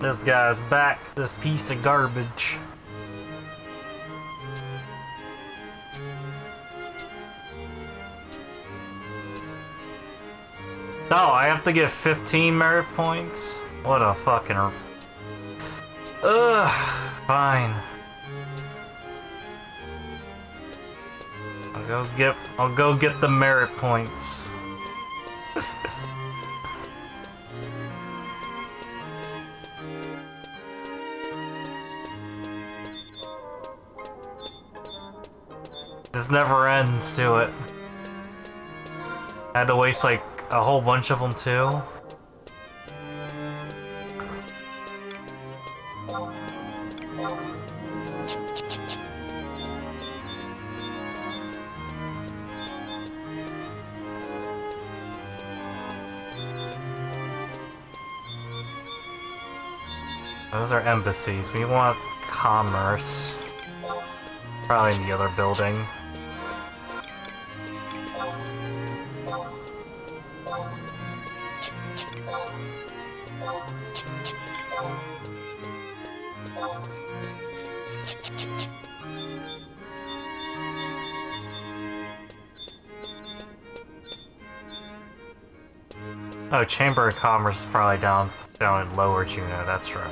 This guy's back, this piece of garbage. Oh, I have to get 15 merit points? What a fucking... Ugh, fine. I'll go get the merit points. This never ends, do it. I had to waste like a whole bunch of them too. Those are embassies. We want commerce. Probably in the other building. Oh, Chamber of Commerce is probably down in Lower Juneau, that's right.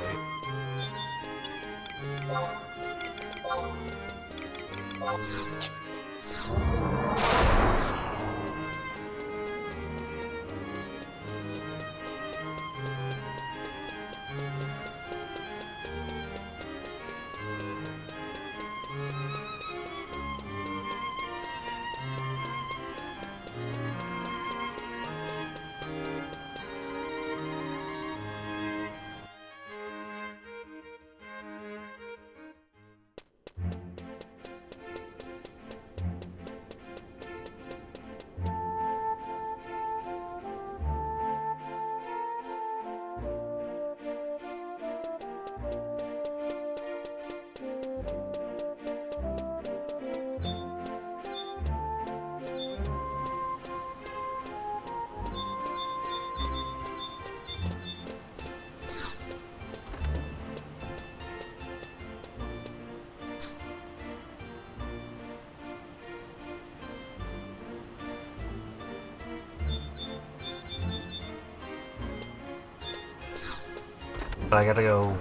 But I gotta go...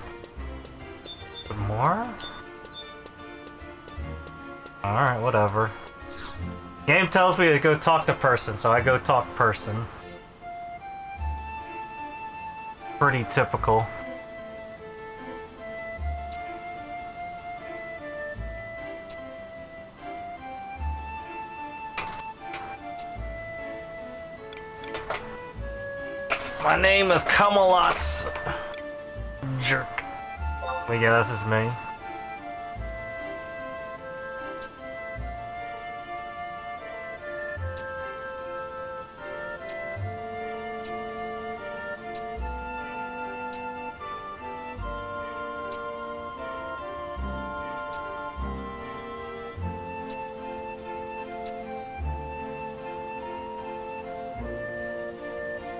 some more? Alright, whatever. Game tells me to go talk to person, so I go talk person. Pretty typical. My name is Kamalotz. Jerk. But yeah, this is me.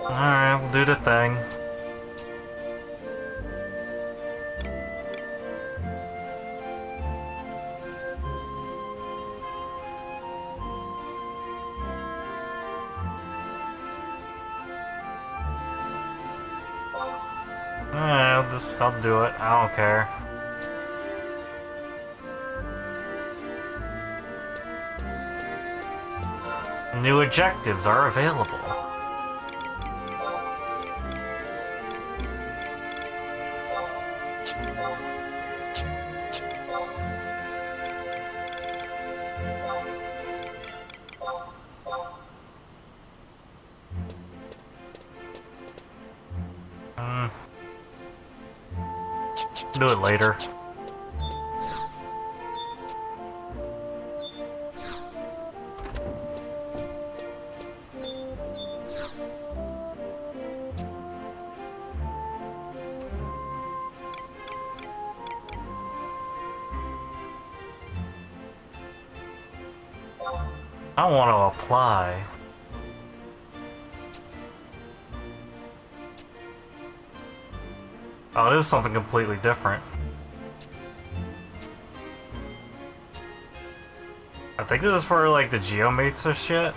Alright, we'll do the thing. I'll do it. I don't care. New objectives are available. Do it later. I want to apply. Oh, this is something completely different. I think this is for, like, the geomates or shit.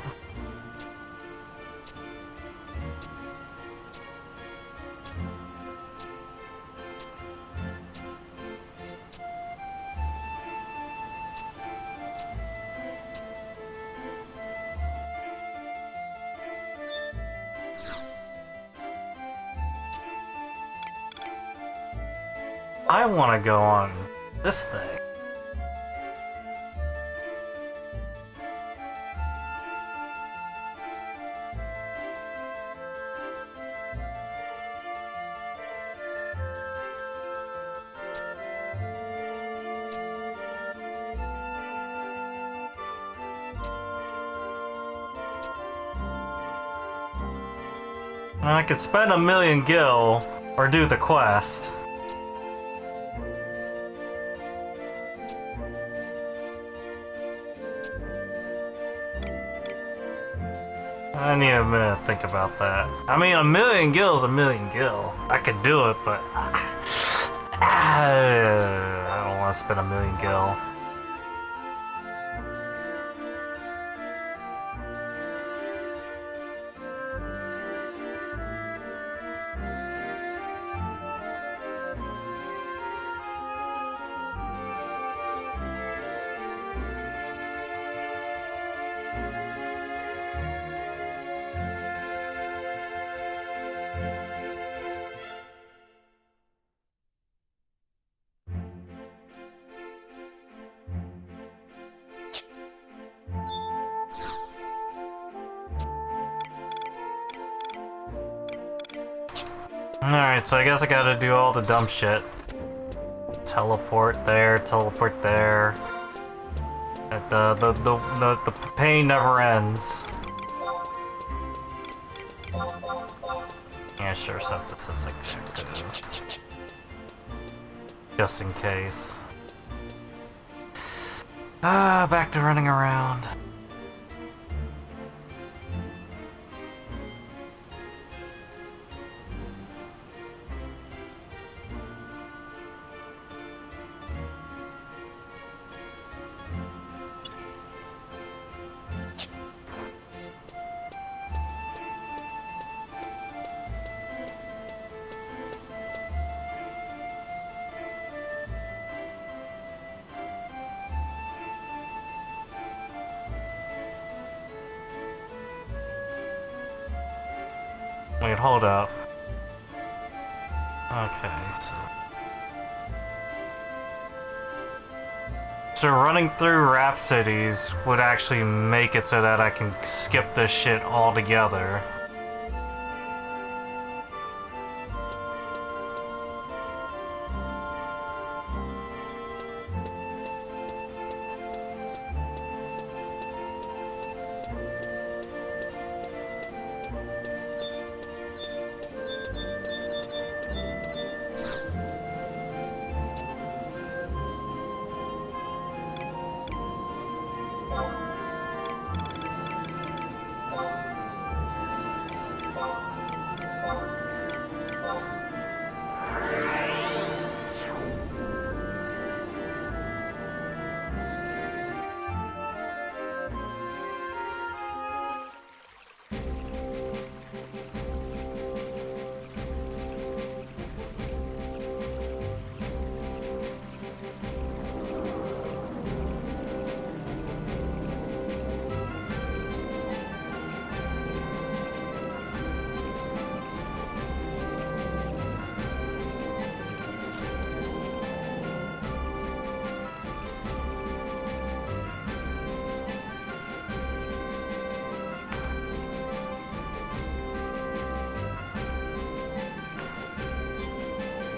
I want to go on this thing. I could spend 1,000,000 gil or do the quest. I need a minute to think about that. I mean, a million gil is a million gil. I could do it, but I don't want to spend a million gil. Alright, so I guess I gotta do all the dumb shit. Teleport there, teleport there. The pain never ends. Yeah, sure, synthesis objective. Just in case. Back to running around. Wait, hold up. Okay, so... So running through Rhapsodies would actually make it so that I can skip this shit altogether.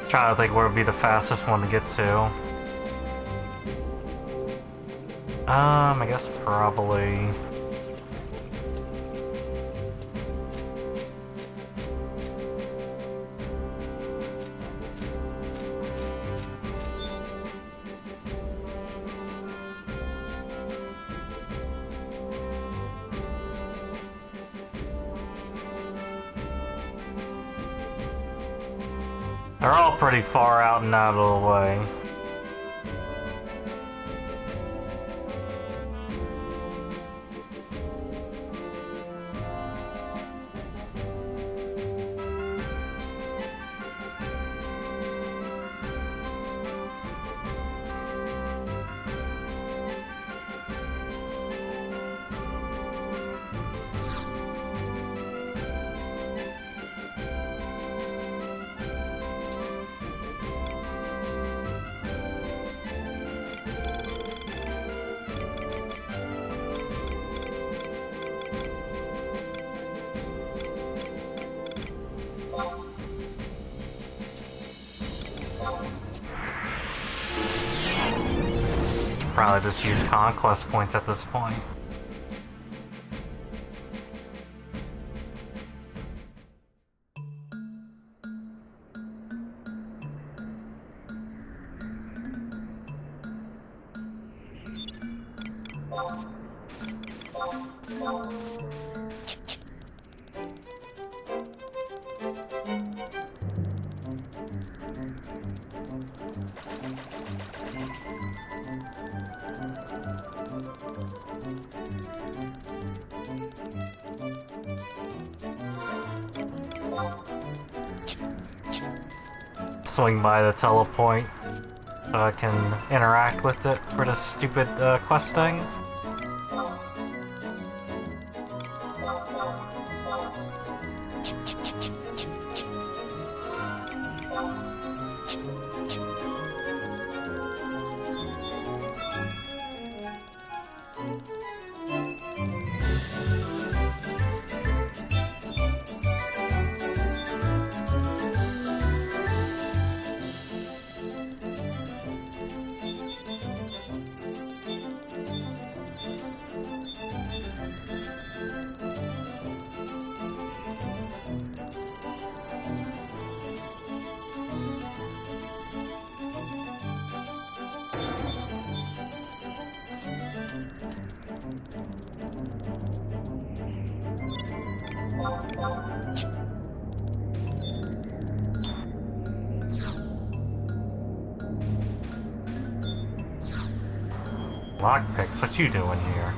Trying to think where would be the fastest one to get to. I guess probably... They're all pretty far out and out of the way. Probably just use conquest points at this point. Swing by the telepoint so I can interact with it for this stupid questing. Lockpicks, what you doing here?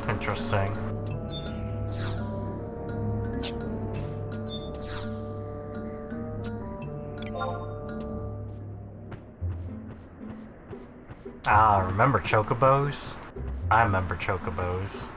Interesting. Ah, remember chocobos? I remember chocobos.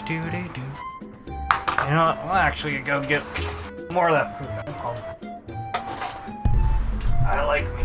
Do. You know what? I'll actually go get more of that food. I'm hungry. I like me.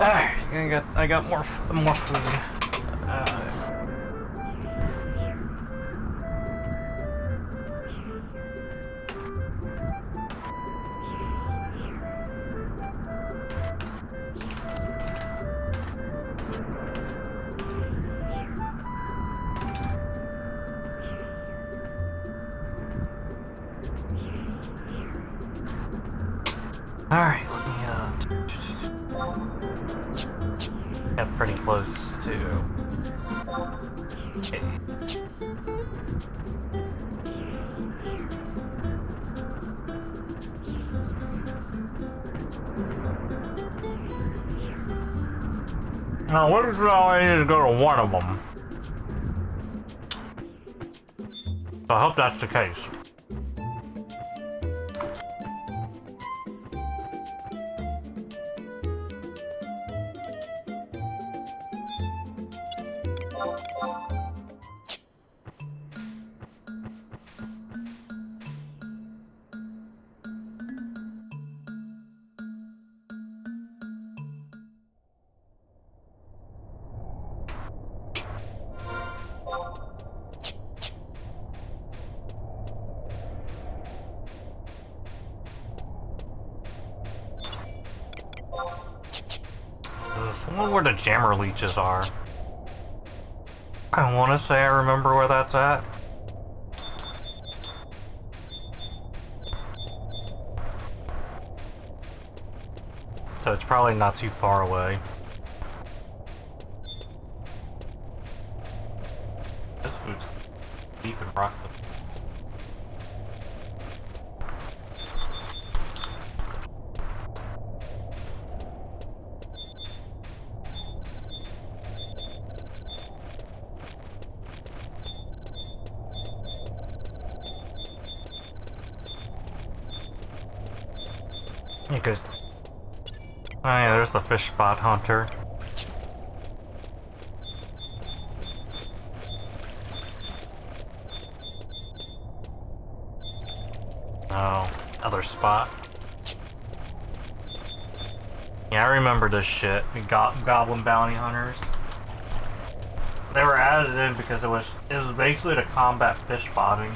Alright, I got more food. Alright, let me get pretty close to. Okay. Now, what if I need to go to one of them? So I hope that's the case. I wonder where the jammer leeches are. I want to say I remember where that's at. So it's probably not too far away. This food's deep and rotten. Because oh yeah, there's the fish spot hunter. Oh, other spot. Yeah, I remember this shit. We got goblin bounty hunters. They were added in because it was basically to combat fish spotting.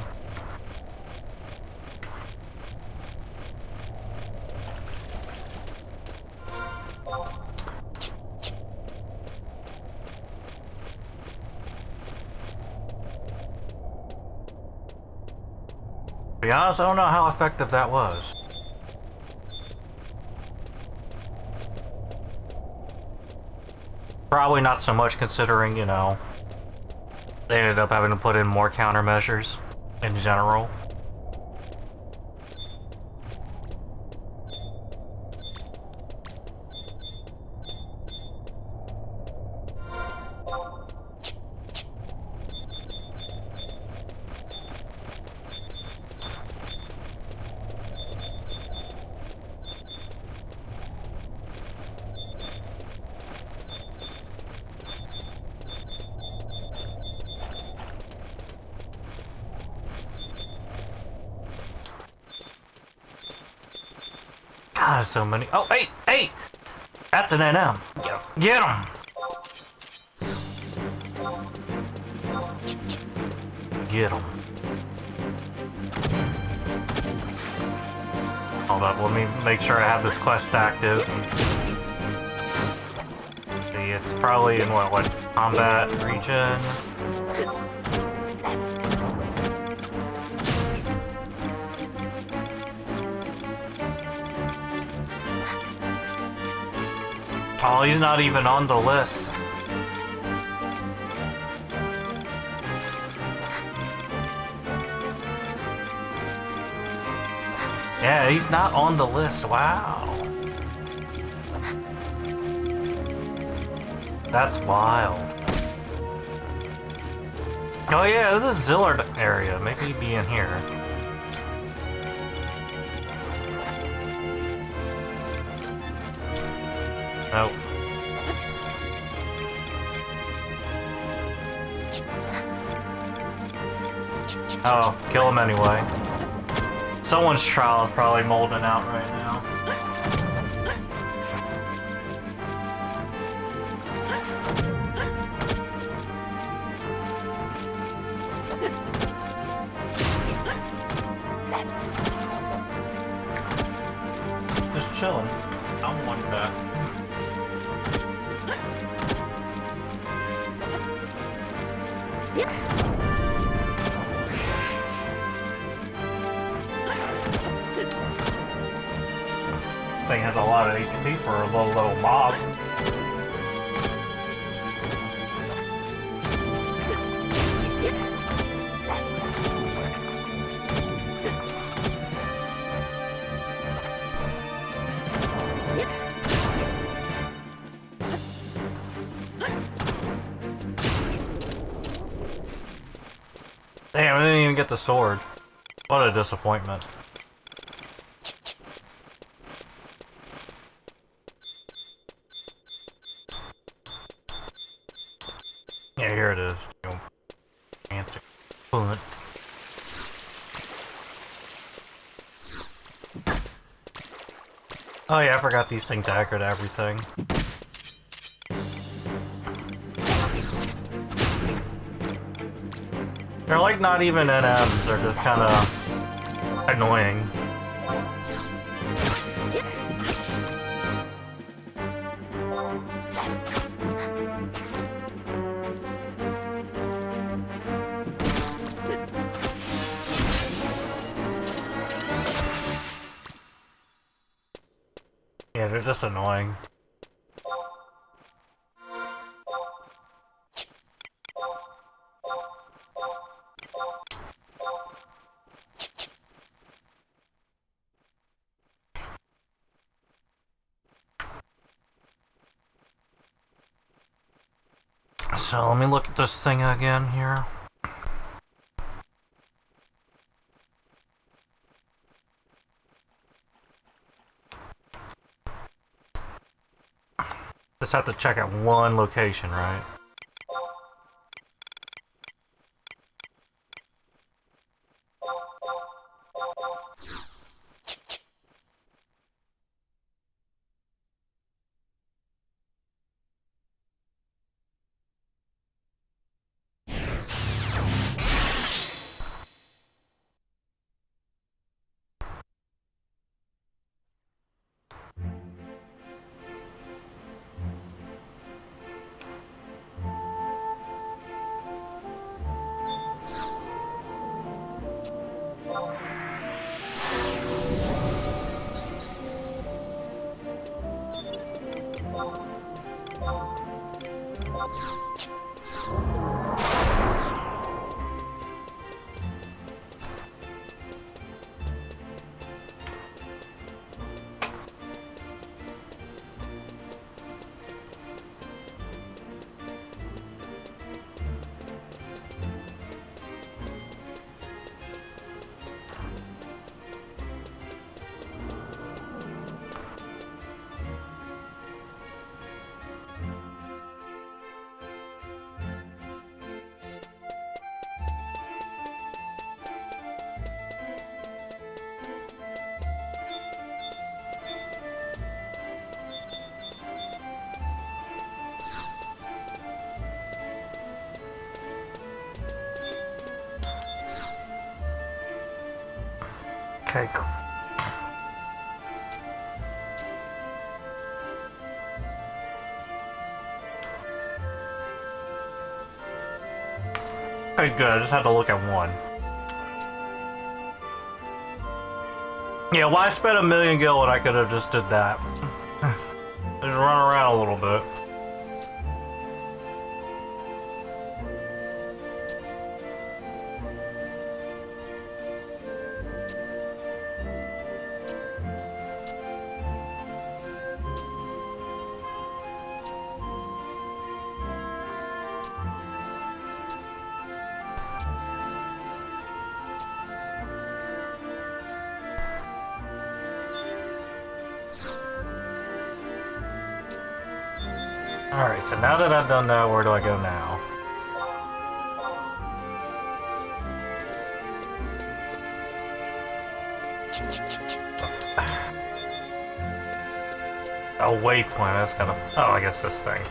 To be honest, I don't know how effective that was. Probably not so much considering, you know, they ended up having to put in more countermeasures in general. God, so many. Oh, hey, hey! That's an NM. Get him! Get him. Hold up, let me make sure I have this quest active. See, it's probably in what combat region? Oh, he's not even on the list. Yeah, he's not on the list. Wow. That's wild. Oh yeah, this is Zillard area. Maybe he'd be in here. Nope. Oh, kill him anyway. Someone's trial is probably molding out right now. chilling. I'm one that. Thing has a lot of HP for a little mob. Damn, I didn't even get the sword. What a disappointment. Yeah, here it is. Answer. Oh yeah, I forgot these things accurate everything. They're like not even NMs, they're just kind of annoying. Yeah, they're just annoying. So let me look at this thing again here. Just have to check out one location, right? Okay, cool. Okay, good. I just had to look at one. Yeah, why spend a million gil when I could have just did that? Just run around a little bit. Alright, so now that I've done that, where do I go now? A waypoint, that's kind of... Oh, I guess this thing.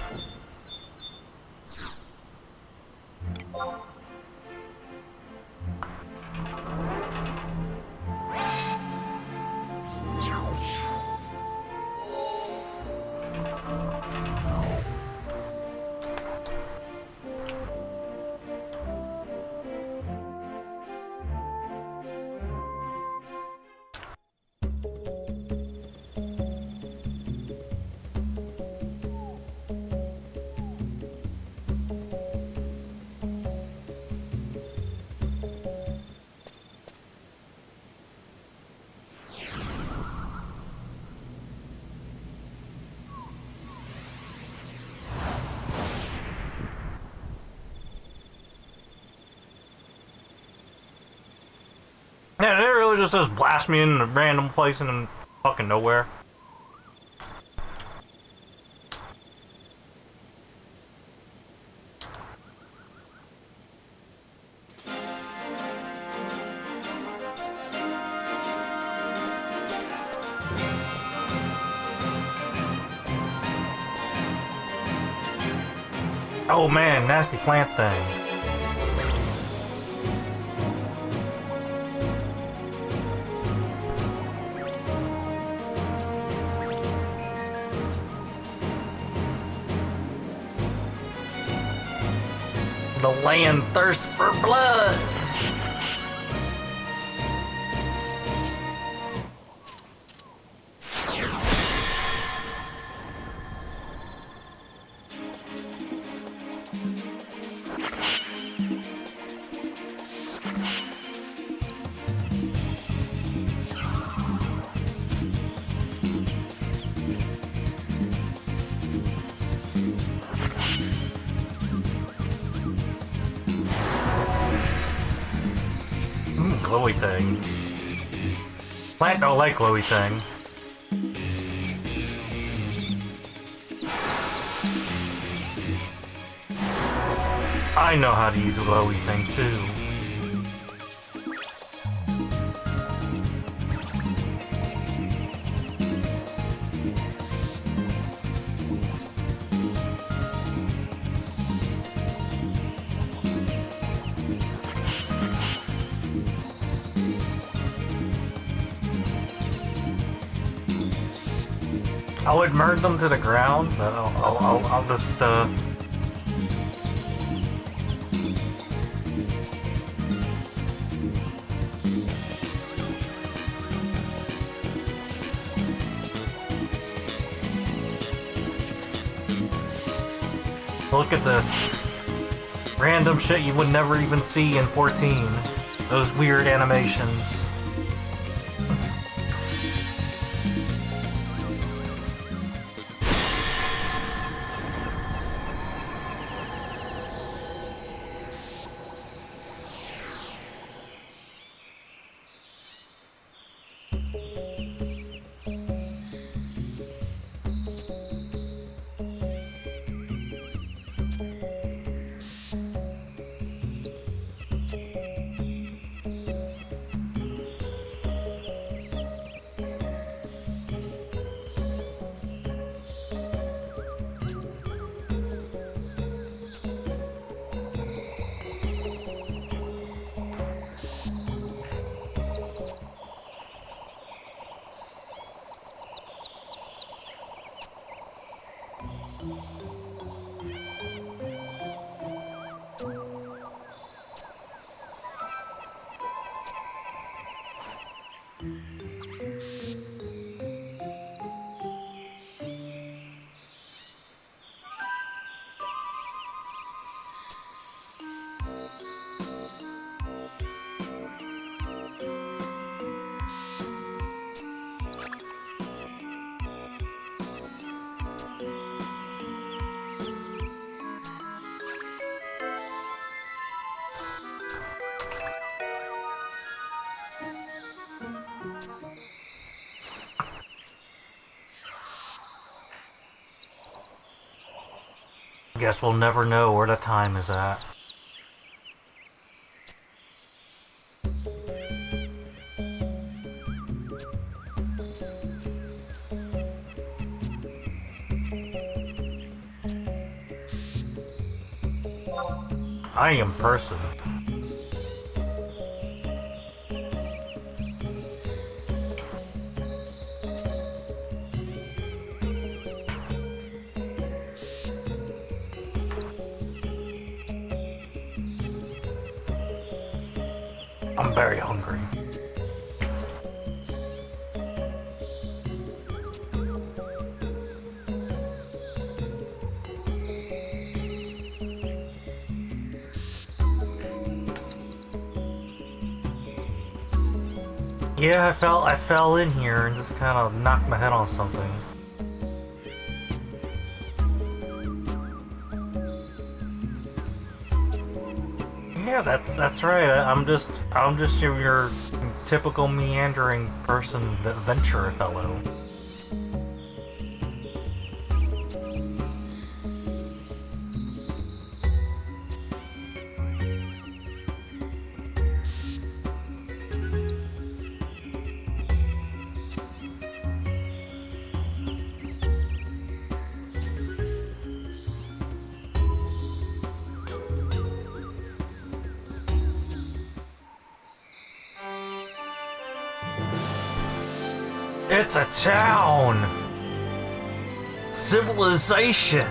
it just blast me in a random place in fucking nowhere. Oh man, nasty plant things. The land thirsts for blood. Glowy thing. Plant don't like glowy thing. I know how to use a glowy thing too. I would burn them to the ground, but I'll just look at this. Random shit you would never even see in 14. Those weird animations. Guess we'll never know where the time is at. I am person. I'm very hungry. Yeah, I fell in here and just kind of knocked my head on something. Yeah, that's right. I'm just your typical meandering person adventurer fellow. It's a town! Civilization!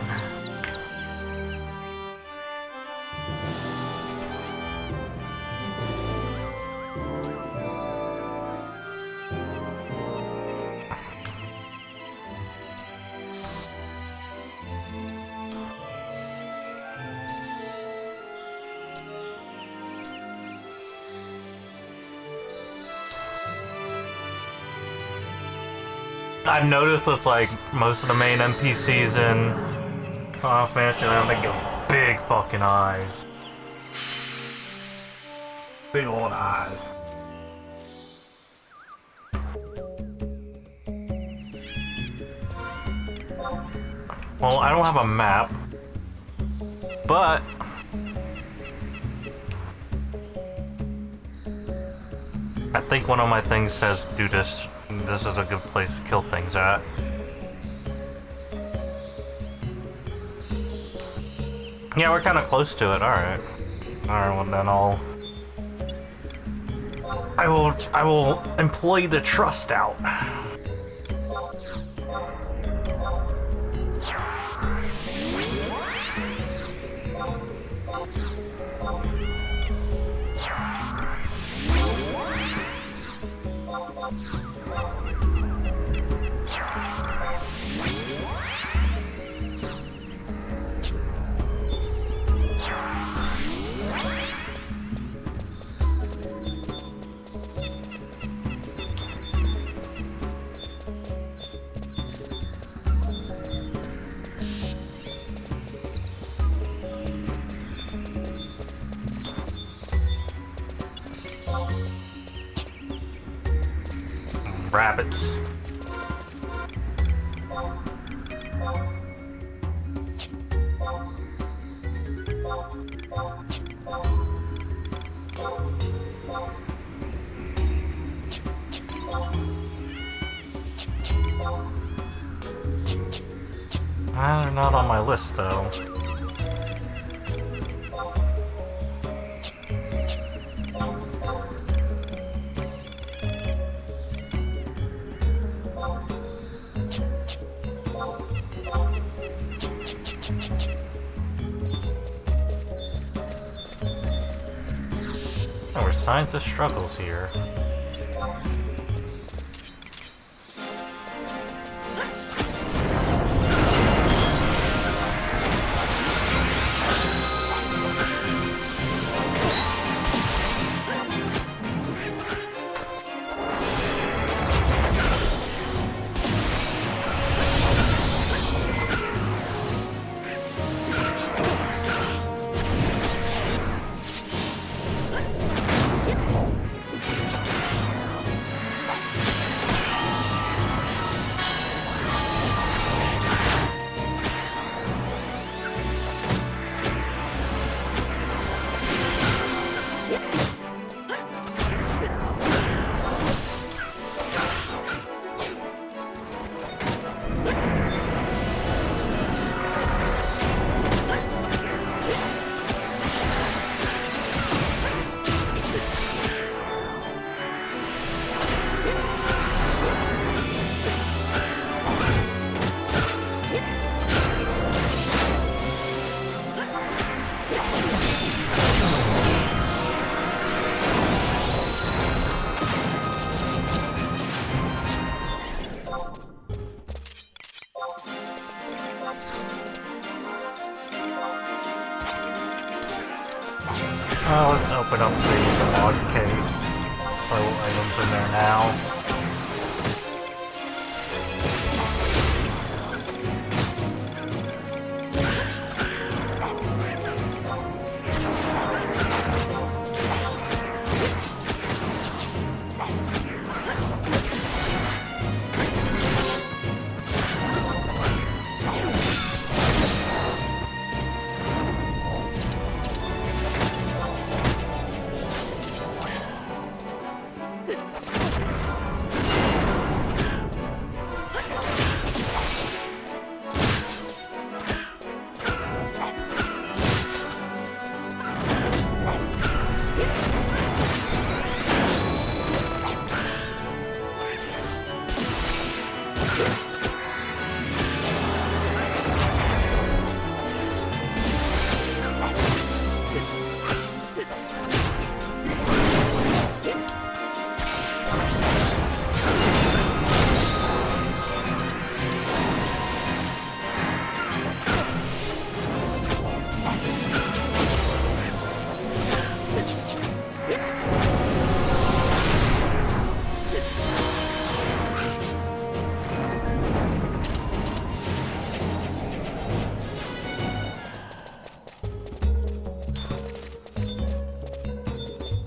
I've noticed with like most of the main NPCs in Final Fantasy, they get big fucking eyes. Big old eyes. Well, I don't have a map, but I think one of my things says do this. This is a good place to kill things at. Yeah, we're kind of close to it. All right. Well then I will employ the trust out. Rabbits. They're not on my list though. There were signs of struggles here. Let's open up the log case. Throw items in there now.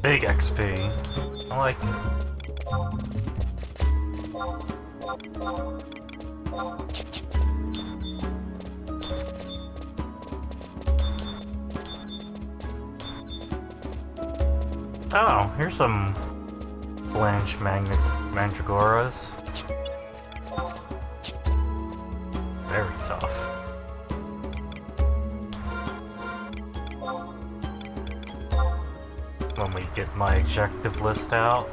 Big XP. I like it. Oh, here's some Blanche Mandragoras. Very tough. When we get my objective list out.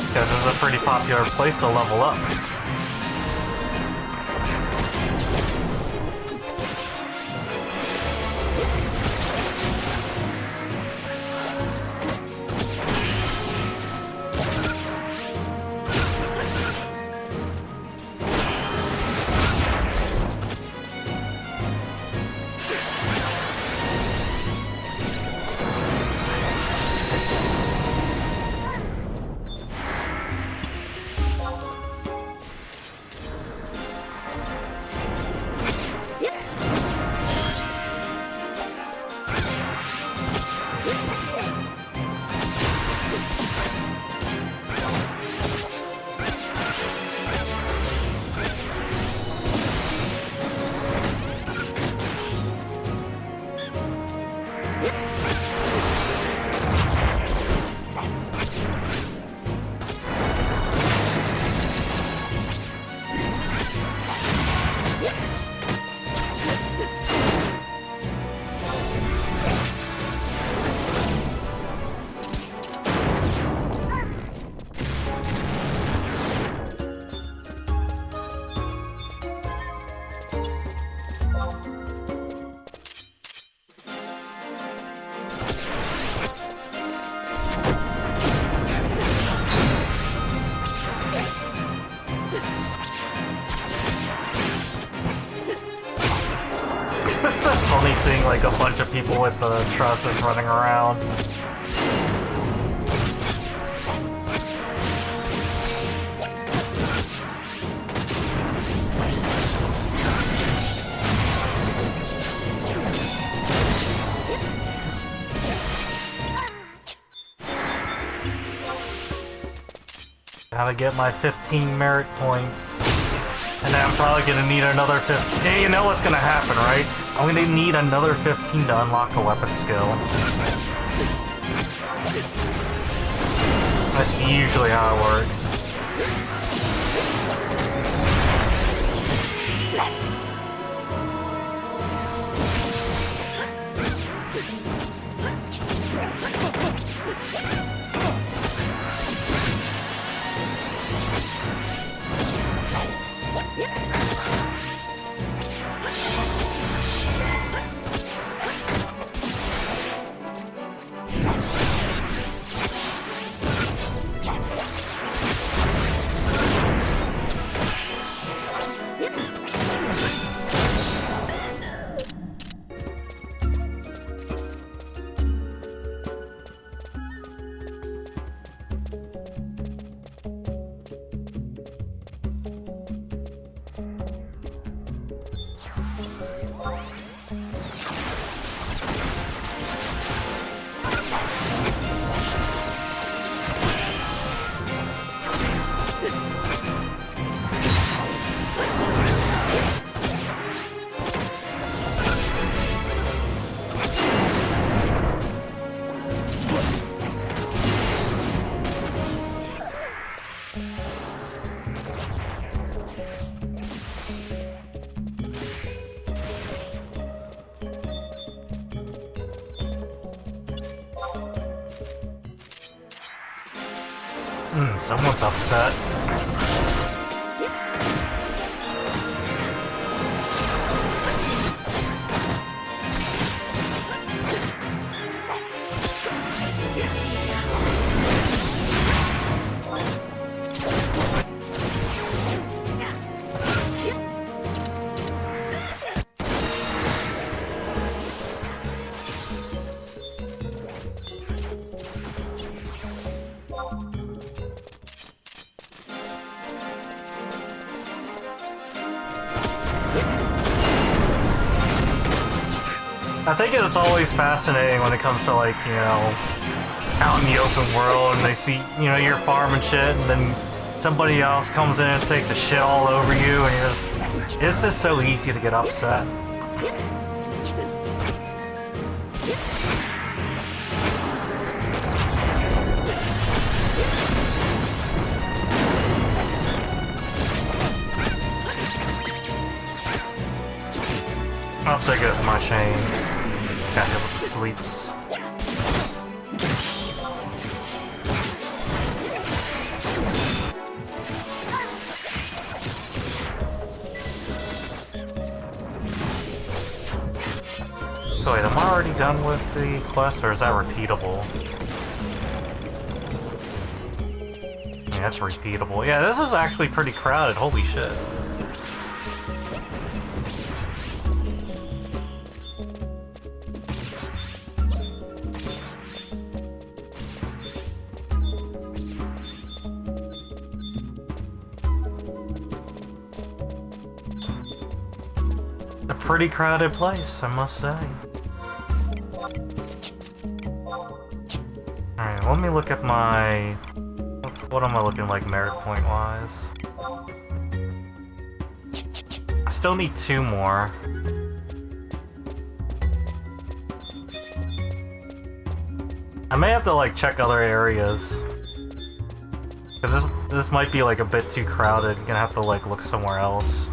Because it's a pretty popular place to level up. It's just funny seeing like a bunch of people with the trusses running around. Gotta get my 15 merit points. And then I'm probably gonna need another 15. Hey, you know what's gonna happen, right? I'm gonna need another 15 to unlock a weapon skill. That's usually how it works. Someone's upset. I think it's always fascinating when it comes to, like, you know, out in the open world and they see, you know, your farm and shit, and then somebody else comes in and takes a shit all over you, and it's just so easy to get upset. I'll take it as my chain. Got hit with the sleeps. So wait, am I already done with the quest, or is that repeatable? Yeah, that's repeatable. Yeah, this is actually pretty crowded, holy shit. Pretty crowded place, I must say. Alright, let me look at my... What am I looking like merit point wise? I still need 2 more. I may have to like check other areas. Cause this might be like a bit too crowded. I'm gonna have to like look somewhere else.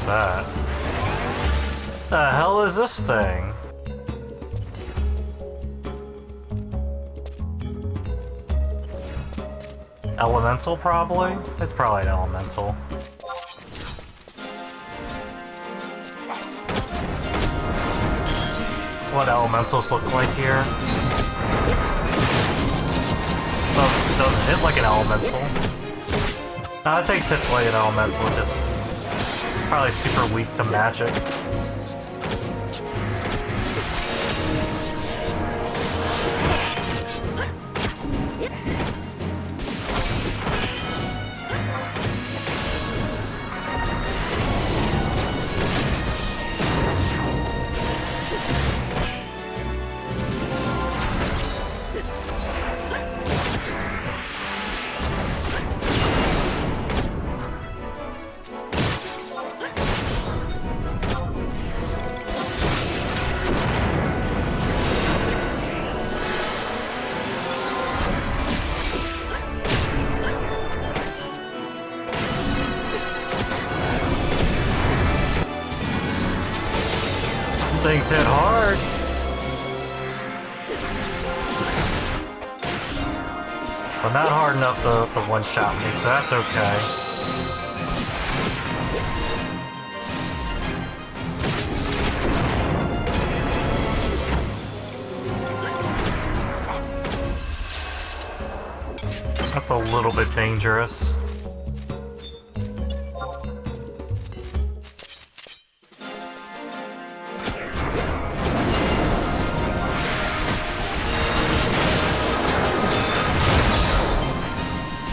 That? The hell is this thing? Elemental, probably? It's probably an elemental. That's what elementals look like here. Doesn't hit like an elemental. No, it takes it like an elemental, just... Probably super weak to magic. Things hit hard. But not hard enough to one-shot me, so that's okay. That's a little bit dangerous.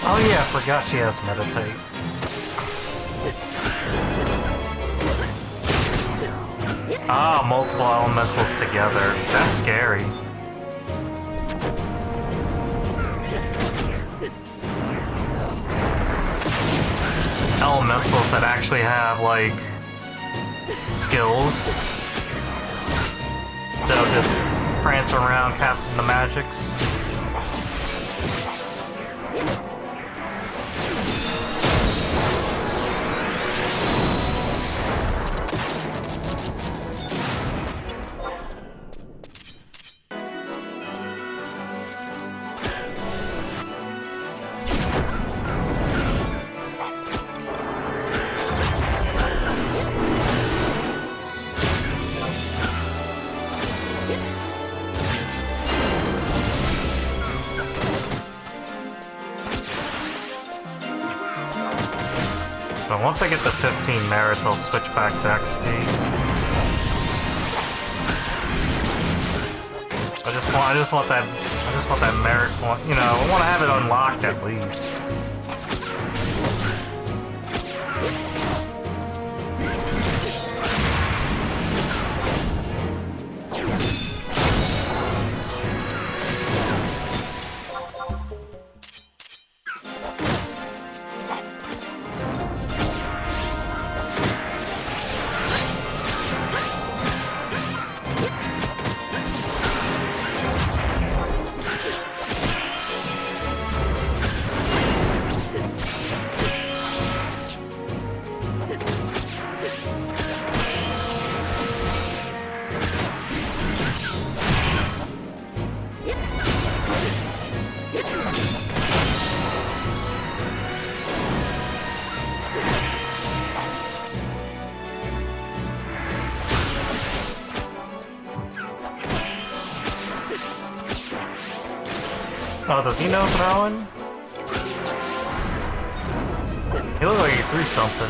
Oh yeah, I forgot she has meditate. Ah, multiple elementals together. That's scary. Elementals that actually have, like, skills. They'll just prance around casting the magics. So once I get the 15 merit, I'll switch back to XP. I just want that merit one. You know, I want to have it unlocked at least. Oh, does he know throwing? He looked like he threw something.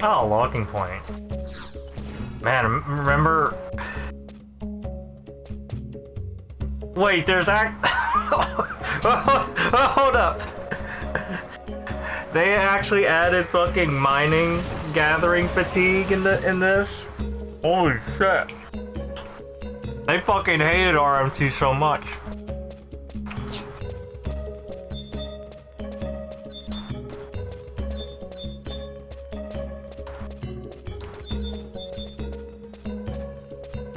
Oh, logging point. Man, remember... Wait, there's hold up! They actually added fucking mining gathering fatigue in this? Holy shit. They fucking hated RM2 so much.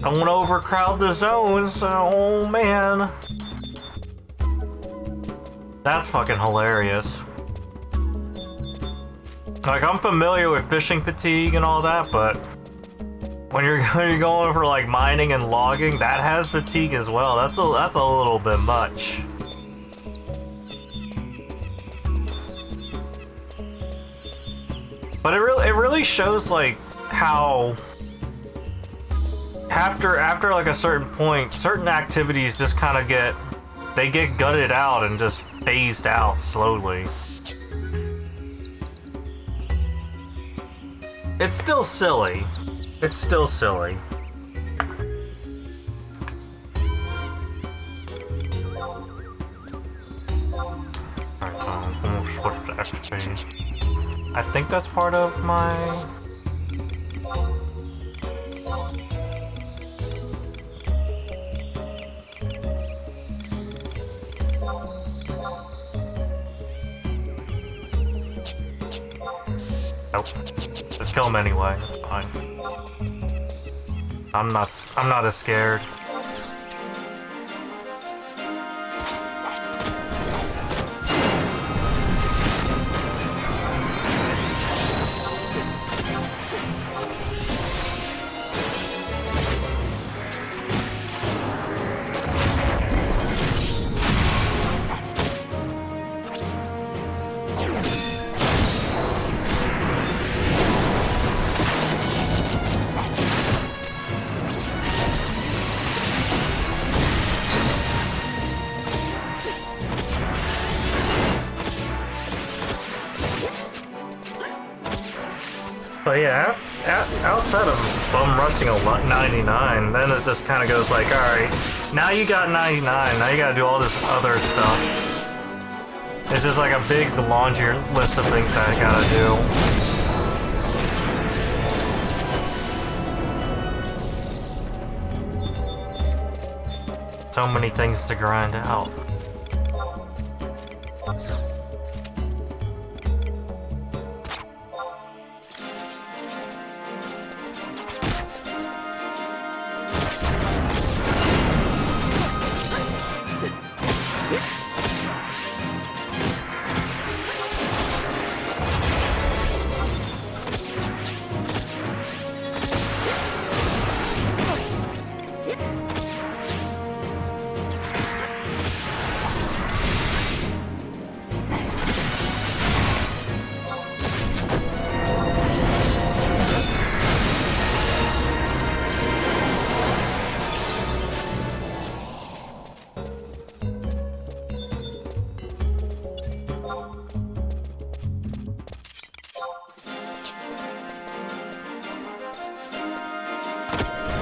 I want to overcrowd the zones, oh man. That's fucking hilarious. Like, I'm familiar with fishing fatigue and all that, but when you're going for like mining and logging, that has fatigue as well. That's a little bit much. But it really shows like how after like a certain point, certain activities just kind of get gutted out and just phased out slowly. It's still silly. It's still silly. Alright, I'm gonna switch to XP. I think that's part of my... Nope. Just kill him anyway. It's fine. I'm not as scared. But yeah, outside of bum rushing a 99, then it just kind of goes like, alright, now you got 99, now you gotta do all this other stuff. It's just like a big laundry list of things I gotta do. So many things to grind out.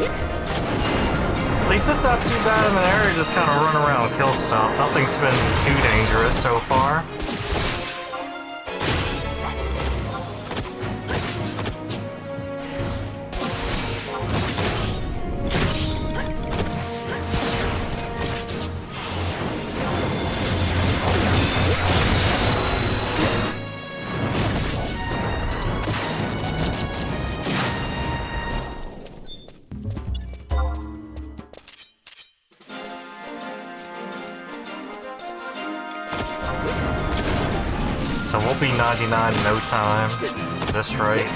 At least it's not too bad in the area, just kind of run around and kill stuff. Nothing's been too dangerous so far. So we'll be 99 in no time. At this rate.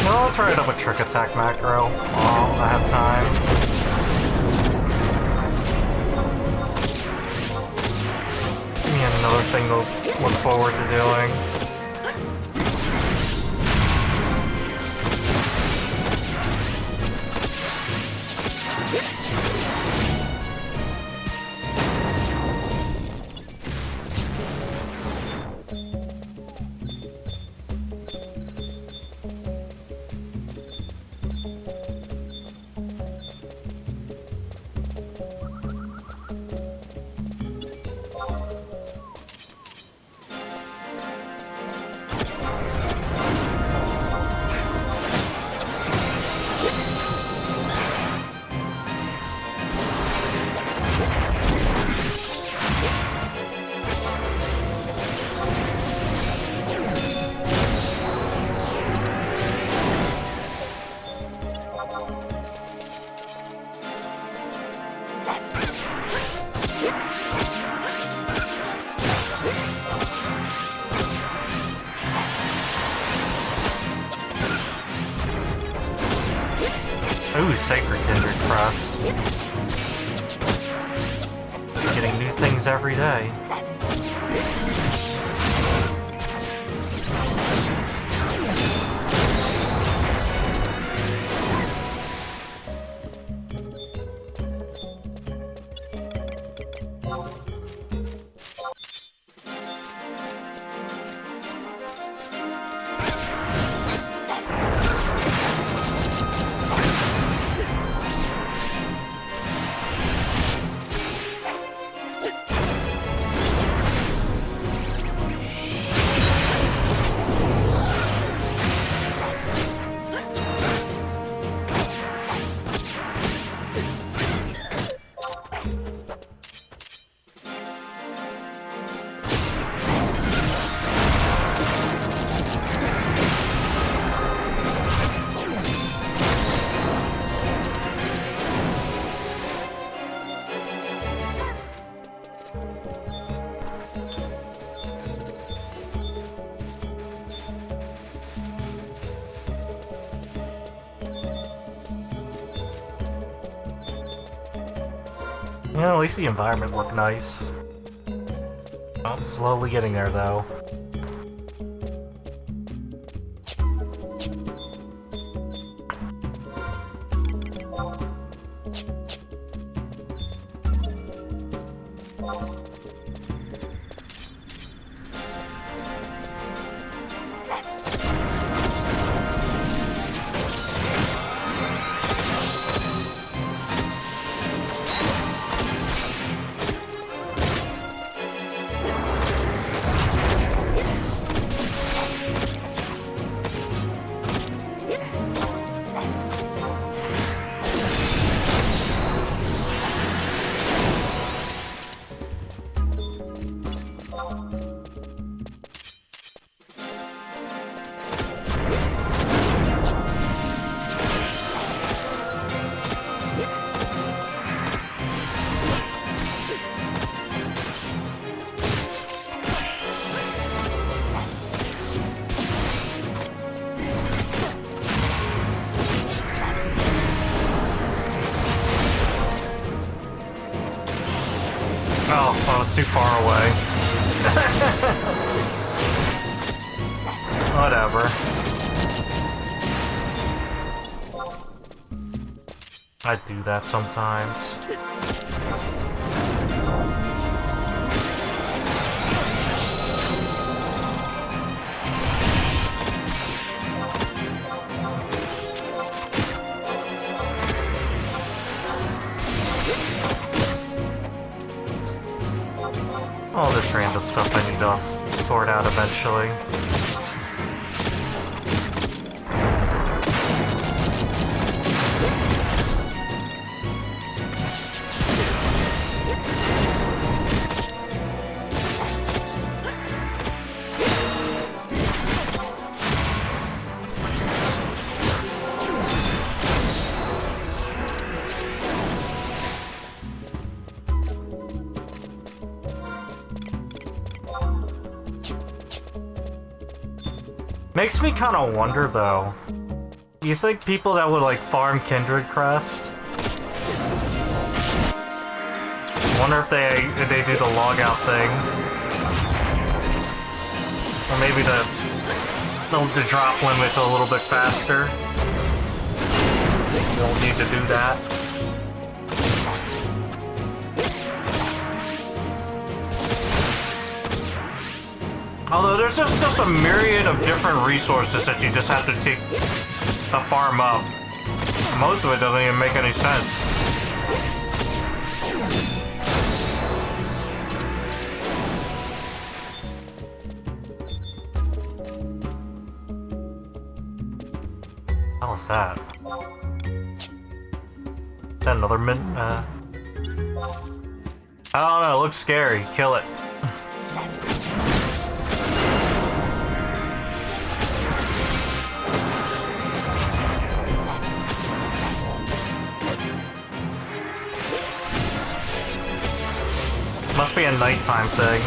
Well, I'll try it up with Trick Attack macro while I have time. Give me another thing to look forward to doing. Ooh, Sacred Kindred Crest. Getting new things every day. Yeah, at least the environment looked nice. I'm slowly getting there, though. Oh, I was too far away. Whatever. I do that sometimes. All this random stuff I need to sort out eventually. Makes me kind of wonder, though. Do you think people that would, like, farm Kindred Crest? Wonder if they do the logout thing. Or maybe the drop limit's a little bit faster. You don't need to do that. Although there's just a myriad of different resources that you just have to take to farm up. Most of it doesn't even make any sense. How was that? Is that another min? I don't know, it looks scary. Kill it. Must be a nighttime thing.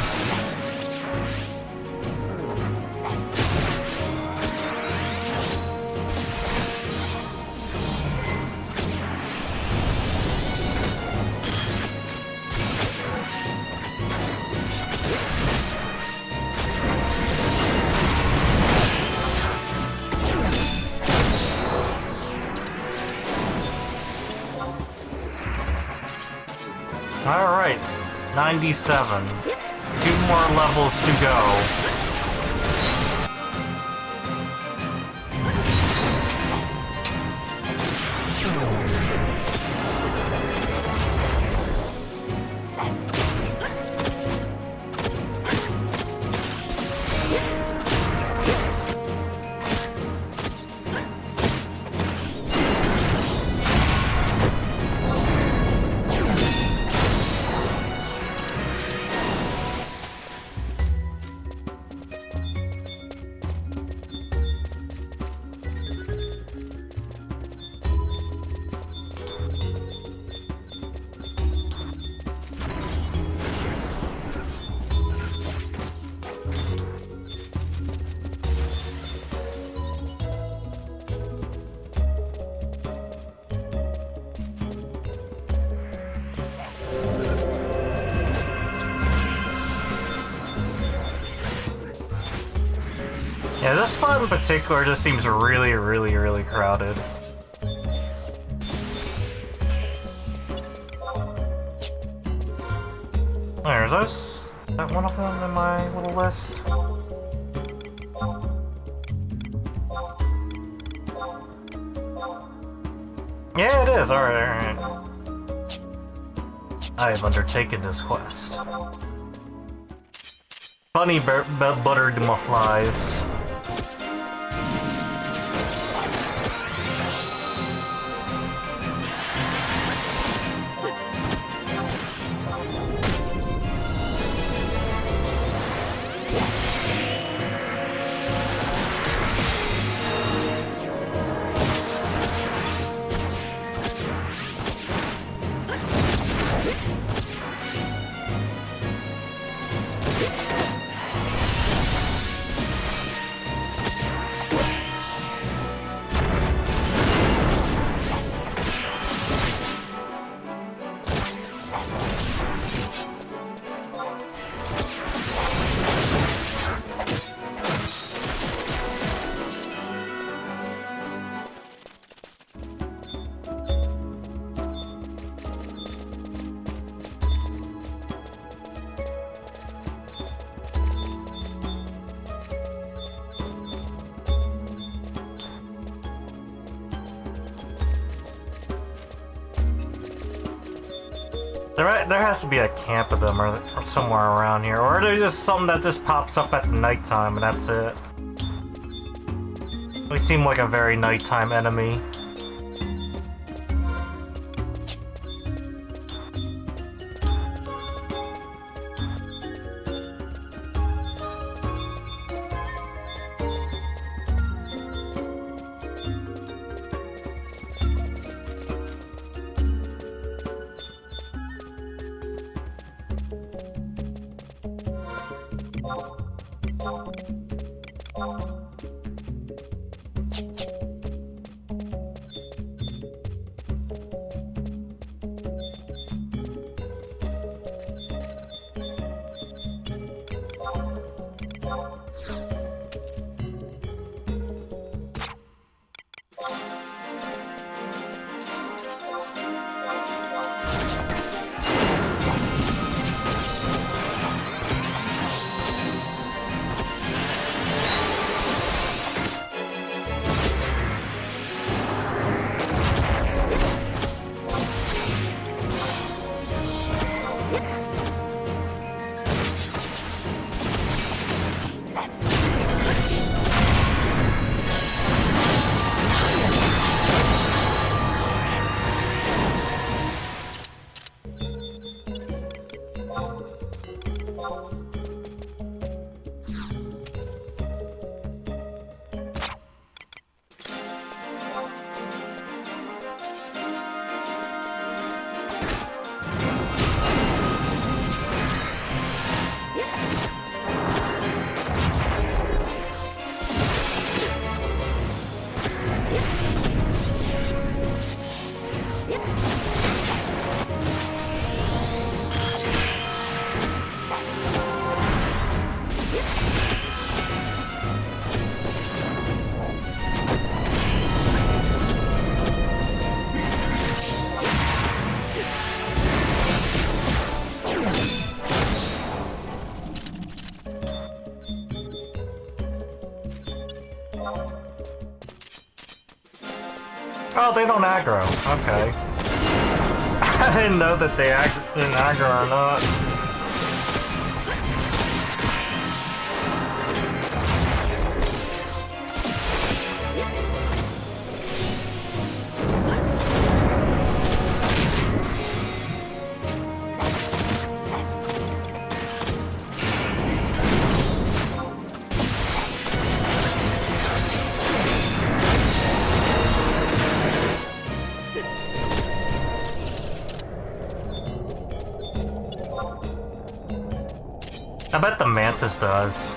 Alright, 97. 2 more levels to go. Yeah, this spot in particular just seems really, really, really crowded. There's those. Is that one of them in my little list? Yeah, it is. Alright, alright. I have undertaken this quest. Funny buttered flies. There has to be a camp of them or somewhere around here. Or there's just something that just pops up at nighttime and that's it. They seem like a very nighttime enemy. Oh, they don't aggro. Okay. I didn't know that they didn't aggro or not. I bet the Mantis does.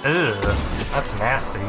Ugh, that's nasty.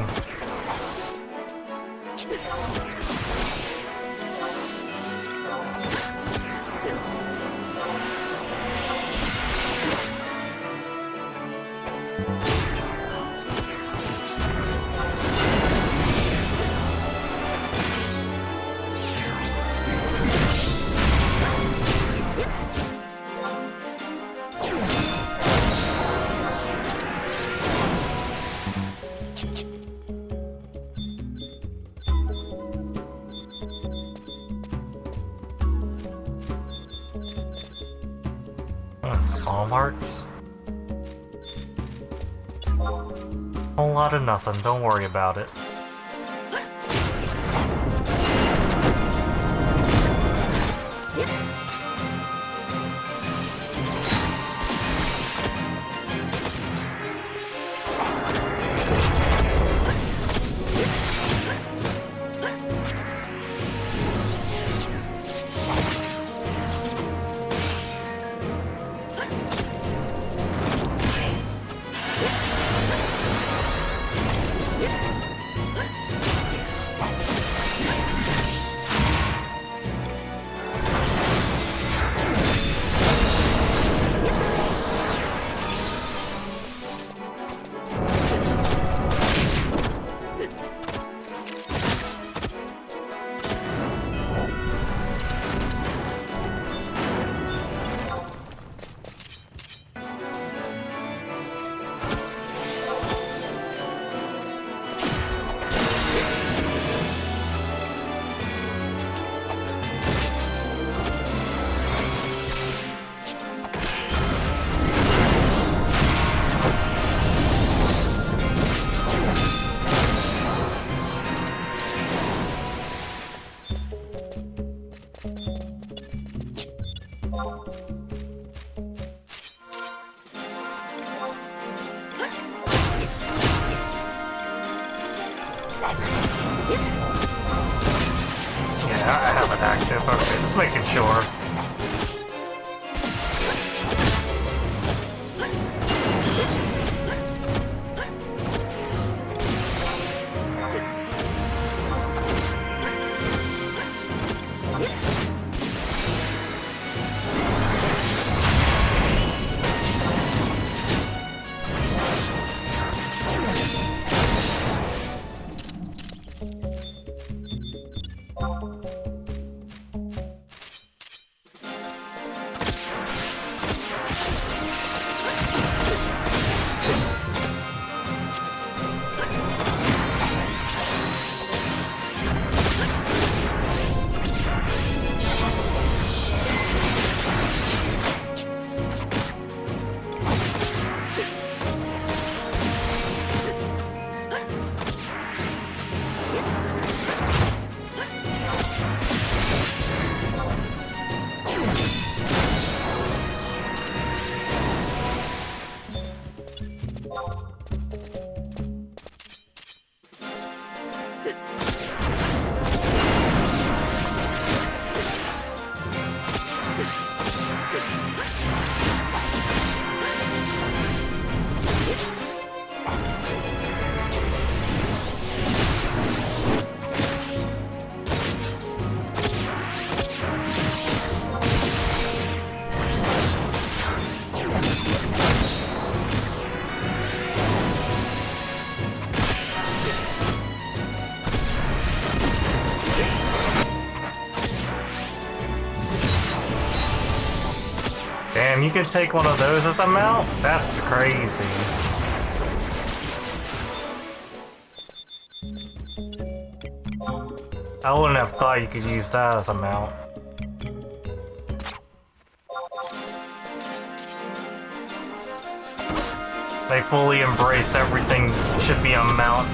Hallmarks? Whole lot of nothing, don't worry about it. Yeah, I have it active. Okay, just making sure. Damn, you can take one of those as a mount? That's crazy. I wouldn't have thought you could use that as a mount. They fully embrace everything should be a mount.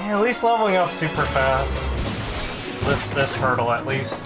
Yeah, at least leveling up super fast. This hurdle at least.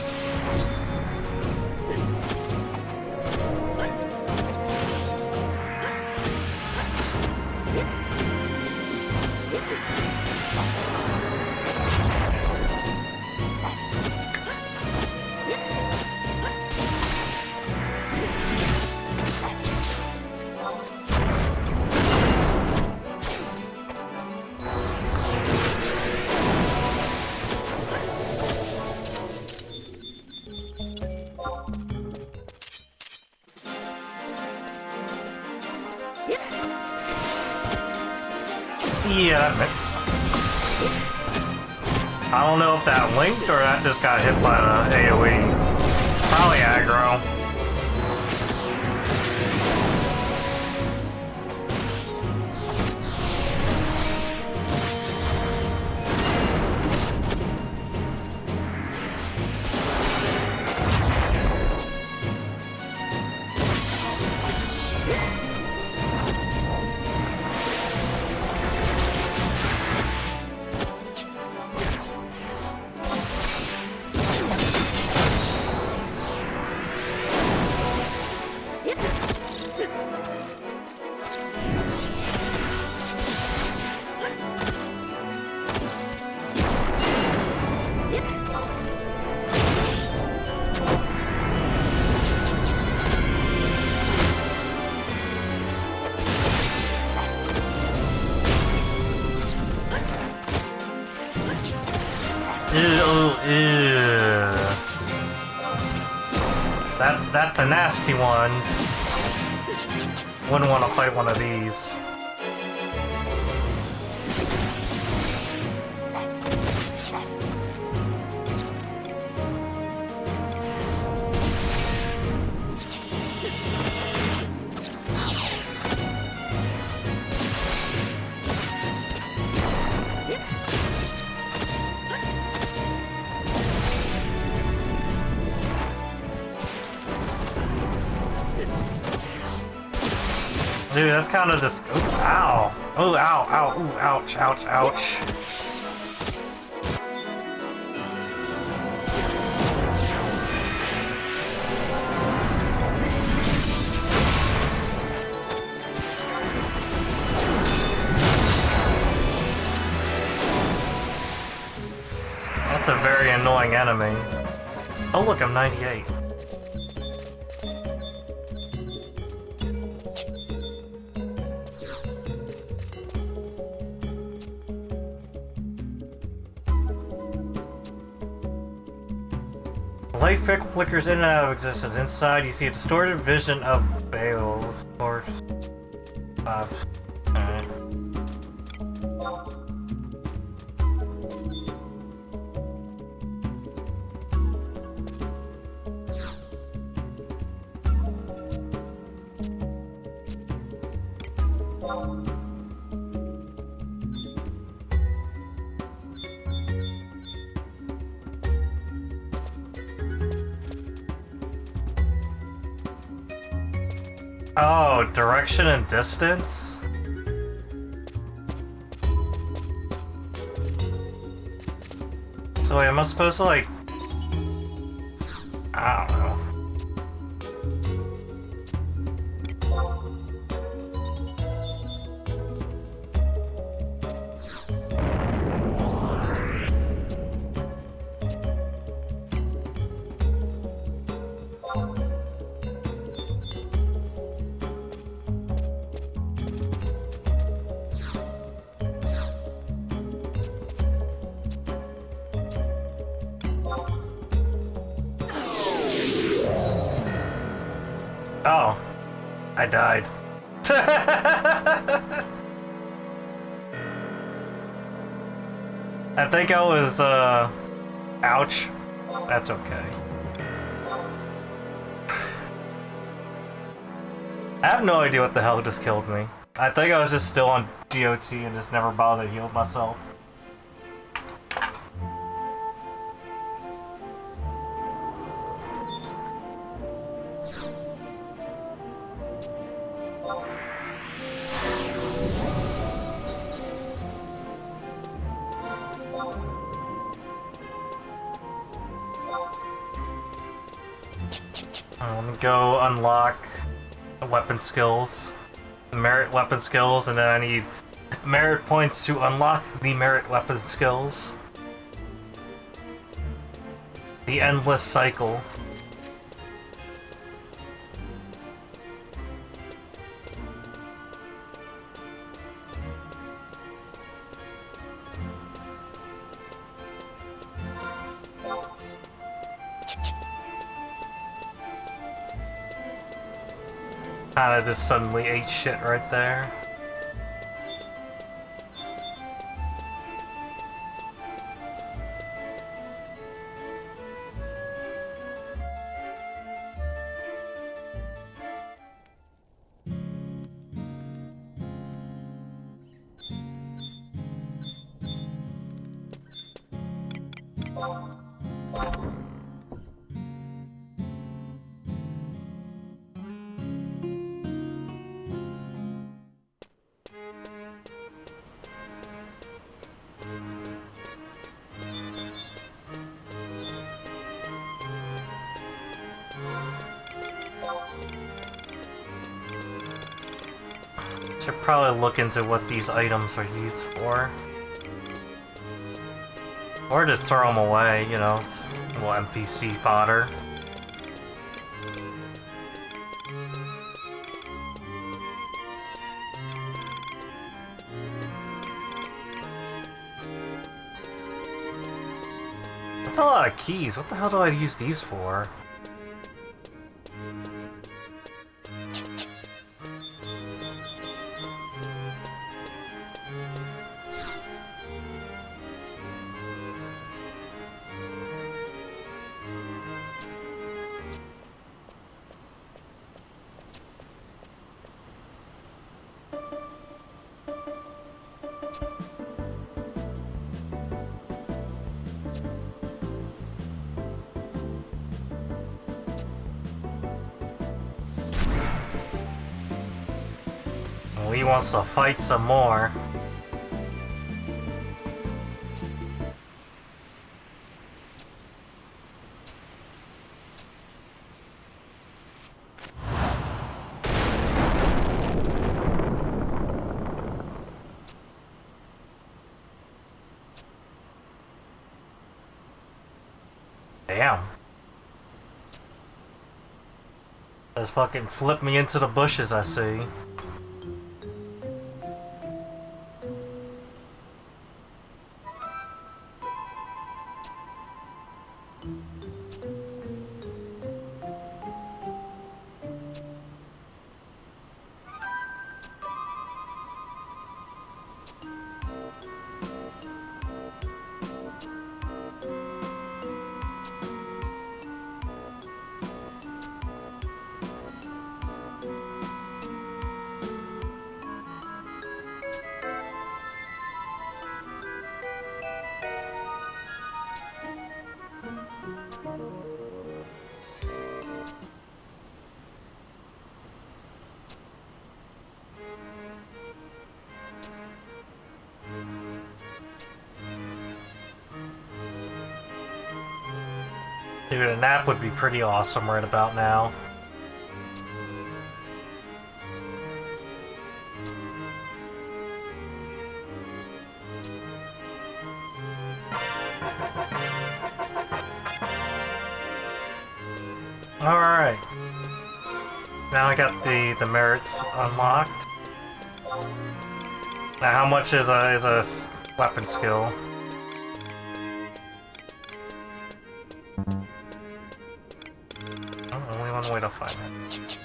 Yeah, that I don't know if that linked or that just got hit by the AoE. Probably aggro. Ew. That's a nasty one. Wouldn't want to fight one of these. Dude, that's kind of just. Ooh, ow. Oh, ow, ow, ooh, ouch, ouch, ouch. That's a very annoying enemy. Oh, look, I'm 98. Light flickers in and out of existence. Inside, you see a distorted vision of Bale. Or... alright. Oh, direction and distance? So wait, am I supposed to like... I don't know. Oh, I died. I think I was, ouch. That's okay. I have no idea what the hell just killed me. I think I was just still on GOT and just never bothered to heal myself. Let me go unlock the weapon skills, the merit weapon skills, and then I need merit points to unlock the merit weapon skills. The endless cycle. Kinda just suddenly ate shit right there. Should probably look into what these items are used for. Or just throw them away, you know, it's a little NPC fodder. That's a lot of keys. What the hell do I use these for? He wants to fight some more. Damn. Just fucking flip me into the bushes, I see. Dude, a nap would be pretty awesome right about now. Alright. Now I got the merits unlocked. Now how much is a weapon skill? Only one way to find it.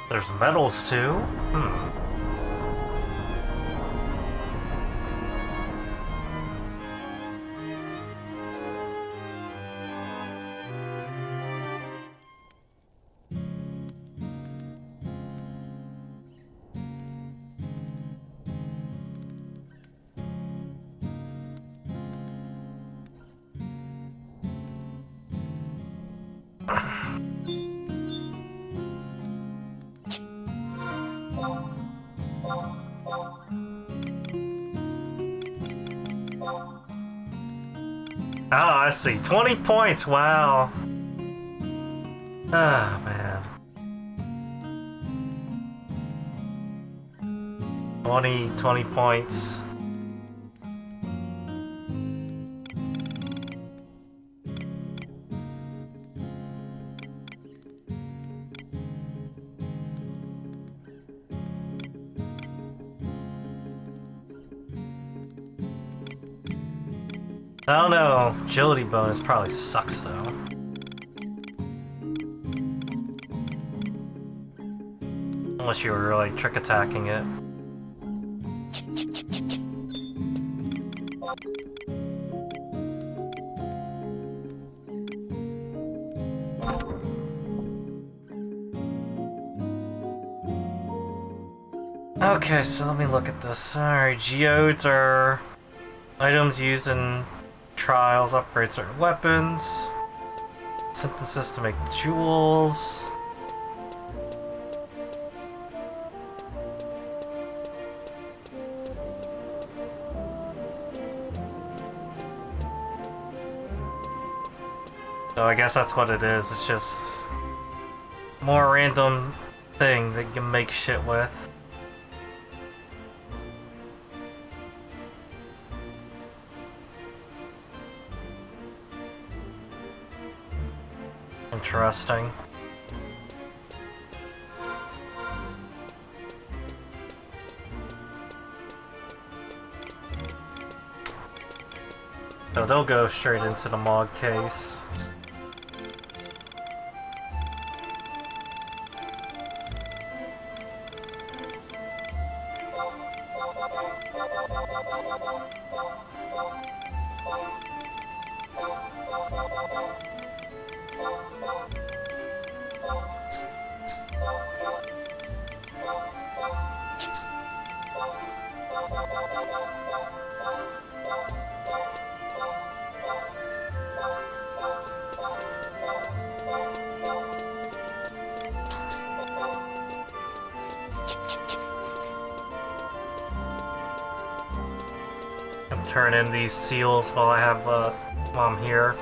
There's medals too? Hmm. Oh, I see. 20 points, wow. Ah, man. 20 points. I don't know. Agility bonus probably sucks though. Unless you were like trick attacking it. Okay, so let me look at this. Alright, geodes are items used in trials, upgrade certain weapons. Synthesis to make jewels. So I guess that's what it is. It's just more random thing that you can make shit with. Interesting. So they'll go straight into the mod case. Turn in these seals while I have Mom here.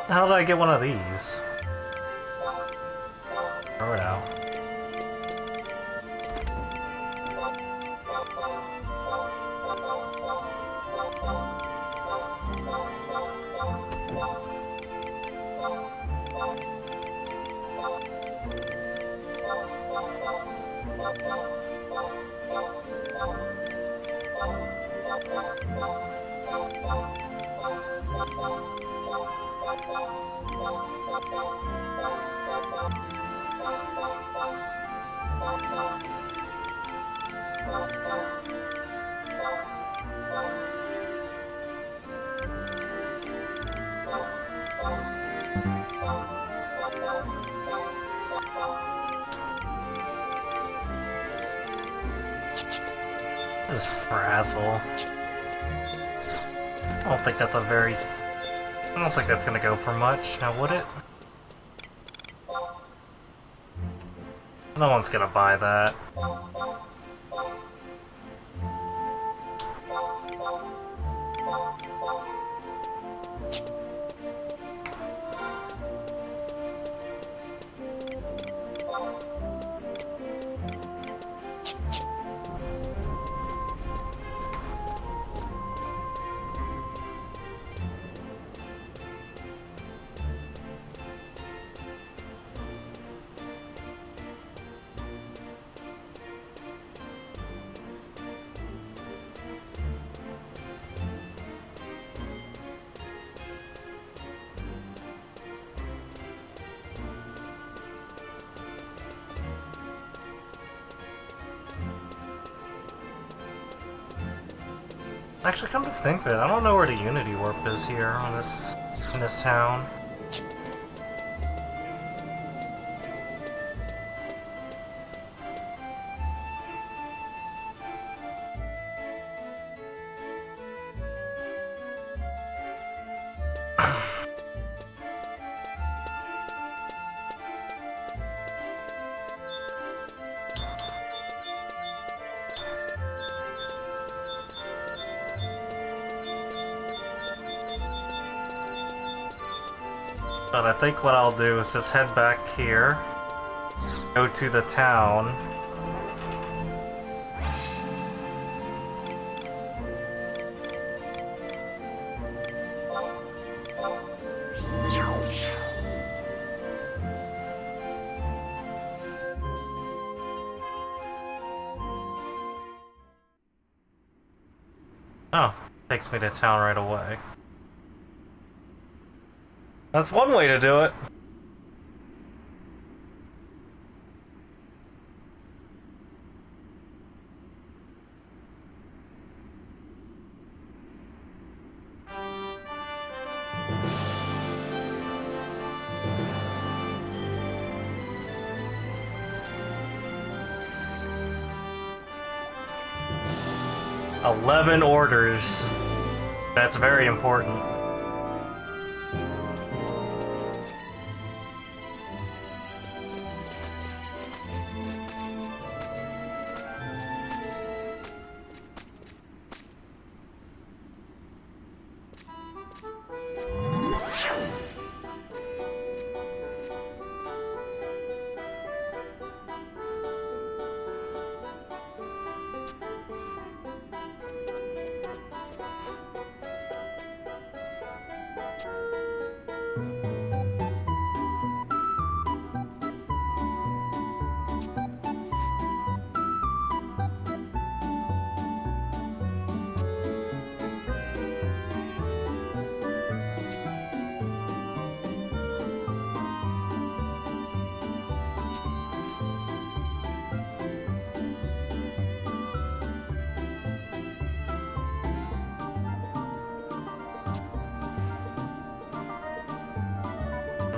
How did I get one of these? Throw it out. This is Frazzle. I don't think that's gonna go for much, now would it? No one's gonna buy that. Actually, come to think of it, I don't know where the Unity Warp is here on in this town. But I think what I'll do is just head back here, go to the town. Oh, takes me to town right away. That's one way to do it. "11 orders. That's very important.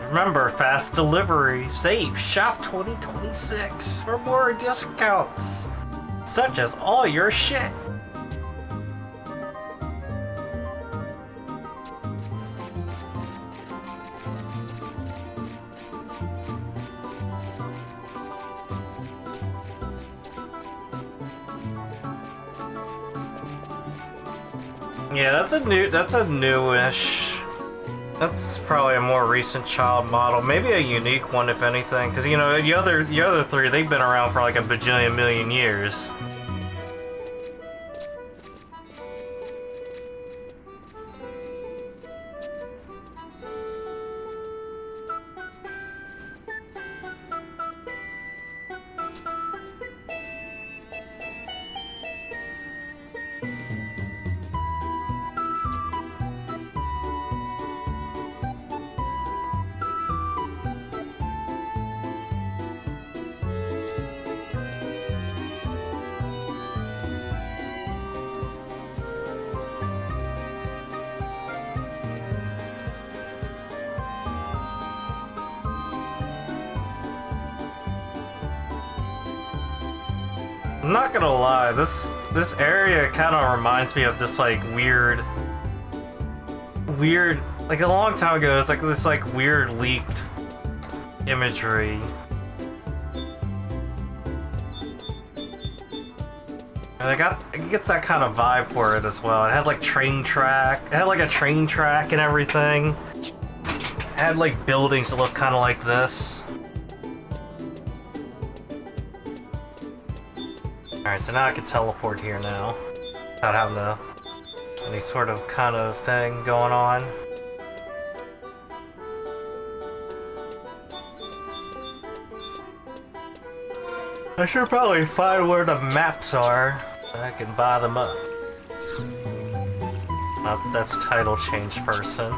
Remember, fast delivery, save, shop 2026 for more discounts, such as all your shit. Yeah, that's a newish. That's probably a more recent child model, maybe a unique one if anything, because you know the other three, they've been around for like a bajillion million years. I'm not gonna lie, this this area kind of reminds me of this like weird, like a long time ago. It's like this like weird leaked imagery. And it gets that kind of vibe for it as well. It had like train track. It had like a train track and everything. It had like buildings that look kind of like this. Alright, so now I can teleport here now. Without having any sort of kind of thing going on. I should probably find where the maps are, so I can buy them up. Oh, that's title change person.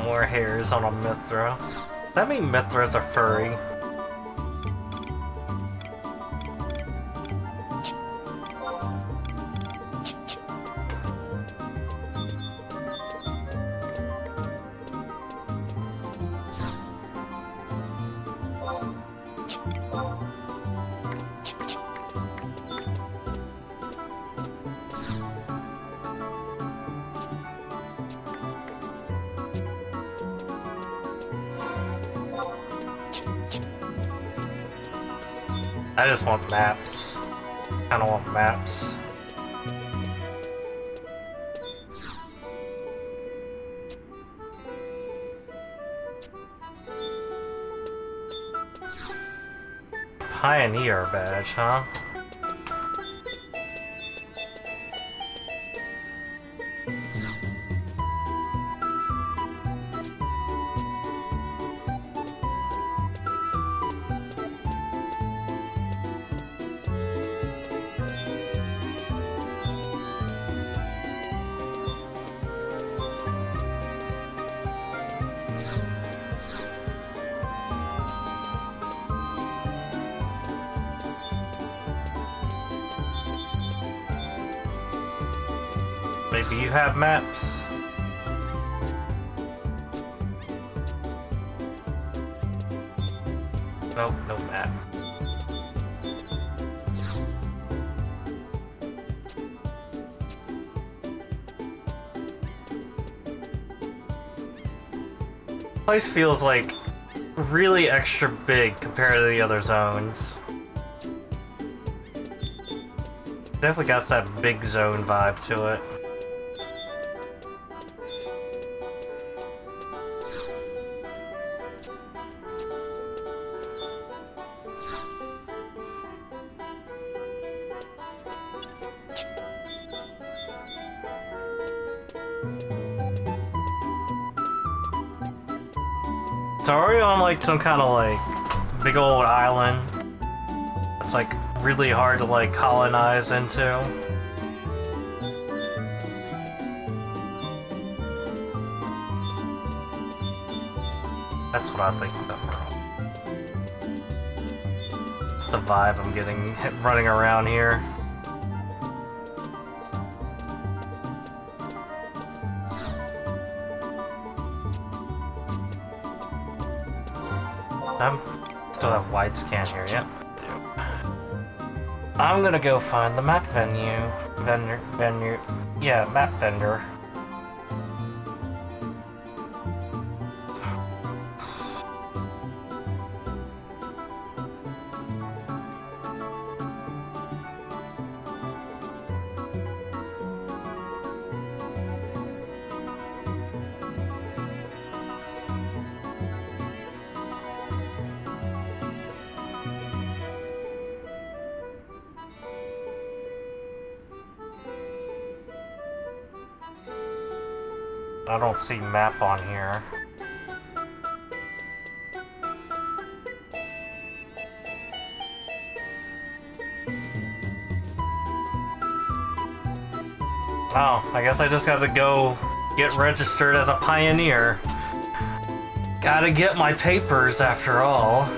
More hairs on a Mythra. Does that mean Mythras are furry? I just want maps. I don't want maps. Pioneer badge, huh? Maybe you have maps? Nope, no map. Place feels like really extra big compared to the other zones. Definitely got that big zone vibe to it. So are we on like some kind of like big old island that's like really hard to like colonize into? That's what I think of that world. It's the vibe I'm getting running around here. I still have wide scan here, yep. I'm gonna go find the map vendor. Yeah, map vendor. I don't see map on here. Oh, I guess I just got to go get registered as a pioneer. Gotta get my papers after all.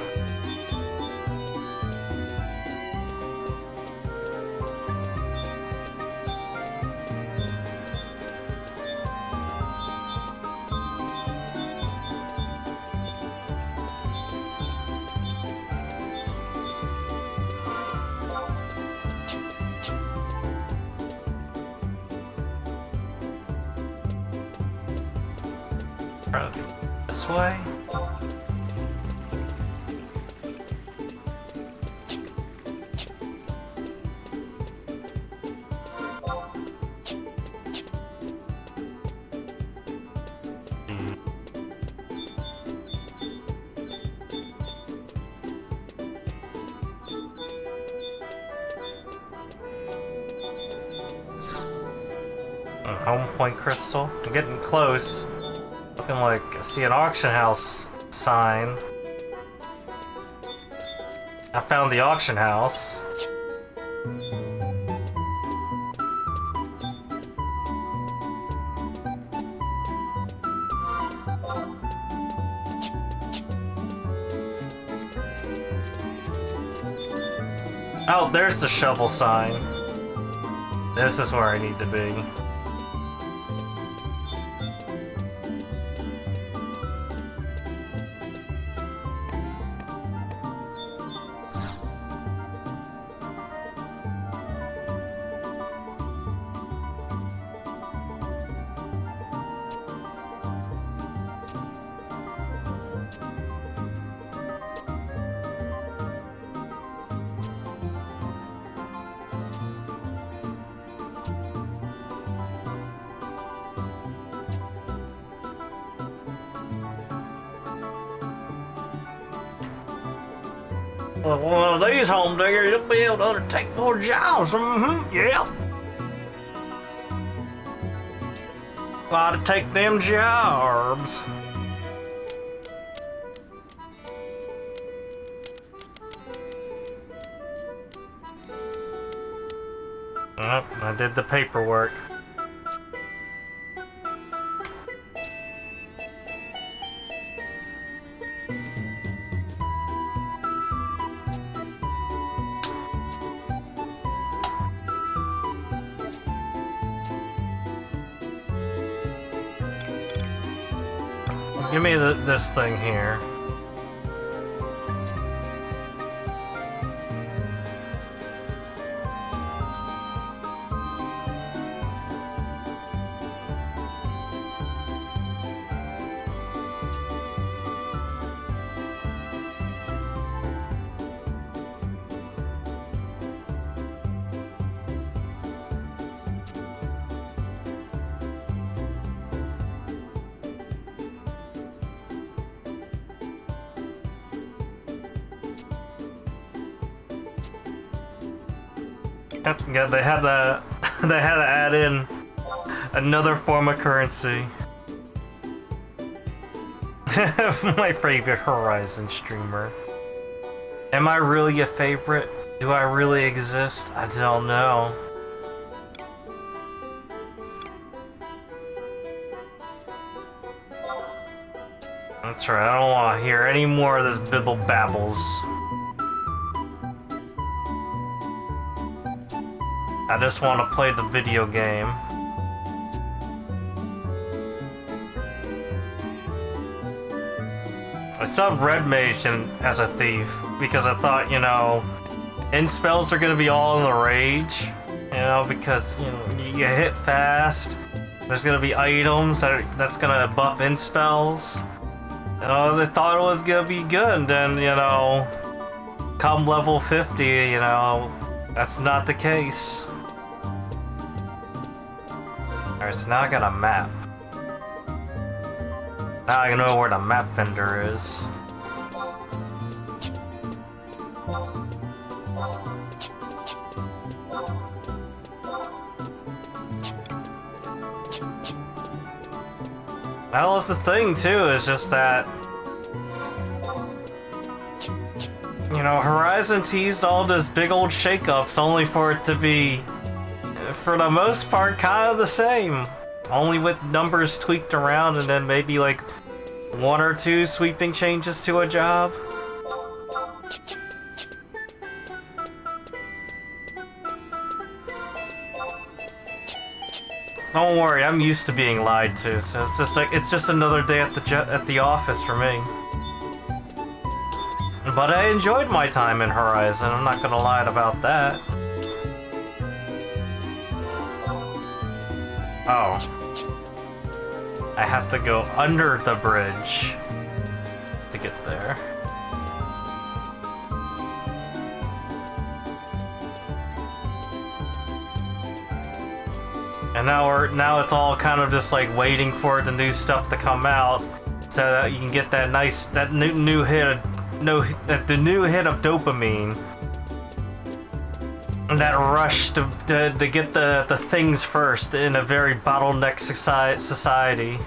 This way? Home Point Crystal. I'm getting close. Looking like I see an auction house sign. I found the auction house. Oh, there's the shovel sign. This is where I need to be. Well, one of these home diggers, you'll be able to undertake more jobs. Yeah. Gotta take them jobs. Oh, I did the paperwork. Give me this thing here. Yeah, they had to add in another form of currency. My favorite Horizon streamer. Am I really a favorite? Do I really exist? I don't know. That's right, I don't want to hear any more of this bibble babbles. I just want to play the video game. I subbed Red Mage as a thief because I thought, you know, end spells are gonna be all in the rage. You know, because you hit fast. There's gonna be items that's gonna buff end spells. You know, they thought it was gonna be good, and then, you know, come level 50, you know, that's not the case. Alright, so now I got a map. Now I know where the map vendor is. That was the thing too, is just that, you know, Horizon teased all those big old shakeups only for it to be, for the most part, kind of the same. Only with numbers tweaked around, and then maybe like one or two sweeping changes to a job. Don't worry, I'm used to being lied to, so it's just like it's just another day at the office for me. But I enjoyed my time in Horizon. I'm not gonna lie about that. Oh. I have to go under the bridge to get there. And now it's all kind of just like waiting for the new stuff to come out so that you can get that new hit of dopamine. That rush to get the things first in a very bottleneck society.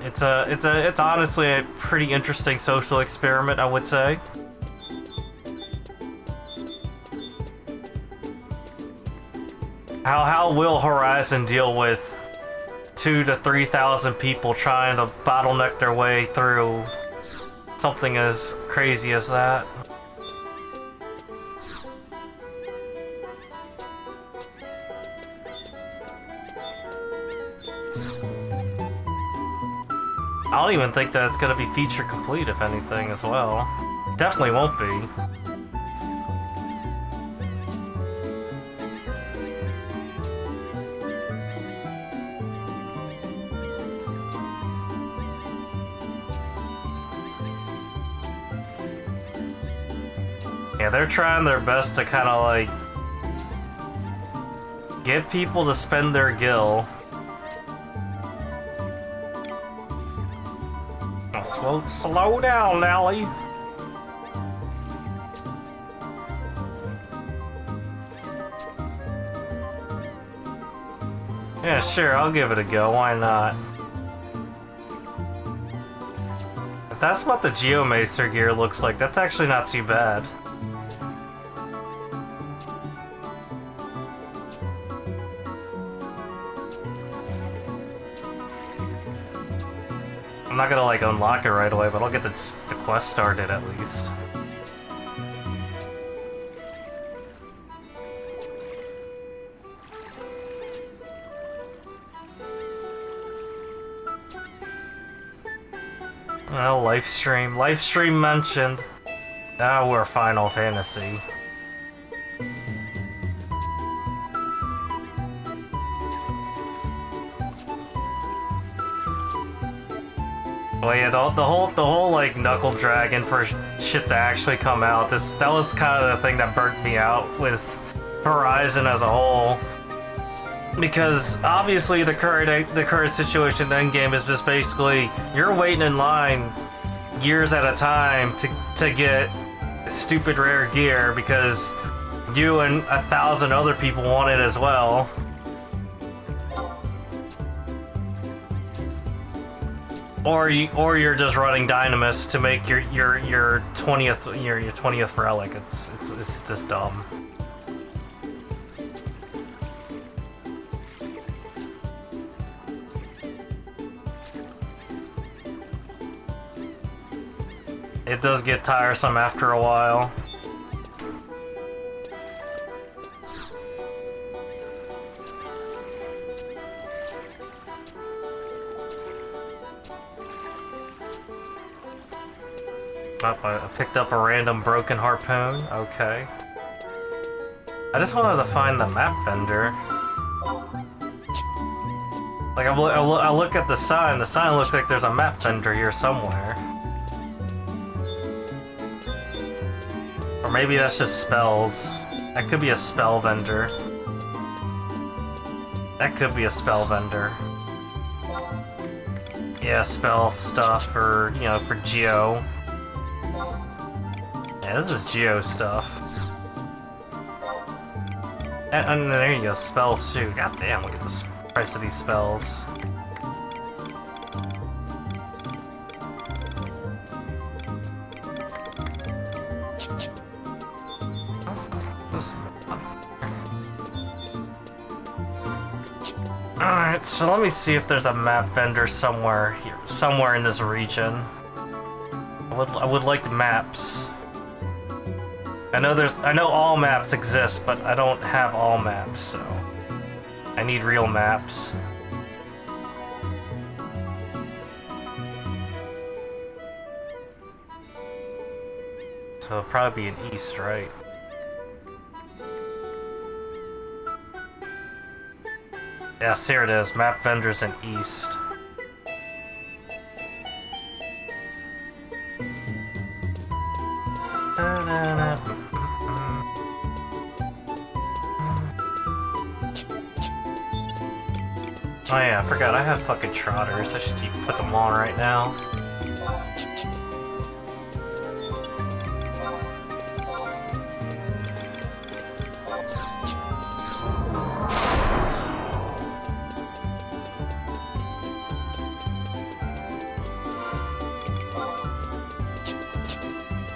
It's honestly a pretty interesting social experiment, I would say. How will Horizon deal with 2,000 to 3,000 people trying to bottleneck their way through something as crazy as that? I don't even think that it's gonna be feature complete, if anything, as well. Definitely won't be. Yeah, they're trying their best to kind of like get people to spend their gil. Slow down, Nelly. Yeah, sure, I'll give it a go. Why not? If that's what the Geomacer gear looks like, that's actually not too bad. I'm not gonna like unlock it right away, but I'll get the quest started at least. Well, livestream mentioned. Now we're Final Fantasy. Well, yeah, the whole like Knuckle Dragon for shit to actually come out. That was kind of the thing that burnt me out with Horizon as a whole, because obviously the current situation in the endgame is just basically you're waiting in line years at a time to get stupid rare gear because you and 1,000 other people want it as well. Or you're just running Dynamis to make your 20th relic. It's just dumb. It does get tiresome after a while. I picked up a random broken harpoon. Okay. I just wanted to find the map vendor. Like, I look at the sign. The sign looks like there's a map vendor here somewhere. Or maybe that's just spells. That could be a spell vendor. That could be a spell vendor. Yeah, spell stuff for, you know, for Geo. Yeah, this is Geo stuff. And there you go, spells too. God damn, look at the price of these spells. Alright, so let me see if there's a map vendor somewhere here, somewhere in this region. I would like maps. I know all maps exist, but I don't have all maps, so I need real maps. So it'll probably be in east, right? Yes, here it is. Map vendors in east. Oh yeah, I forgot I have fucking trotters. I should put them on right now.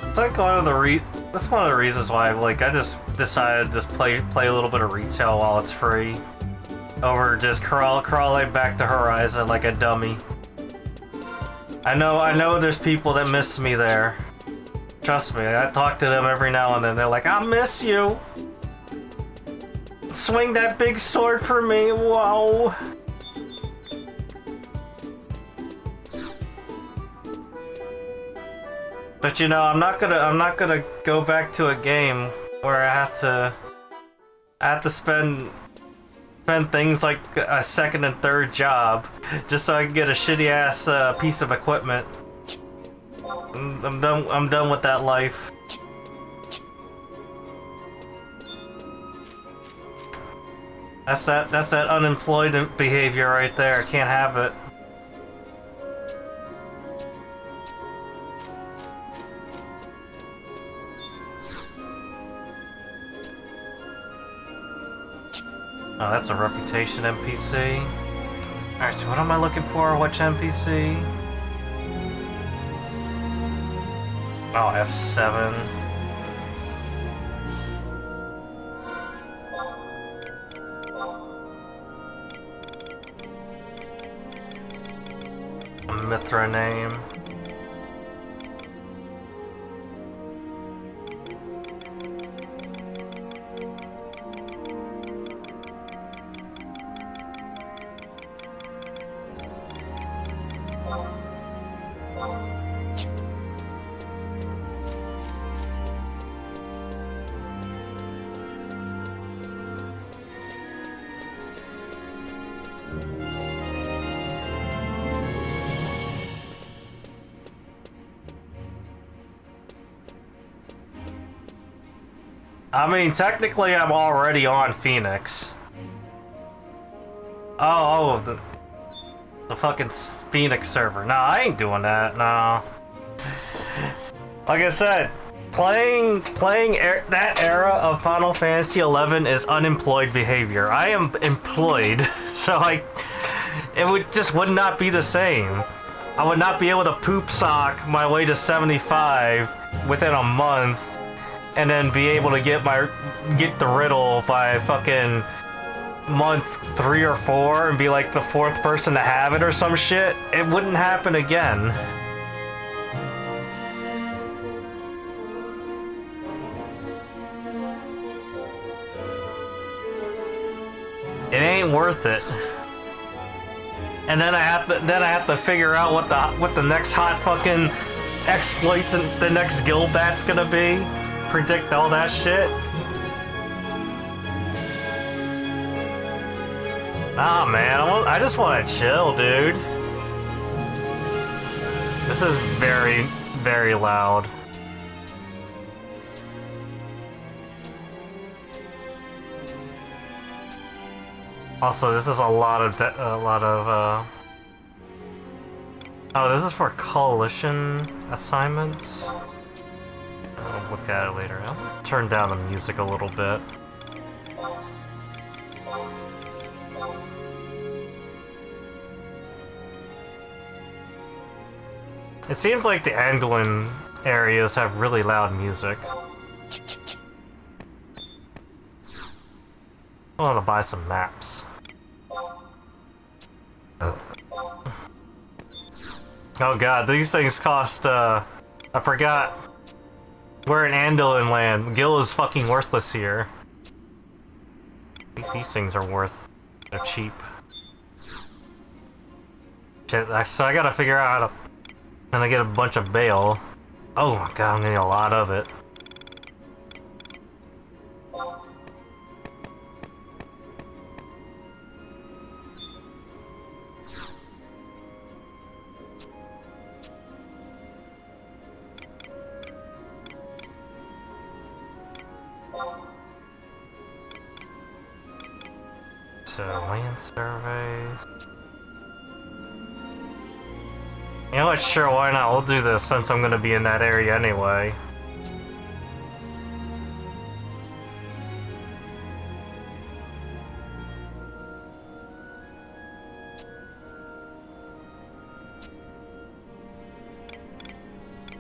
It's like that's one of the reasons why I just decided to just play a little bit of retail while it's free. Over just crawling back to Horizon like a dummy. I know there's people that miss me there. Trust me, I talk to them every now and then. They're like, I miss you. Swing that big sword for me, whoa. But you know, I'm not gonna go back to a game where I have to spend things like a second and third job just so I can get a shitty ass piece of equipment. I'm done with that life. That's that unemployed behavior right there. I can't have it. Oh, that's a reputation NPC. Alright, so what am I looking for? Which NPC? Oh, F7. A Mithra name. I mean, technically, I'm already on Phoenix. Oh, the fucking Phoenix server. Nah, I ain't doing that. Nah. Like I said, playing that era of Final Fantasy XI is unemployed behavior. I am employed, so it would not be the same. I would not be able to poop sock my way to 75 within a month. And then be able to get the riddle by fucking month 3 or 4 and be like the 4th person to have it or some shit. It wouldn't happen again. It ain't worth it. And then I have to figure out what the next hot fucking exploits and the next guild bat's gonna be. Predict all that shit. Ah, man, I just want to chill, dude. This is very, very loud. Also, this is a lot of oh, this is for coalition assignments. I'll look at it later. I'll turn down the music a little bit. It seems like the Anglin areas have really loud music. I want to buy some maps. Oh god, these things cost, I forgot. We're in Anduin land. Gil is fucking worthless here. At least these things are worth. They're cheap. Shit, so I gotta figure out how to... And I get a bunch of bale. Oh my god, I'm getting a lot of it. So, land surveys. You know what, sure, why not? We'll do this since I'm gonna be in that area anyway.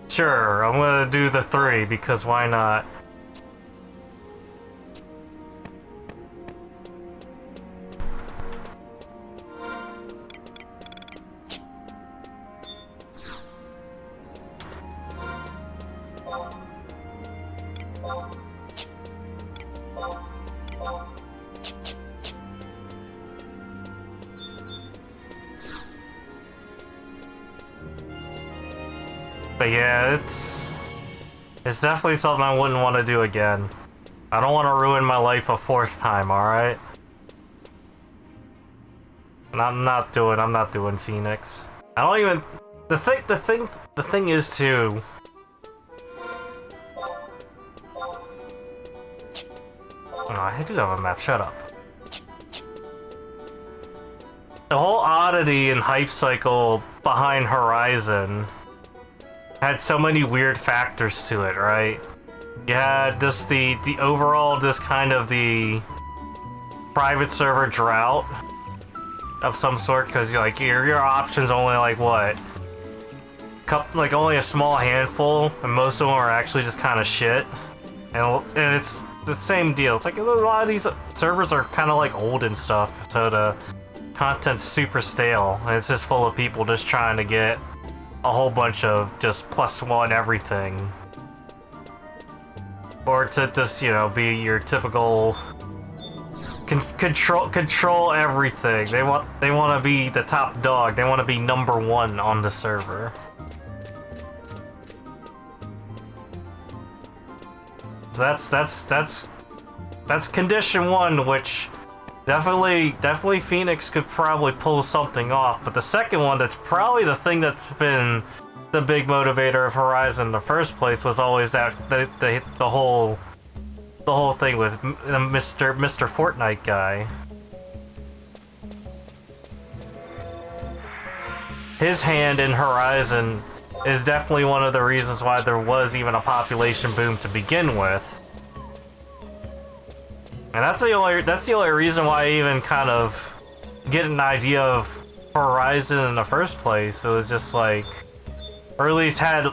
Sure, I'm gonna do the 3 because why not? But yeah, it's definitely something I wouldn't want to do again. I don't want to ruin my life a 4th time, alright? I'm not doing Phoenix. I don't even... The thing is too... Oh, I do have a map, shut up. The whole oddity and hype cycle behind Horizon had so many weird factors to it, right? You had just the overall, just kind of the private server drought of some sort, because like your options only like what? Like only a small handful, and most of them are actually just kind of shit. And it's the same deal. It's like a lot of these servers are kind of like old and stuff, so the content's super stale, and it's just full of people just trying to get a whole bunch of just +1 everything. Or to just, you know, be your typical control everything. They want to be the top dog. They want to be #1 on the server. So that's condition 1, which definitely Phoenix could probably pull something off. But the second one, that's probably the thing that's been the big motivator of Horizon in the first place, was always that the whole thing with Mr. Fortnite guy. His hand in Horizon is definitely one of the reasons why there was even a population boom to begin with. And that's the only reason why I even kind of get an idea of Horizon in the first place. It was just like, or at least had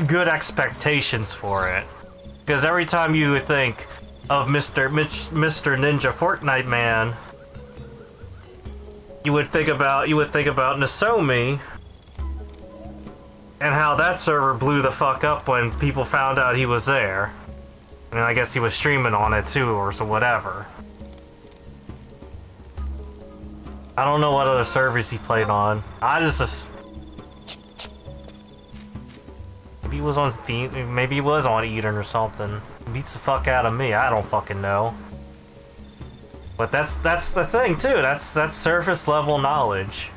good expectations for it. Because every time you would think of Mr. Ninja Fortnite Man, you would think about Nozomi and how that server blew the fuck up when people found out he was there. And I guess he was streaming on it too, or so whatever. I don't know what other servers he played on. Maybe he was on Steam, maybe he was on Eden or something. He beats the fuck out of me, I don't fucking know. But that's the thing too, that's surface level knowledge.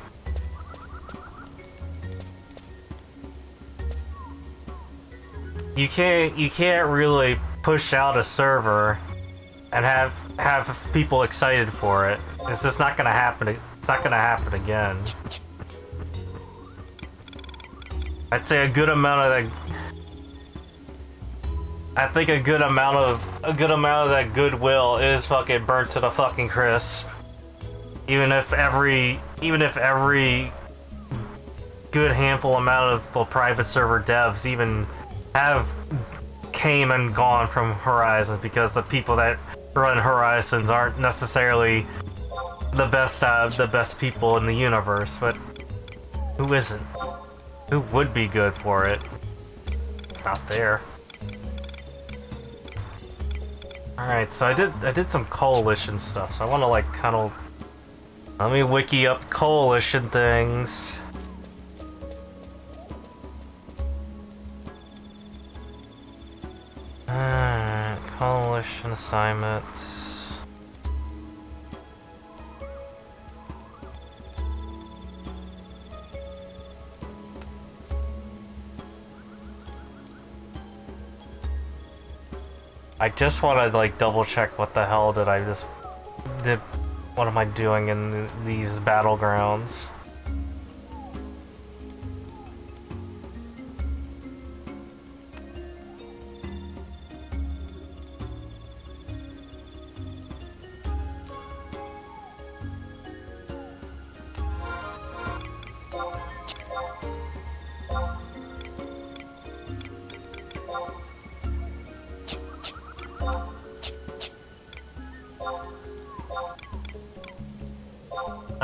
You can't really push out a server and have people excited for it. It's just not gonna happen. It's not gonna happen again. I'd say a good amount of that. I think a good amount of that goodwill is fucking burnt to the fucking crisp. Even if every good handful amount of the private server devs even have came and gone from Horizon, because the people that run Horizons aren't necessarily the best people in the universe, but who isn't? Who would be good for it? It's not there. Alright, so I did some coalition stuff, so I wanna like kinda let me wiki up coalition things. Coalition assignments. I just want to like double check what the hell did I just did. What am I doing in these battlegrounds?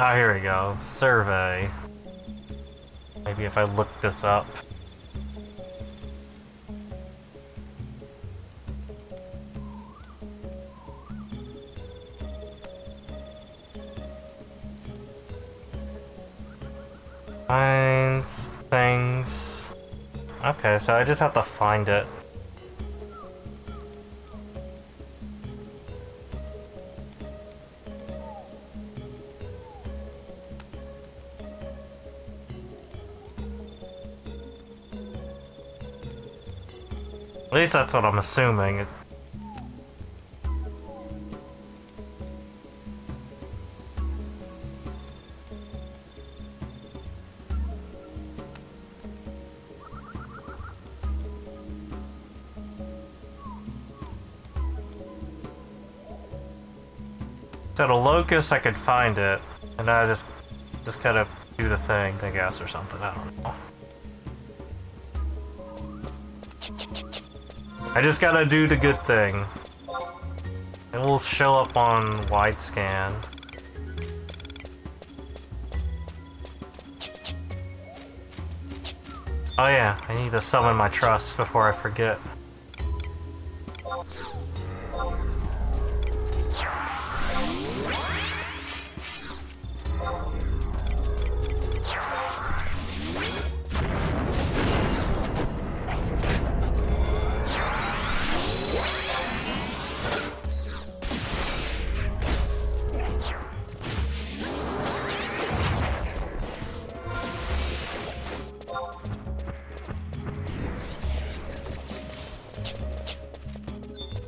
Ah, here we go. Survey. Maybe if I look this up. Finds things. Okay, so I just have to find it. At least that's what I'm assuming. So the locus, I could find it, and I just gotta do the thing, I guess, or something. I don't know. I just gotta do the good thing. It will show up on wide scan. Oh yeah, I need to summon my trust before I forget.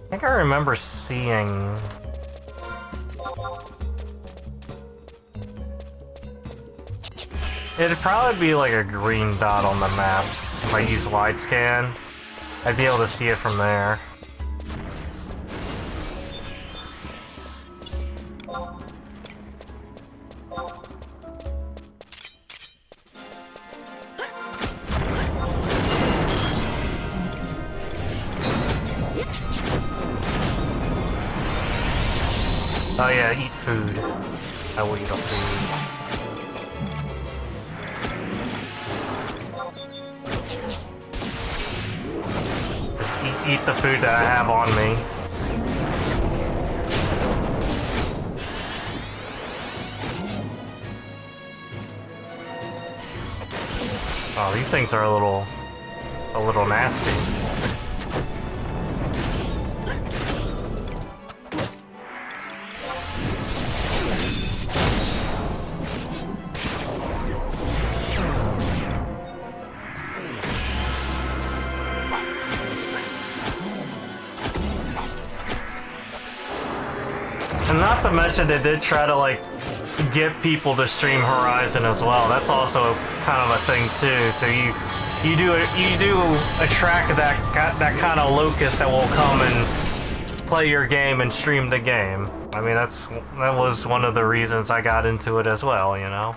I think I remember seeing... It'd probably be like a green dot on the map. If I use wide scan, I'd be able to see it from there. Oh yeah, eat food. I will eat a food. Just eat the food that I have on me. Oh, these things are a little nasty. And not to mention they did try to like get people to stream Horizon as well. That's also kind of a thing too. So you do attract that kind of locust that will come and play your game and stream the game. I mean that was one of the reasons I got into it as well, you know.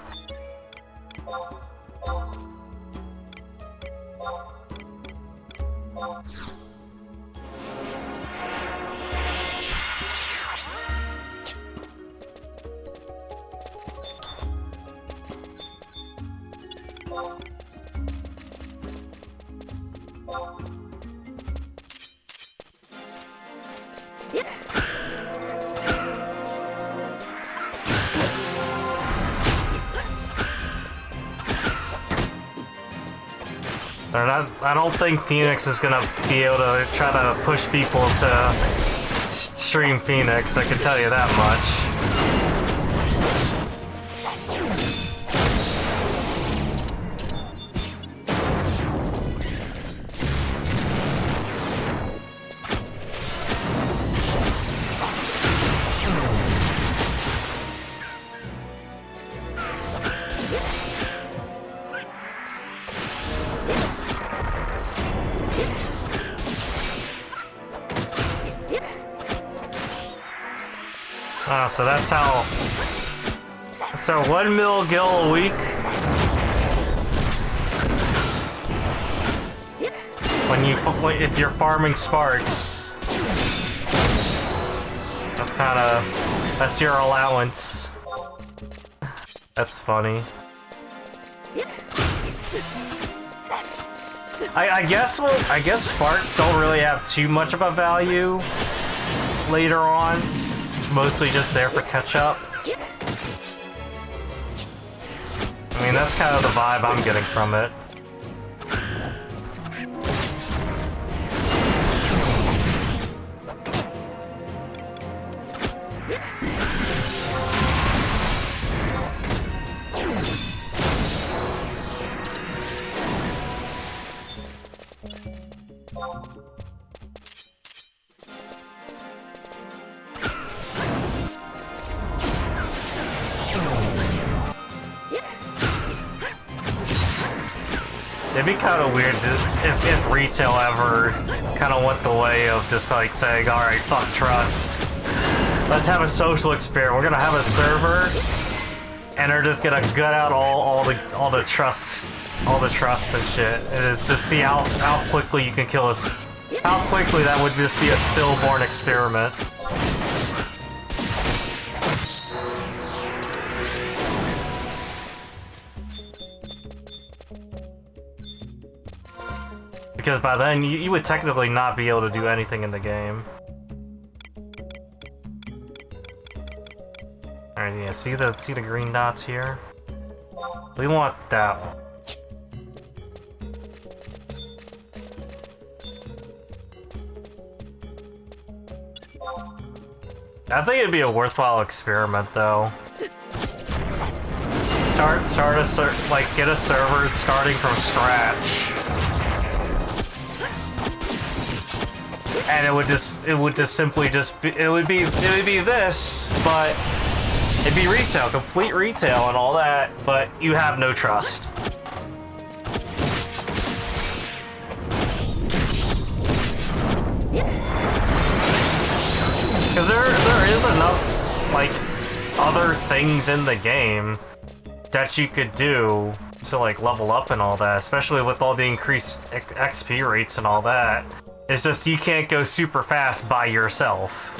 They're not. I don't think Phoenix is gonna be able to try to push people to stream Phoenix. I can tell you that much. So that's how. So 1 mil gil a week. If you're farming sparks, that's your allowance. That's funny. I guess sparks don't really have too much of a value later on. Mostly just there for catch-up. I mean, that's kind of the vibe I'm getting from it. It'd be kind of weird if retail ever kind of went the way of just like saying, all right, fuck trust. Let's have a social experiment. We're gonna have a server, and they're just gonna gut out all the trust and shit, and it's to see how quickly you can kill us. How quickly that would just be a stillborn experiment. Because by then, you would technically not be able to do anything in the game. Alright, yeah, see the green dots here? We want that one. I think it'd be a worthwhile experiment, though. Get a server starting from scratch. And it would be this, but it'd be retail, complete retail and all that, but you have no trust. Because there is enough, like, other things in the game that you could do to, like, level up and all that, especially with all the increased XP rates and all that. It's just you can't go super fast by yourself.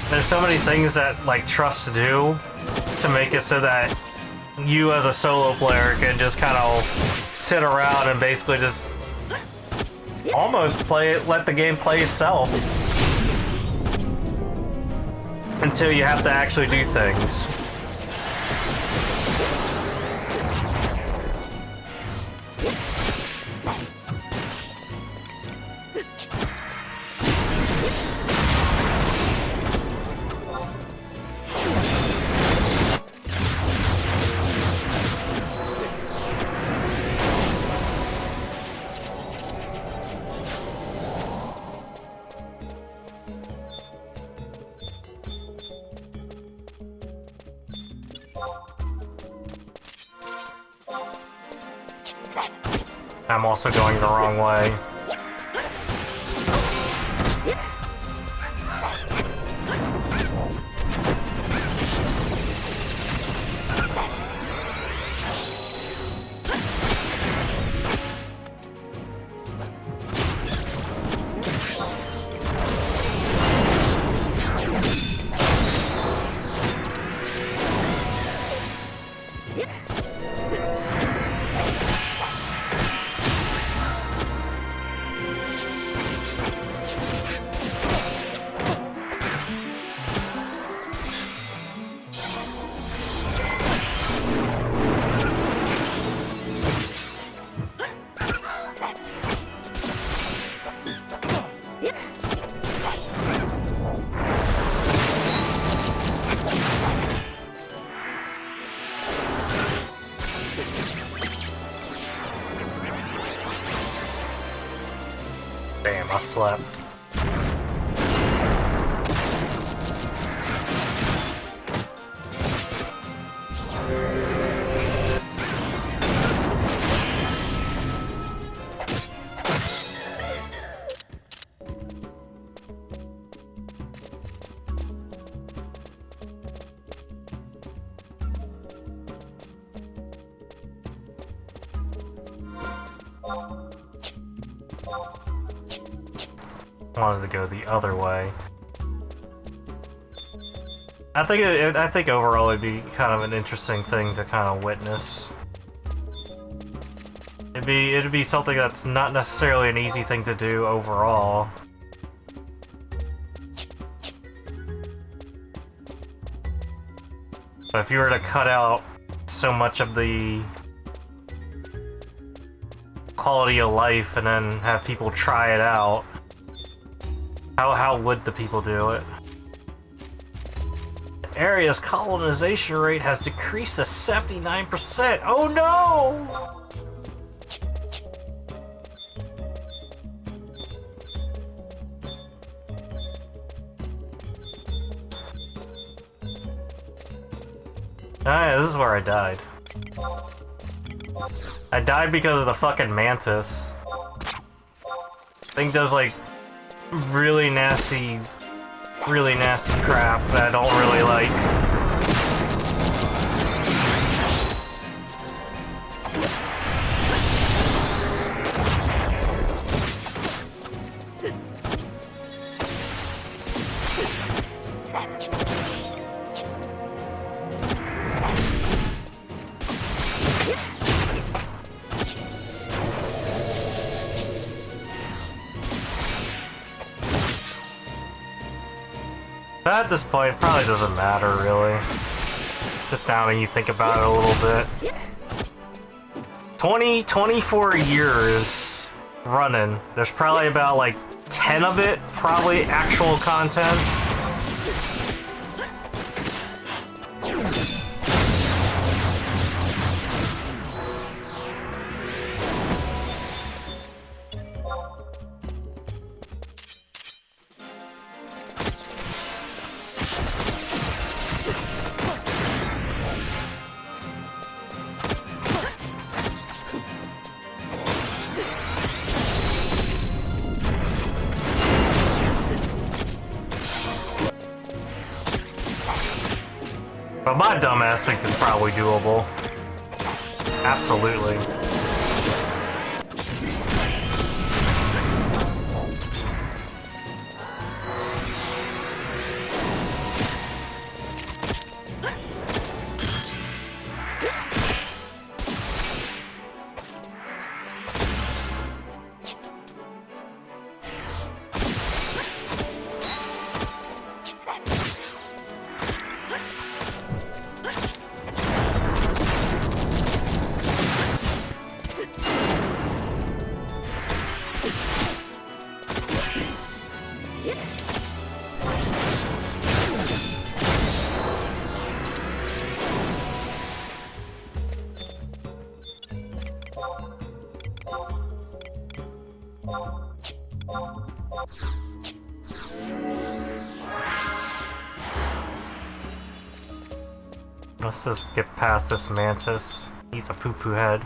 There's so many things that, like, trust do to make it so that you as a solo player can just kind of sit around and basically just almost let the game play itself. Until you have to actually do things. I'm also going the wrong way. slept. Wanted to go the other way. I think overall it'd be kind of an interesting thing to kind of witness. It'd be something that's not necessarily an easy thing to do overall. But if you were to cut out so much of the quality of life and then have people try it out, how would the people do it? The area's colonization rate has decreased to 79%. Oh no! Ah, yeah, this is where I died. I died because of the fucking mantis. Thing does like really nasty crap that I don't really like. At this point, it probably doesn't matter, really. Sit down and you think about it a little bit. 24 years running. There's probably about, like, 10 of it, probably actual content. But my dumbass thinks it's probably doable. Absolutely. Let's just get past this mantis. He's a poo-poo head.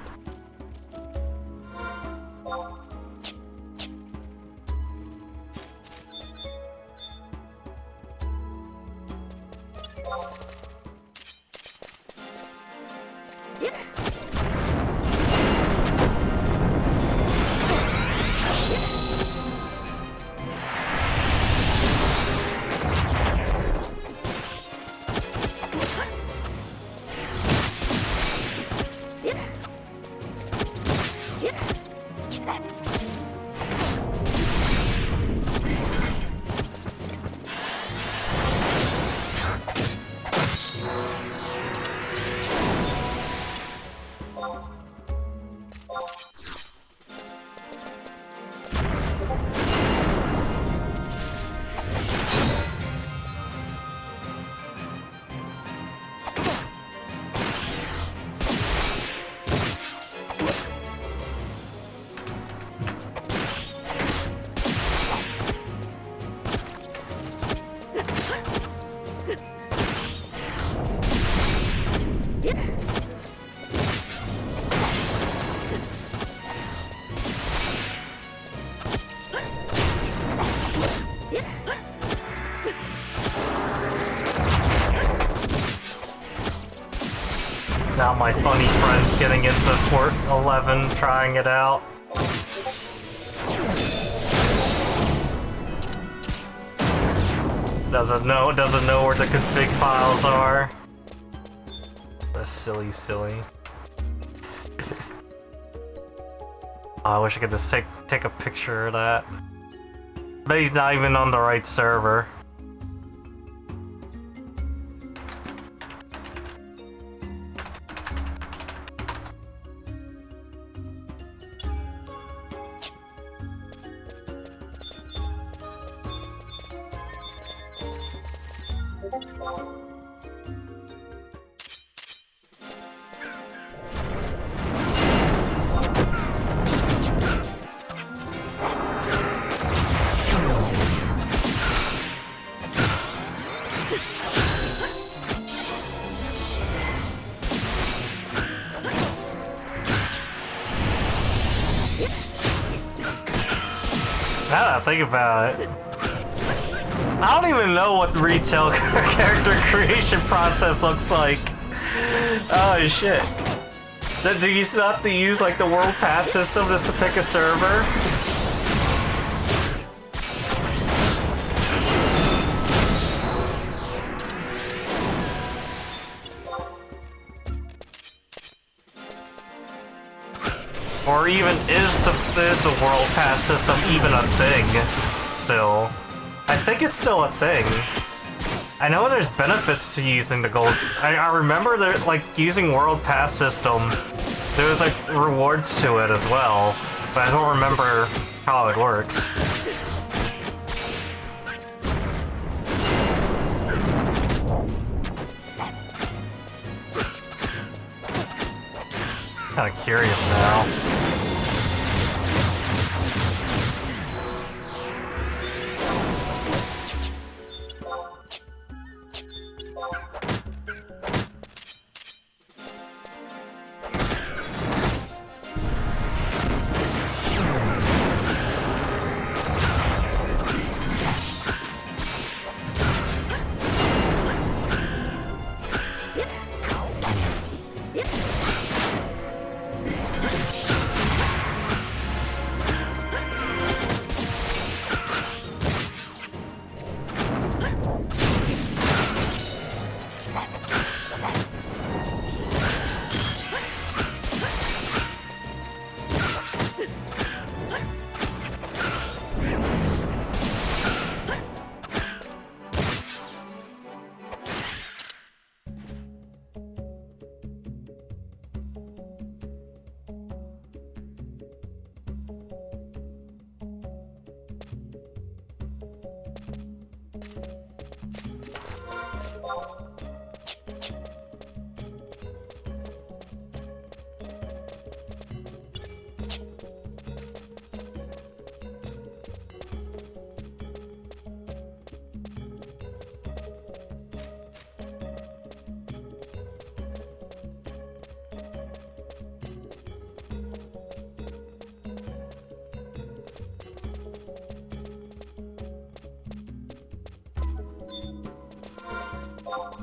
Now my funny friend's getting into Port 11, trying it out. Doesn't know where the config files are. That's silly. I wish I could just take a picture of that. But he's not even on the right server. Now that I think about it, I don't even know what the retail character creation process looks like. Oh shit. Do you still have to use like the World Pass system just to pick a server? Or even is the World Pass system even a thing still? I think it's still a thing. I know there's benefits to using the gold. I remember that like using World Pass system, there was like rewards to it as well, but I don't remember how it works. Kinda curious now.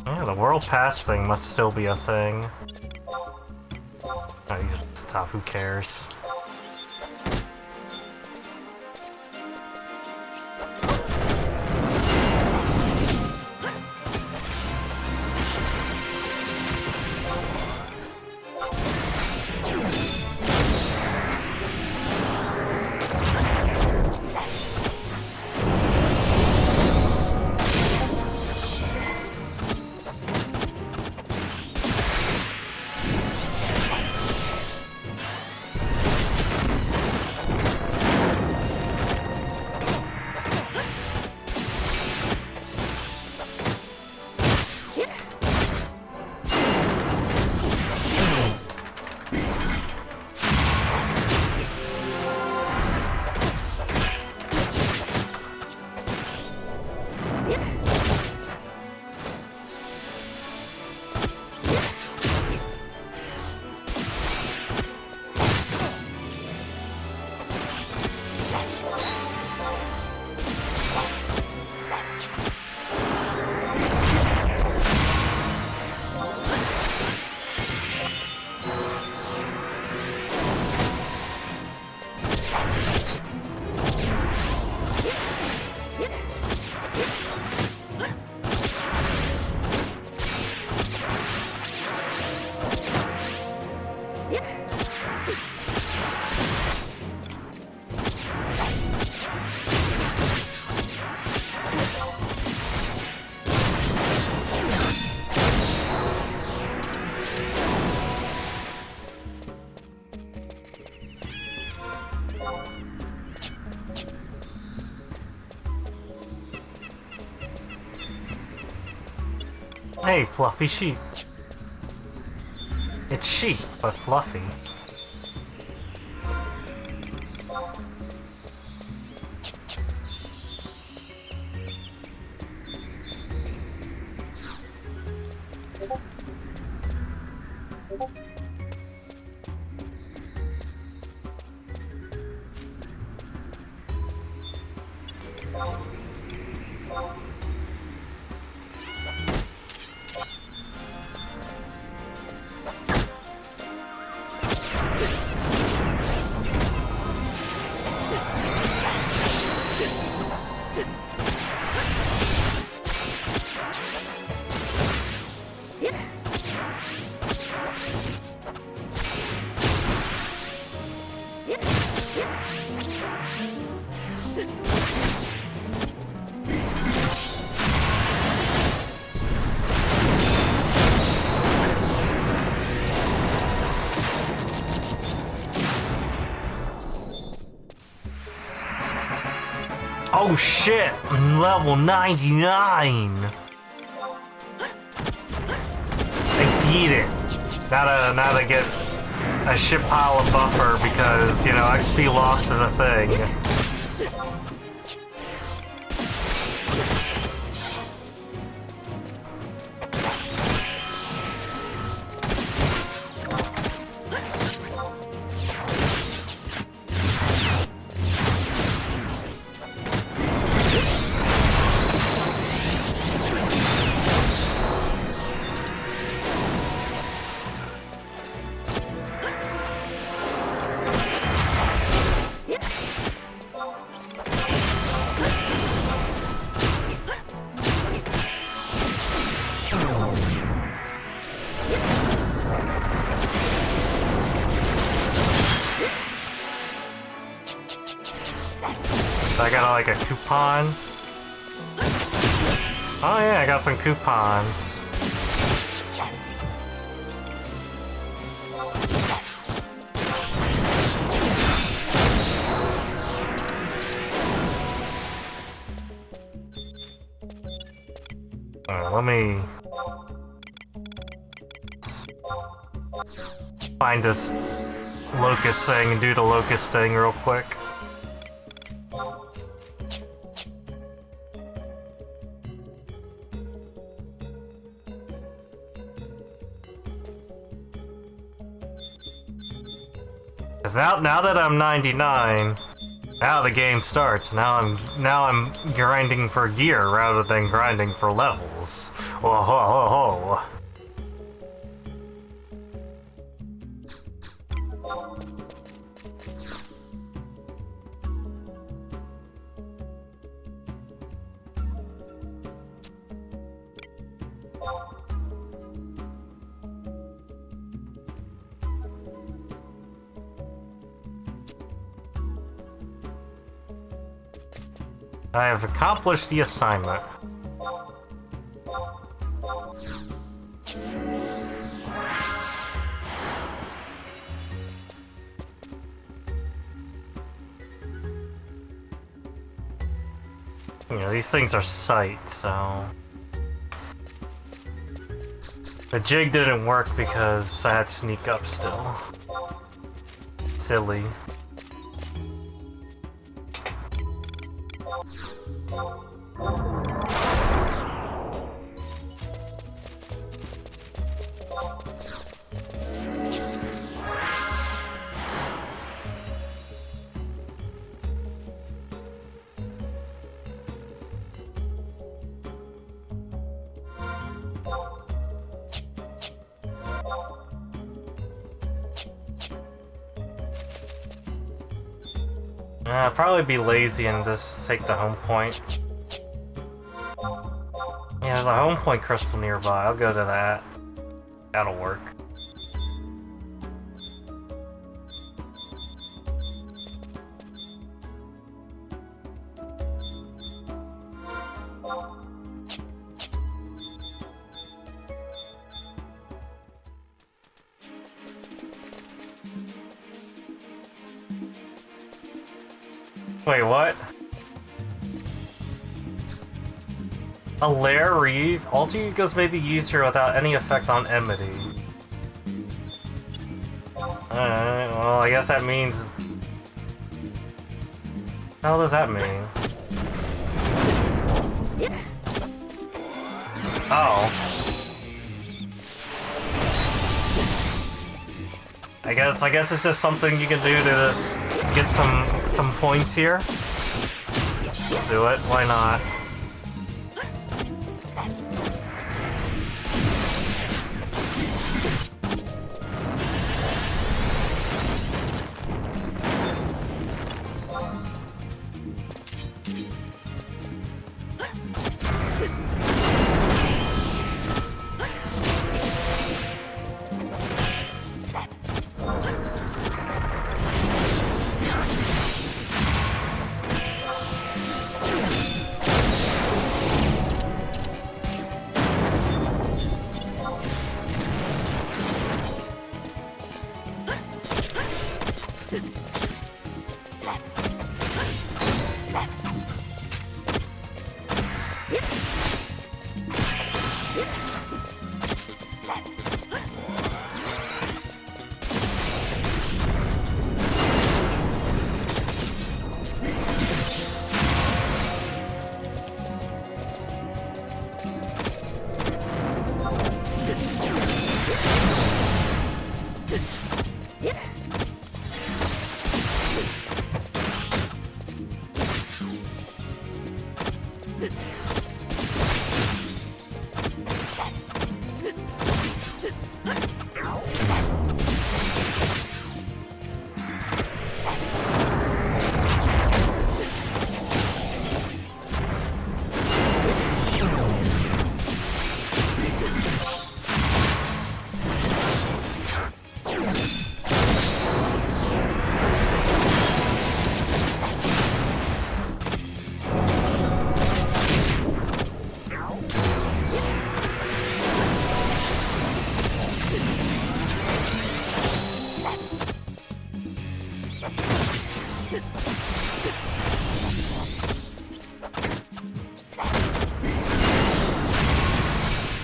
Yeah, the World Pass thing must still be a thing. Oh, these are just tough, who cares? Hey, fluffy sheep. It's sheep, but fluffy. Oh shit! Level 99! I did it! Now to get a shit pile of buffer because, you know, XP lost is a thing. I got like a coupon. Oh yeah, I got some coupons. Alright, let me find this locust thing and do the locust thing real quick. Cause now that I'm 99, now the game starts. Now I'm grinding for gear rather than grinding for levels. Whoa, ho, ho, ho. I have accomplished the assignment. You know, these things are sight, so... The jig didn't work because I had to sneak up still. Silly. I'll probably be lazy and just take the home point. Yeah, there's a home point crystal nearby. I'll go to that. That'll work. Wait, what? A Lair Reeve? Alter Egos may be used here without any effect on enmity. Alright, well, I guess that means... What the hell does that mean? Oh. I guess it's just something you can do to just get some points here. Do it, why not?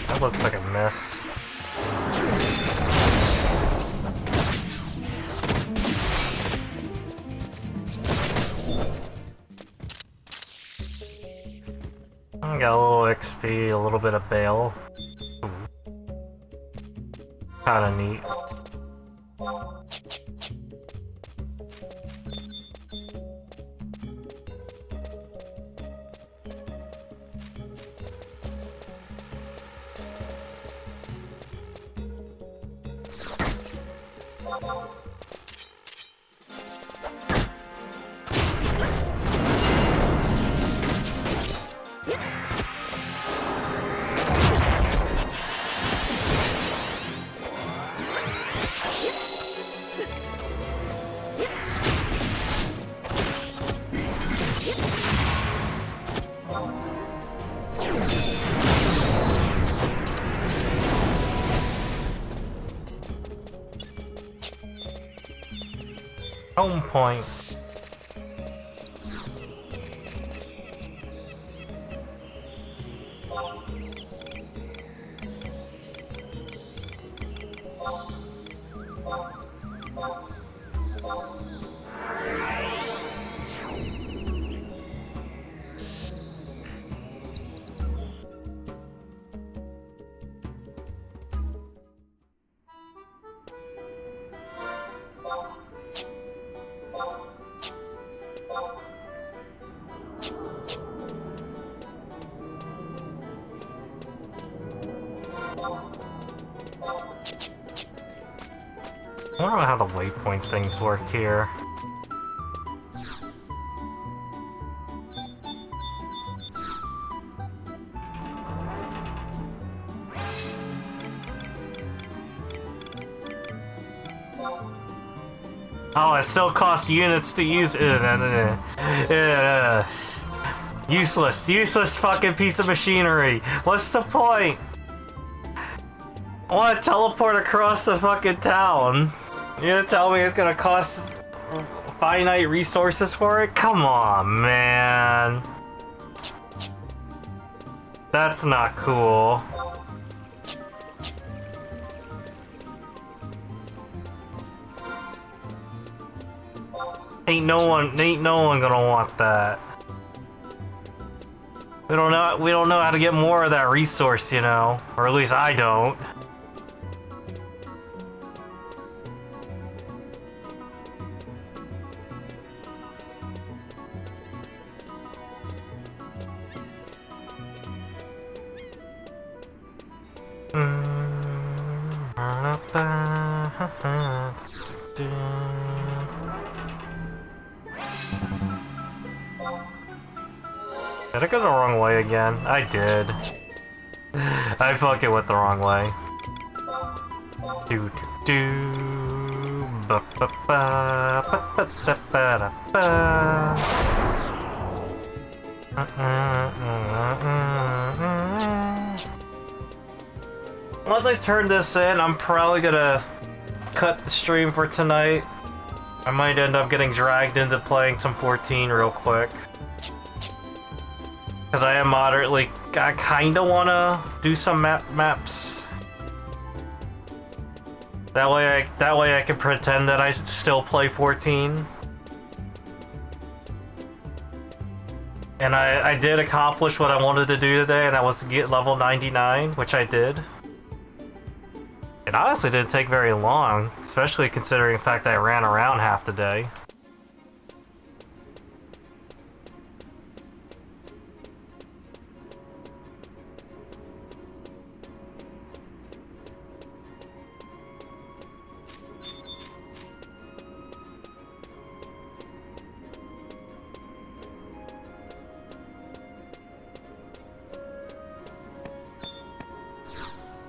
That looks like a mess. I got a little XP, a little bit of bail. Kinda neat. Home point. I don't know how the waypoint things work here. Oh, it still costs units to use it. Useless fucking piece of machinery. What's the point? I want to teleport across the fucking town. You gonna tell me it's gonna cost finite resources for it? Come on, man. That's not cool. Ain't no one gonna want that. We don't know how to get more of that resource, you know, or at least I don't. Did I go the wrong way again? I did. I fucking went the wrong way. Do do do. Ba ba ba ba ba ba ba ba. Once I turn this in, I'm probably gonna cut the stream for tonight. I might end up getting dragged into playing some 14 real quick. Because I am moderately... I kinda wanna do some maps. That way I can pretend that I still play 14. And I did accomplish what I wanted to do today, and that was to get level 99, which I did. It honestly didn't take very long, especially considering the fact that I ran around half the day.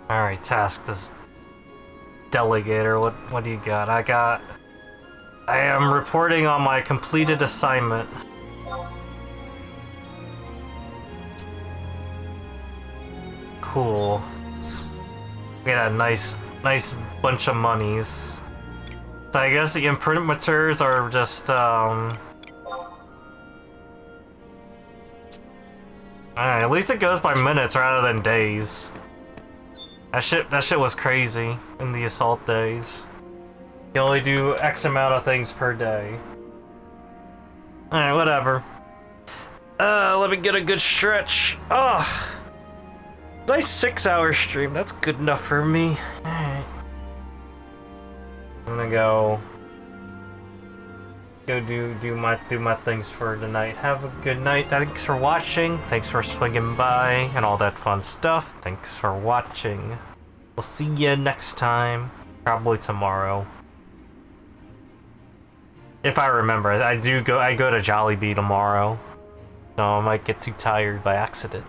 Alright, task is Delegator, what do you got? I am reporting on my completed assignment. Cool. Get a nice bunch of monies. So I guess the imprimaturs are just, Alright, at least it goes by minutes rather than days. That shit was crazy in the assault days. You only do X amount of things per day. Alright, whatever. Let me get a good stretch. Oh, nice 6-hour stream. That's good enough for me. Alright. I'm gonna go do my things for tonight. Have a good night. Thanks for watching. Thanks for swinging by and all that fun stuff. Thanks for watching. We'll see you next time. Probably tomorrow. If I remember, I go to Jollibee tomorrow. So I might get too tired by accident.